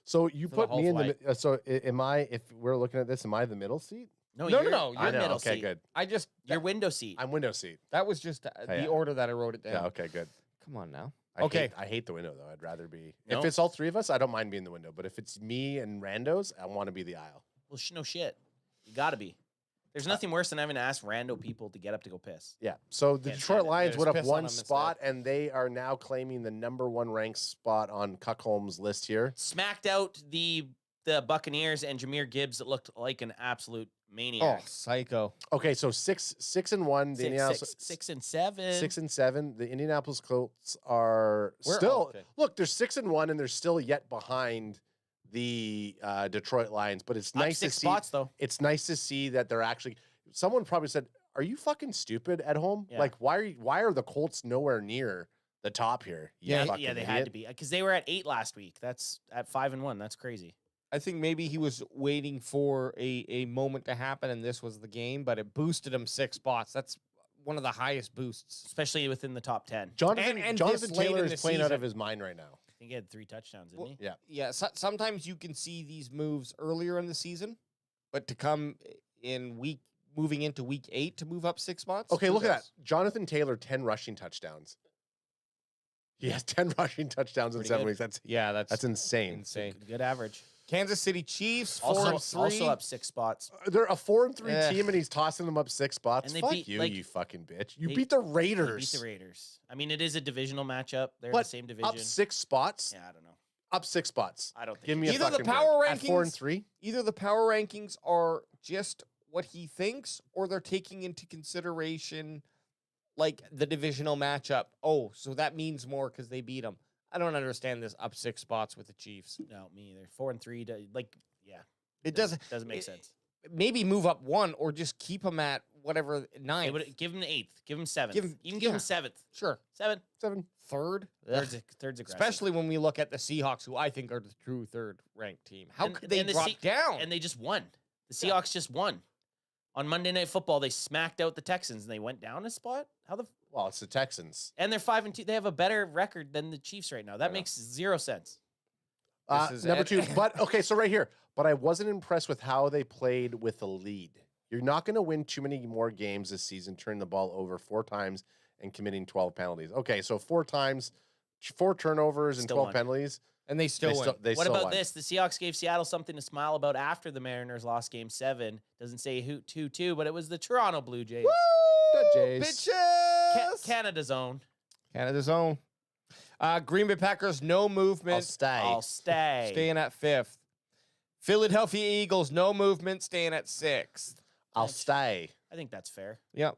So you put me in flight. the. So am I? If we're looking at this, am I the middle seat? No. You're I know. middle Okay, seat. good. I just Your window seat. I'm window seat. that was just the order that I wrote it down. Yeah. Okay. Good. Come on now. I hate the window though. I'd rather be. No? If it's all 3 of us, I don't mind being the window. But if it's me and randos, I want to be the aisle. Well, no shit. You got to be. There's nothing worse than having to ask rando people to get up to go piss. Yeah. So the Can't Detroit stand it. Lions Just went up piss on 1 them spot, and they are now claiming the number 1 ranked spot on Cuckholm's list here. Smacked out the Buccaneers and Jahmyr Gibbs that looked like an absolute Oh, maniac. psycho. Okay, so 6-1. The Indianapolis 6 and 7. 6 and 7. The Indianapolis Colts are We're- still okay. look. They're 6-1, and they're still yet behind the Detroit Lions. But it's Up nice 6 to see. spots though. It's nice to see that they're actually. Someone probably said, "Are you fucking stupid at home? Yeah. Like, why are the Colts nowhere near the top here?" You fucking Yeah, they idiot." had to be because they were at 8 last week. That's at 5-1. That's crazy. I think maybe he was waiting for a moment to happen, and this was the game, but it boosted him 6 spots. That's one of the highest boosts. Especially within the top 10. Jonathan And Jonathan this late Taylor in is the playing out of season. his mind right now. I think he had 3 touchdowns, didn't he? Yeah. Yeah, sometimes you can see these moves earlier in the season, but to come in moving into week 8 to move up 6 spots. Okay, who look at knows? that. Jonathan Taylor, 10 rushing touchdowns. He has 10 rushing touchdowns in Pretty 7 good. weeks. That's That's insane. insane. Good average. Kansas City Chiefs 4-3. Also up 6 spots. They're a 4-3 Eh. team, and he's tossing them up 6 spots. And they Fuck beat, you, like, you fucking bitch. You they- beat the They Raiders. beat the Raiders. I mean, it is a divisional matchup. They're in But the same division. up 6 spots. Yeah, I don't know. Up 6 spots. I don't think Give me Either a the fucking power break. At 4 rankings- and 3. Either the power rankings are just what he thinks, or they're taking into consideration like the divisional matchup. Oh, so that means more because they beat him. I don't understand this up 6 spots with the Chiefs. No, me either. 4-3, yeah. It doesn't make sense. Maybe move up 1 or just keep him at whatever 9th. Give him the 8th. Give him 7th. Give him- Give him 7th. Sure. 7. 3rd. Third's aggressive. Especially when we look at the Seahawks, who I think are the true 3rd ranked team. How could they drop down? And they just won. The Seahawks just won. On Monday Night Football, they smacked out the Texans and they went down a spot. Well, it's the Texans. And they're 5-2. They have a better record than the Chiefs right now. That makes 0 sense. Number 2. But okay, so right here. But I wasn't impressed with how they played with the lead. You're not going to win too many more games this season, turning the ball over 4 times and committing 12 penalties. Okay, so 4 times, 4 turnovers and Still 12 won. penalties. And they still win. They What still about won. this? The Seahawks gave Seattle something to smile about after the Mariners lost Game 7. Doesn't say who 2-2, but it was the Toronto Blue Jays. The Jays. Bitches! Canada's own. Canada's own. Green Bay Packers, no movement. I'll stay. Staying at 5th. Philadelphia Eagles, no movement, staying at 6th. I'll stay. I think that's fair. Yep.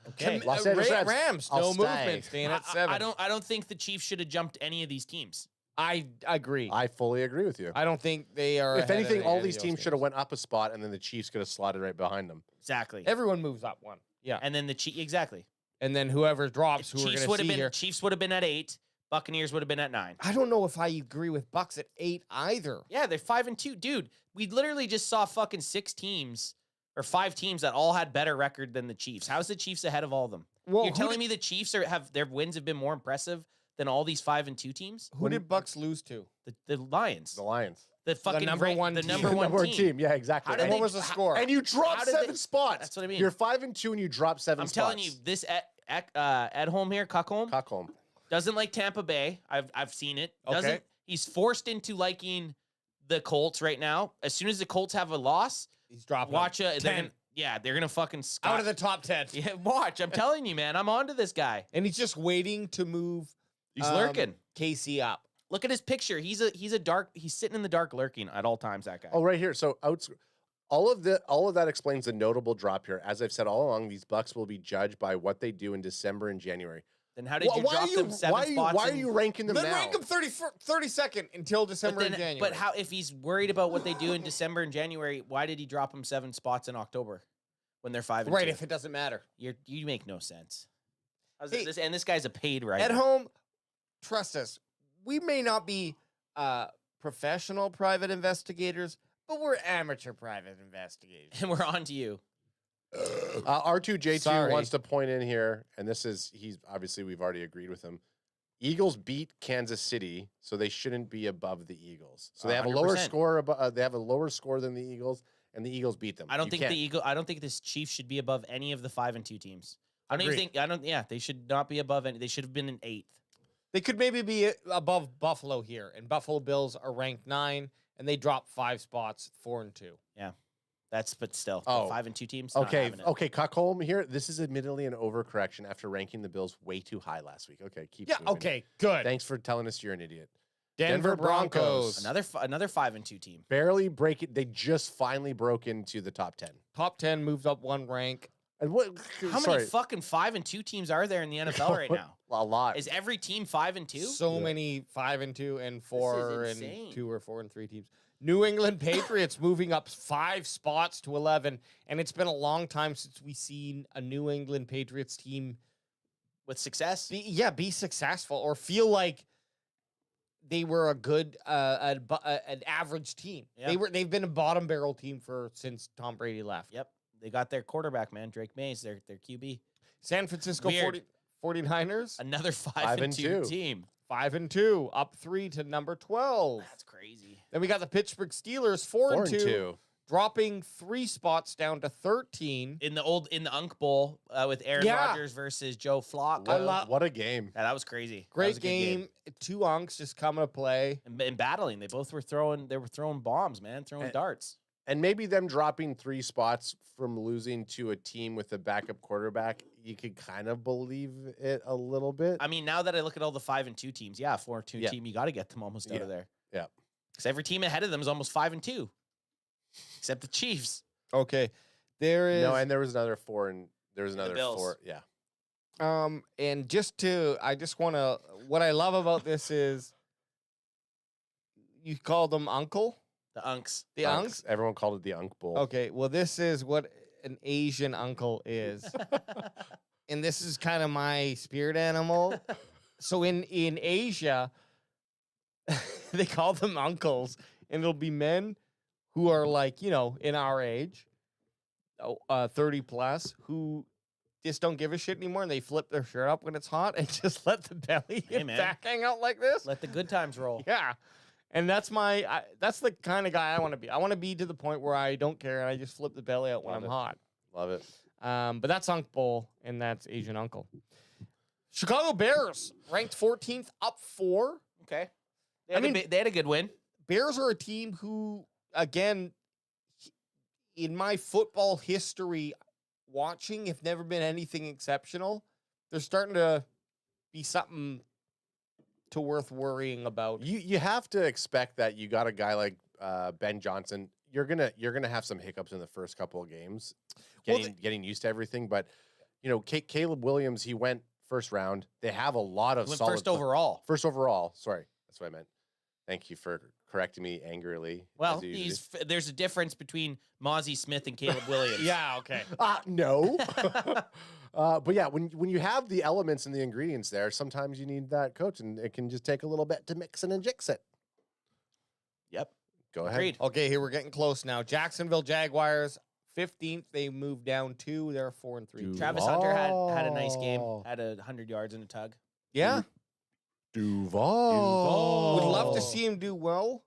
Okay. Los Angeles Rams, I'll no stay. movement, staying at 7th. I don't think the Chiefs should have jumped any of these teams. I agree. I fully agree with you. I don't think they are. If ahead of anything, all any these of teams those should have went up a spot, and then the Chiefs could have slotted right behind them. Exactly. Everyone moves up 1. Yeah. And then the Chiefs, exactly. And then whoever drops, who we're Chiefs going would to have see been here. Chiefs would have been at 8. Buccaneers would have been at 9. I don't know if I agree with Bucks at 8 either. Yeah, they're 5-2. Dude, we literally just saw fucking 6 teams or 5 teams that all had better record than the Chiefs. How's the Chiefs ahead of all of them? Well, You're telling me the Chiefs have their wins have been more impressive than all these 5-2 teams? Who did Bucks lose to? The Lions. The Lions. The fucking number one the team. number The one number team. Yeah, exactly. How did And what they- was the score? And you How dropped did they- 7 spots. That's what I mean. You're 5-2 and you dropped 7 I'm spots. telling you, this Edholm here, Cuckholm, doesn't like Tampa Bay. I've seen it. Doesn't. Okay. He's forced into liking the Colts right now. As soon as the Colts have a loss, He's dropping watch them. they're 10. gonna fucking Out of the top 10. Yeah, watch. I'm telling you, man. I'm onto this guy. And he's just waiting to move He's lurking. KC up. Look at his picture. He's sitting in the dark lurking at all times, that guy. Oh, right here. So all of that explains the notable drop here. As I've said all along, these Bucks will be judged by what they do in December and January. Then how did you drop them 7 spots? Why are you ranking them Then now? rank them 32nd until December and January. But how if he's worried about what they do in December and January, why did he drop them 7 spots in October when they're 5-2? Right, if it doesn't matter. You make no sense. Hey, This guy's a paid writer. At home, trust us, we may not be professional private investigators, but we're amateur private investigators. And we're on to you. R2J2 Sorry. wants to point in here, and he's obviously we've already agreed with him. Eagles beat Kansas City, so they shouldn't be above the Eagles. So they have a lower 100%. score. They have a lower score than the Eagles, and the Eagles beat them. I don't You think can't- I don't think this Chiefs should be above any of the 5-2 teams. I don't even Agreed. think. Yeah, they should not be above any. They should have been in 8th. They could maybe be above Buffalo here, and Buffalo Bills are ranked 9, and they dropped 5 spots, 4 and 2. Yeah, but still, Oh. 5-2 teams. not Okay, having it. okay, Cuckholm here. This is admittedly an overcorrection after ranking the Bills way too high last week. Okay, keep Yeah, moving. okay, good. Thanks for telling us you're an idiot. Denver Broncos. Another 5-2 team. Barely break it. They just finally broke into the top 10. Top 10 moved up 1 rank. And what? How many fucking 5-2 teams are there in the NFL right now? A lot. Is every team 5-2? So many 5-2 and 4 and insane. 2 or 4 and 3 teams. New England Patriots moving up 5 spots to 11, and it's been a long time since we've seen a New England Patriots team With success? be successful or feel like they were a good an average team. Yeah. They've been a bottom barrel team since Tom Brady left. Yep. They got their quarterback, man, Drake Mays, their QB. San Francisco Weird. 49ers Another 5-2 team. 5-2, up 3 to number 12. That's crazy. Then we got the Pittsburgh Steelers 4-2, dropping 3 spots down to 13. In the Unk Bowl with Aaron Yeah. Rodgers versus Joe Flock. What a game. Yeah, that was crazy. That Great was a good game. 2 unks just coming to play. And battling. They both were throwing bombs, man, throwing darts. And maybe them dropping 3 spots from losing to a team with a backup quarterback, you could kind of believe it a little bit. I mean, now that I look at all the 5-2 teams, 4-2 team, you got to get them almost out of there. Yeah. Because every team ahead of them is almost 5-2, except the Chiefs. Okay. There is No, and there was another 4, and there was another Bills. 4. Yeah. and I just want to. What I love about this is you call them uncle. The unks. The unks. Everyone called it the Unk Bowl. Okay, well, this is what an Asian uncle is, and this is kind of my spirit animal. So in Asia, they call them uncles, and it'll be men who are like, in our age, 30 plus, who just don't give a shit anymore, and they flip their shirt up when it's hot and just let the belly and man. back hang out like this. Let the good times roll. Yeah. And that's the kind of guy I want to be. I want to be to the point where I don't care and I just flip the belly out when I'm hot. Love it. But that's Unk Bowl, and that's Asian Uncle. Chicago Bears ranked 14th, up 4. Okay. They had a good win. Bears are a team who, again, in my football history, watching, have never been anything exceptional. They're starting to be something to worth worrying about. You have to expect that you got a guy like Ben Johnson. You're gonna have some hiccups in the first couple of games, getting used to everything. But Caleb Williams, he went first round. They have a lot of solid first overall. First overall. Sorry, that's what I meant. Thank you for correcting me angrily. Well, there's a difference between Mozzie Smith and Caleb Williams. Yeah, okay. No. But yeah, when you have the elements and the ingredients there, sometimes you need that coach, and it can just take a little bit to mix and jix it. Yep. Go ahead. Agreed. Okay, here we're getting close now. Jacksonville Jaguars, 15th. They moved down 2. They're 4-3. Travis Hunter had a nice game. Had 100 yards in a tug. Yeah. Duval. Would love to see him do well,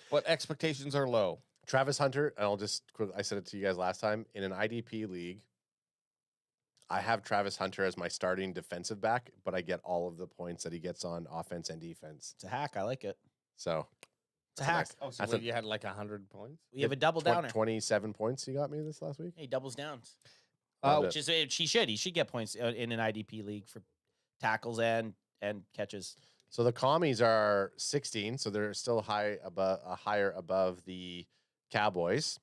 but expectations are low. Travis Hunter, and I said it to you guys last time, in an IDP league, I have Travis Hunter as my starting defensive back, but I get all of the points that he gets on offense and defense. It's a hack. I like it. So it's a hack. Oh, so you had like 100 points? We have a double downer. 27 points he got me this last week. He doubles downs. Loved Which is he should get points in an IDP league for tackles and catches. So the Commies are 16, so they're still higher above the Cowboys.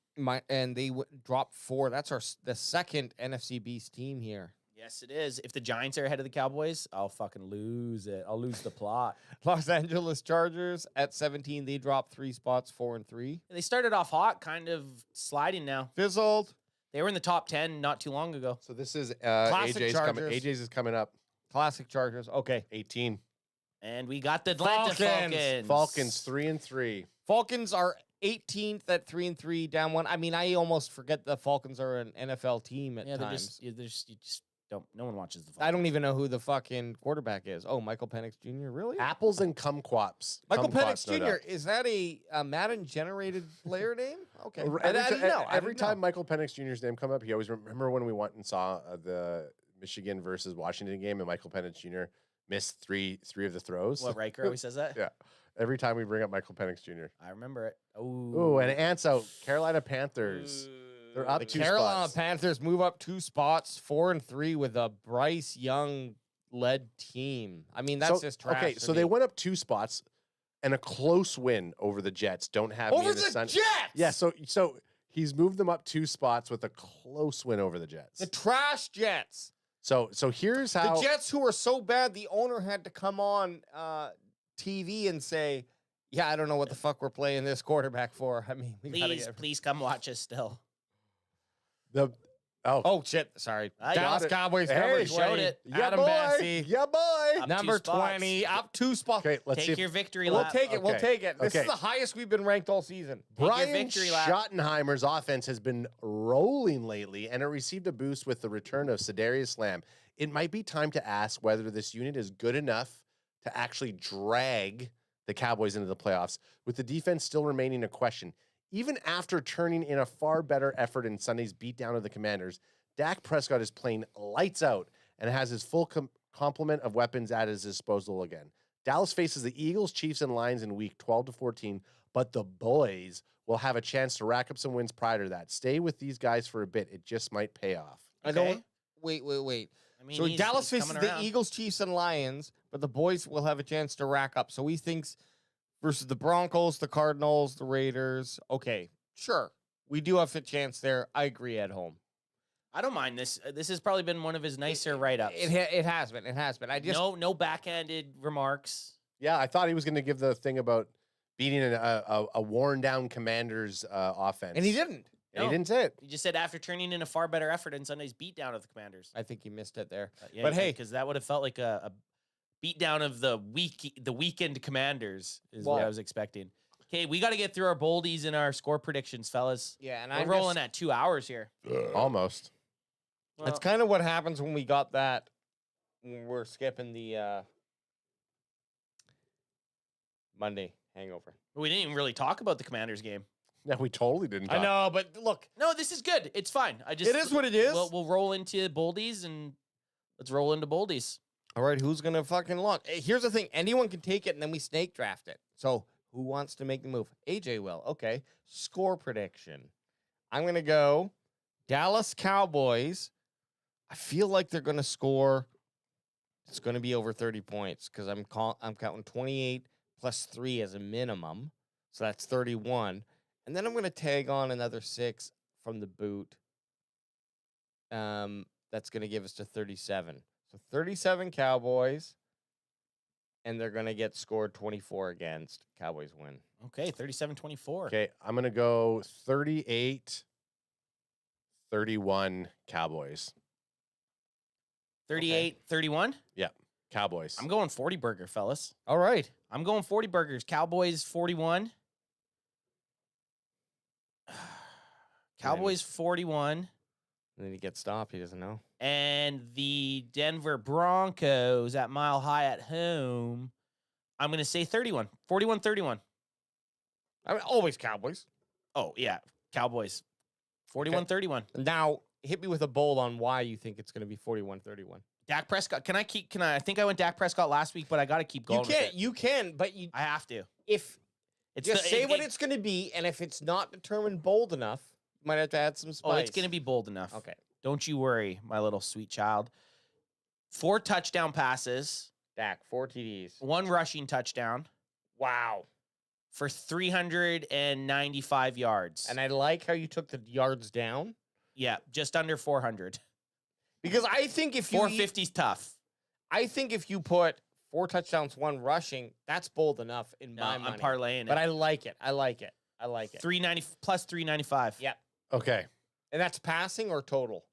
And they dropped 4. That's the second NFC Beast team here. Yes, it is. If the Giants are ahead of the Cowboys, I'll fucking lose it. I'll lose the plot. Los Angeles Chargers at 17. They dropped 3 spots, 4-3. They started off hot, kind of sliding now. Fizzled. They were in the top 10 not too long ago. So this is Classic Chargers. AJ's is coming up. Classic Chargers. Okay. 18. And we got the Atlanta Falcons. Falcons 3-3. Falcons are 18th at 3-3, down 1. I mean, I almost forget the Falcons are an NFL team at times. You just don't. No one watches the Falcons. I don't even know who the fucking quarterback is. Oh, Michael Penix Jr. Really? Apples and kumquats. Michael Penix Jr. Is that a Madden generated player name? Okay. Every time Michael Penix Jr.'s name come up, he always remember when we went and saw the Michigan versus Washington game, and Michael Penix Jr. missed three of the throws. What, Riker always says that? Yeah. Every time we bring up Michael Penix Jr. I remember it. Ooh, and Ants out. Carolina Panthers. They're up 2 Carolina spots. Panthers move up 2 spots, 4-3 with a Bryce Young led team. I mean, that's just trash. Okay, so they went up 2 spots and a close win over the Jets. Don't have me over in the sun. Jets. Yeah, so he's moved them up 2 spots with a close win over the Jets. The trash Jets. So here's how the Jets, who are so bad, the owner had to come on TV and say, "Yeah, I don't know what the fuck we're playing this quarterback for." I mean, please come watch us still. Oh shit! Sorry, Dallas Cowboys. Hey, showed it. Adam Bassey. Yeah, boy. Number 20, up 2 spots. Okay, let's take your victory We'll lap. take it. We'll Okay. take it. This Okay. is the highest we've been ranked all season. Brian victory lap. Schottenheimer's offense has been rolling lately, and it received a boost with the return of Sedarius Lamb. It might be time to ask whether this unit is good enough to actually drag the Cowboys into the playoffs, with the defense still remaining a question. Even after turning in a far better effort in Sunday's beatdown of the Commanders, Dak Prescott is playing lights out and has his full complement of weapons at his disposal again. Dallas faces the Eagles, Chiefs, and Lions in week 12 to 14, but the boys will have a chance to rack up some wins prior to that. Stay with these guys for a bit. It just might pay off. I don't. Wait. I mean, So Dallas he's faces coming the around. Eagles, Chiefs, and Lions, but the boys will have a chance to rack up. So he thinks versus the Broncos, the Cardinals, the Raiders. Okay, sure. We do have a chance there. I agree at home. I don't mind this. This has probably been one of his nicer write-ups. It has been. It has been. I just no backhanded remarks. Yeah, I thought he was going to give the thing about beating a worn-down Commanders offense. and he didn't. And he didn't say it. He just said after turning in a far better effort in Sunday's beatdown of the Commanders. I think he missed it there. Yeah, But hey, because that would have felt like a beatdown of the weekend Commanders is what I was expecting. Okay, we got to get through our boldies and our score predictions, fellas. yeah, and We're I'm rolling at 2 hours here. Almost. That's kind of what happens when we got that. When we're skipping the Monday hangover. We didn't even really talk about the Commanders game. Yeah, we totally didn't. I know, but look, No, this is good. It's fine. I just it is what it is. We'll roll into boldies and let's roll into boldies. All right, who's gonna fucking launch? Here's the thing: anyone can take it, and then we snake draft it. So who wants to make the move? AJ will. Okay. Score prediction. I'm gonna go Dallas Cowboys. I feel like they're gonna score. It's gonna be over 30 points because I'm counting 28 plus 3 as a minimum, so that's 31. And then I'm gonna tag on another 6 from the boot. That's gonna give us to 37. So 37 Cowboys, and they're going to get scored 24 against. Cowboys win. Okay, 37-24. Okay, I'm going to go 38-31 Cowboys. 38-31? Yeah, Cowboys. I'm going 40 burger, fellas. All right. I'm going 40 burgers. Cowboys 41. Cowboys 41. And then he gets stopped. He doesn't know. And the Denver Broncos at Mile High at home, I'm going to say 31. 41-31. I mean, always Cowboys. Oh, yeah. Cowboys. 41-31. Now, hit me with a bold on why you think it's going to be 41-31. Dak Prescott. Can I think I went Dak Prescott last week, but I got to keep going with it. You can, but I have to. if It's just say what it's going to be, and if it's not determined bold enough, you might have to add some spice. Oh, it's going to be bold enough. Okay. Don't you worry, my little sweet child. 4 touchdown passes. Dak, 4 TDs. 1 rushing touchdown Wow. for 395 yards. And I like how you took the yards down. Yeah, just under 400. Because I think if you 450's tough. I think if you put 4 touchdowns, 1 rushing, that's bold enough in my I'm money. parlaying it. But I like it. I like it. I like it. 390 plus 395. Yep. Okay. And that's passing or total?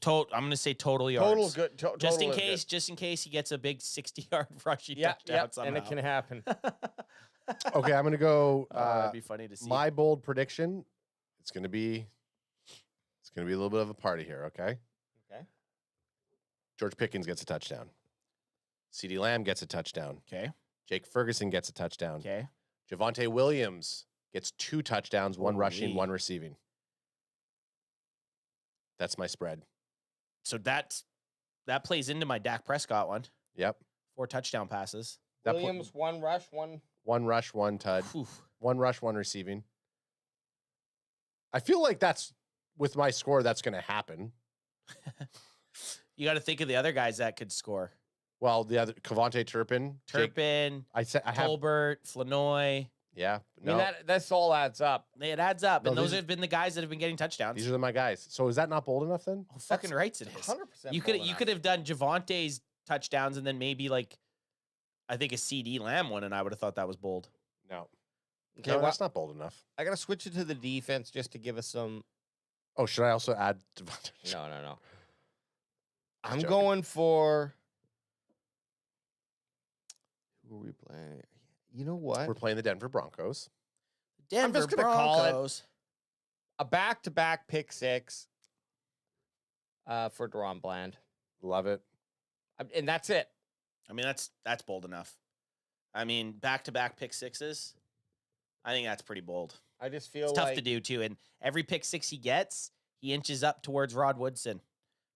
I'm going to say total yards. Total good. Just in total is case he gets a big 60-yard rushing good. touchdown somehow. And it can happen. Okay, I'm going to go. That'd be funny to see. My bold prediction. It's going to be a little bit of a party here. Okay. Okay. George Pickens gets a touchdown. CeeDee Lamb gets a touchdown. Okay. Jake Ferguson gets a touchdown. Okay. Javonte Williams gets 2 touchdowns, 1 rushing, Holy. 1 receiving. That's my spread. So that plays into my Dak Prescott one. Yep. 4 touchdown passes. Williams, 1 rush, 1. 1 rush, 1 tud. Oof. 1 rush, 1 receiving. I feel like that's with my score. That's going to happen. You got to think of the other guys that could score. Well, the other Kavonte Turpin, Turpin, I have Tolbert, Flanoy. Yeah, I mean, this all adds up. It adds up, No, and those these- have been the guys that have been getting touchdowns. These are my guys. So is that not bold enough then? Oh, fucking rights it is. 100% You could have done Javonte's touchdowns and then maybe I think a CD Lamb one, and I would have thought that was bold. No. Okay, No, well, that's not bold enough. I got to switch it to the defense just to give us some. Oh, should I also add Devontae? No. I'm joking. going for. Who are we playing? You know what? We're playing the Denver Broncos. Denver just gonna call it- Broncos. A back-to-back pick 6 for Deron Bland. Love it. And that's it. I mean, that's bold enough. I mean, back-to-back pick 6s. I think that's pretty bold. I just feel It's tough to do too. And every pick 6 he gets, he inches up towards Rod Woodson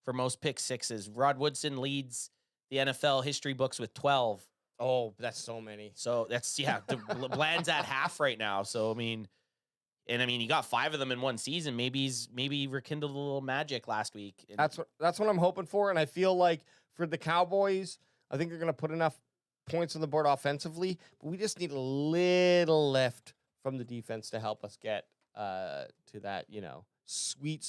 for most pick 6s. Rod Woodson leads the NFL history books with 12. Oh, that's so many. So that's Bland's at half right now. So I mean, he got 5 of them in one season. Maybe he rekindled a little magic last week. And That's what I'm hoping for. And I feel like for the Cowboys, I think they're going to put enough points on the board offensively, but we just need a little lift from the defense to help us get to that, sweet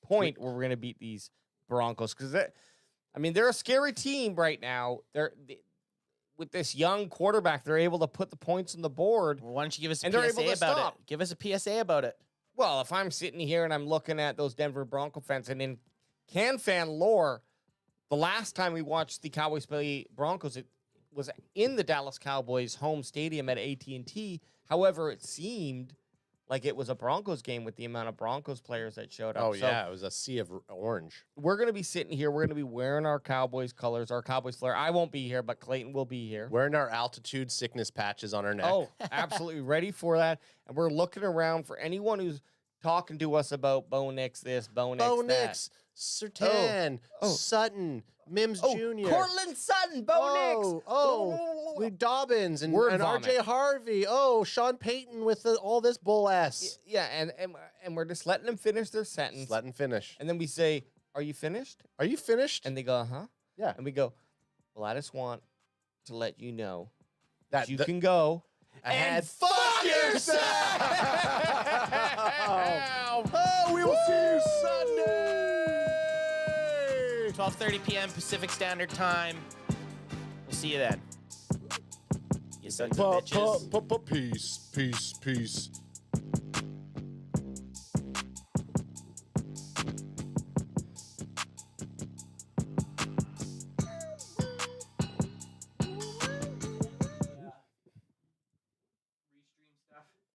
point where we're going to beat these Broncos. Because, I mean, they're a scary team right now. With this young quarterback, they're able to put the points on the board. Well, why don't you give us a And they're PSA able to about stop. it? Give us a PSA about it. Well, if I'm sitting here and I'm looking at those Denver Bronco fans, and in Can fan lore, the last time we watched the Cowboys play Broncos, it was in the Dallas Cowboys home stadium at AT&T. However, it seemed like it was a Broncos game with the amount of Broncos players that showed up. Oh, So yeah. It was a sea of orange. we're going to be sitting here. We're going to be wearing our Cowboys colors, our Cowboys flair. I won't be here, but Clayton will be here. Wearing our altitude sickness patches on our neck. Oh, absolutely ready for that. And we're looking around for anyone who's talking to us about Bo Nix this, Bo Nix Bo that. Nix, Surtain, Sutton, Mims Jr. Cortland Sutton, Bo Nix. Lee Dobbins and Word RJ vomit. Harvey. Sean Payton with all this bull ass. Yeah, and we're just letting them finish their sentence. Just let them finish. And then we say, "Are you finished?" Are you finished? And they go, "Uh-huh." Yeah. And we go, "Well, I just want to let you know That you can go and fuck yourself." Oh, we will see you Sunday. 12:30 p.m. Pacific Standard Time. We'll see you then. You sons of bitches. Peace, peace, peace.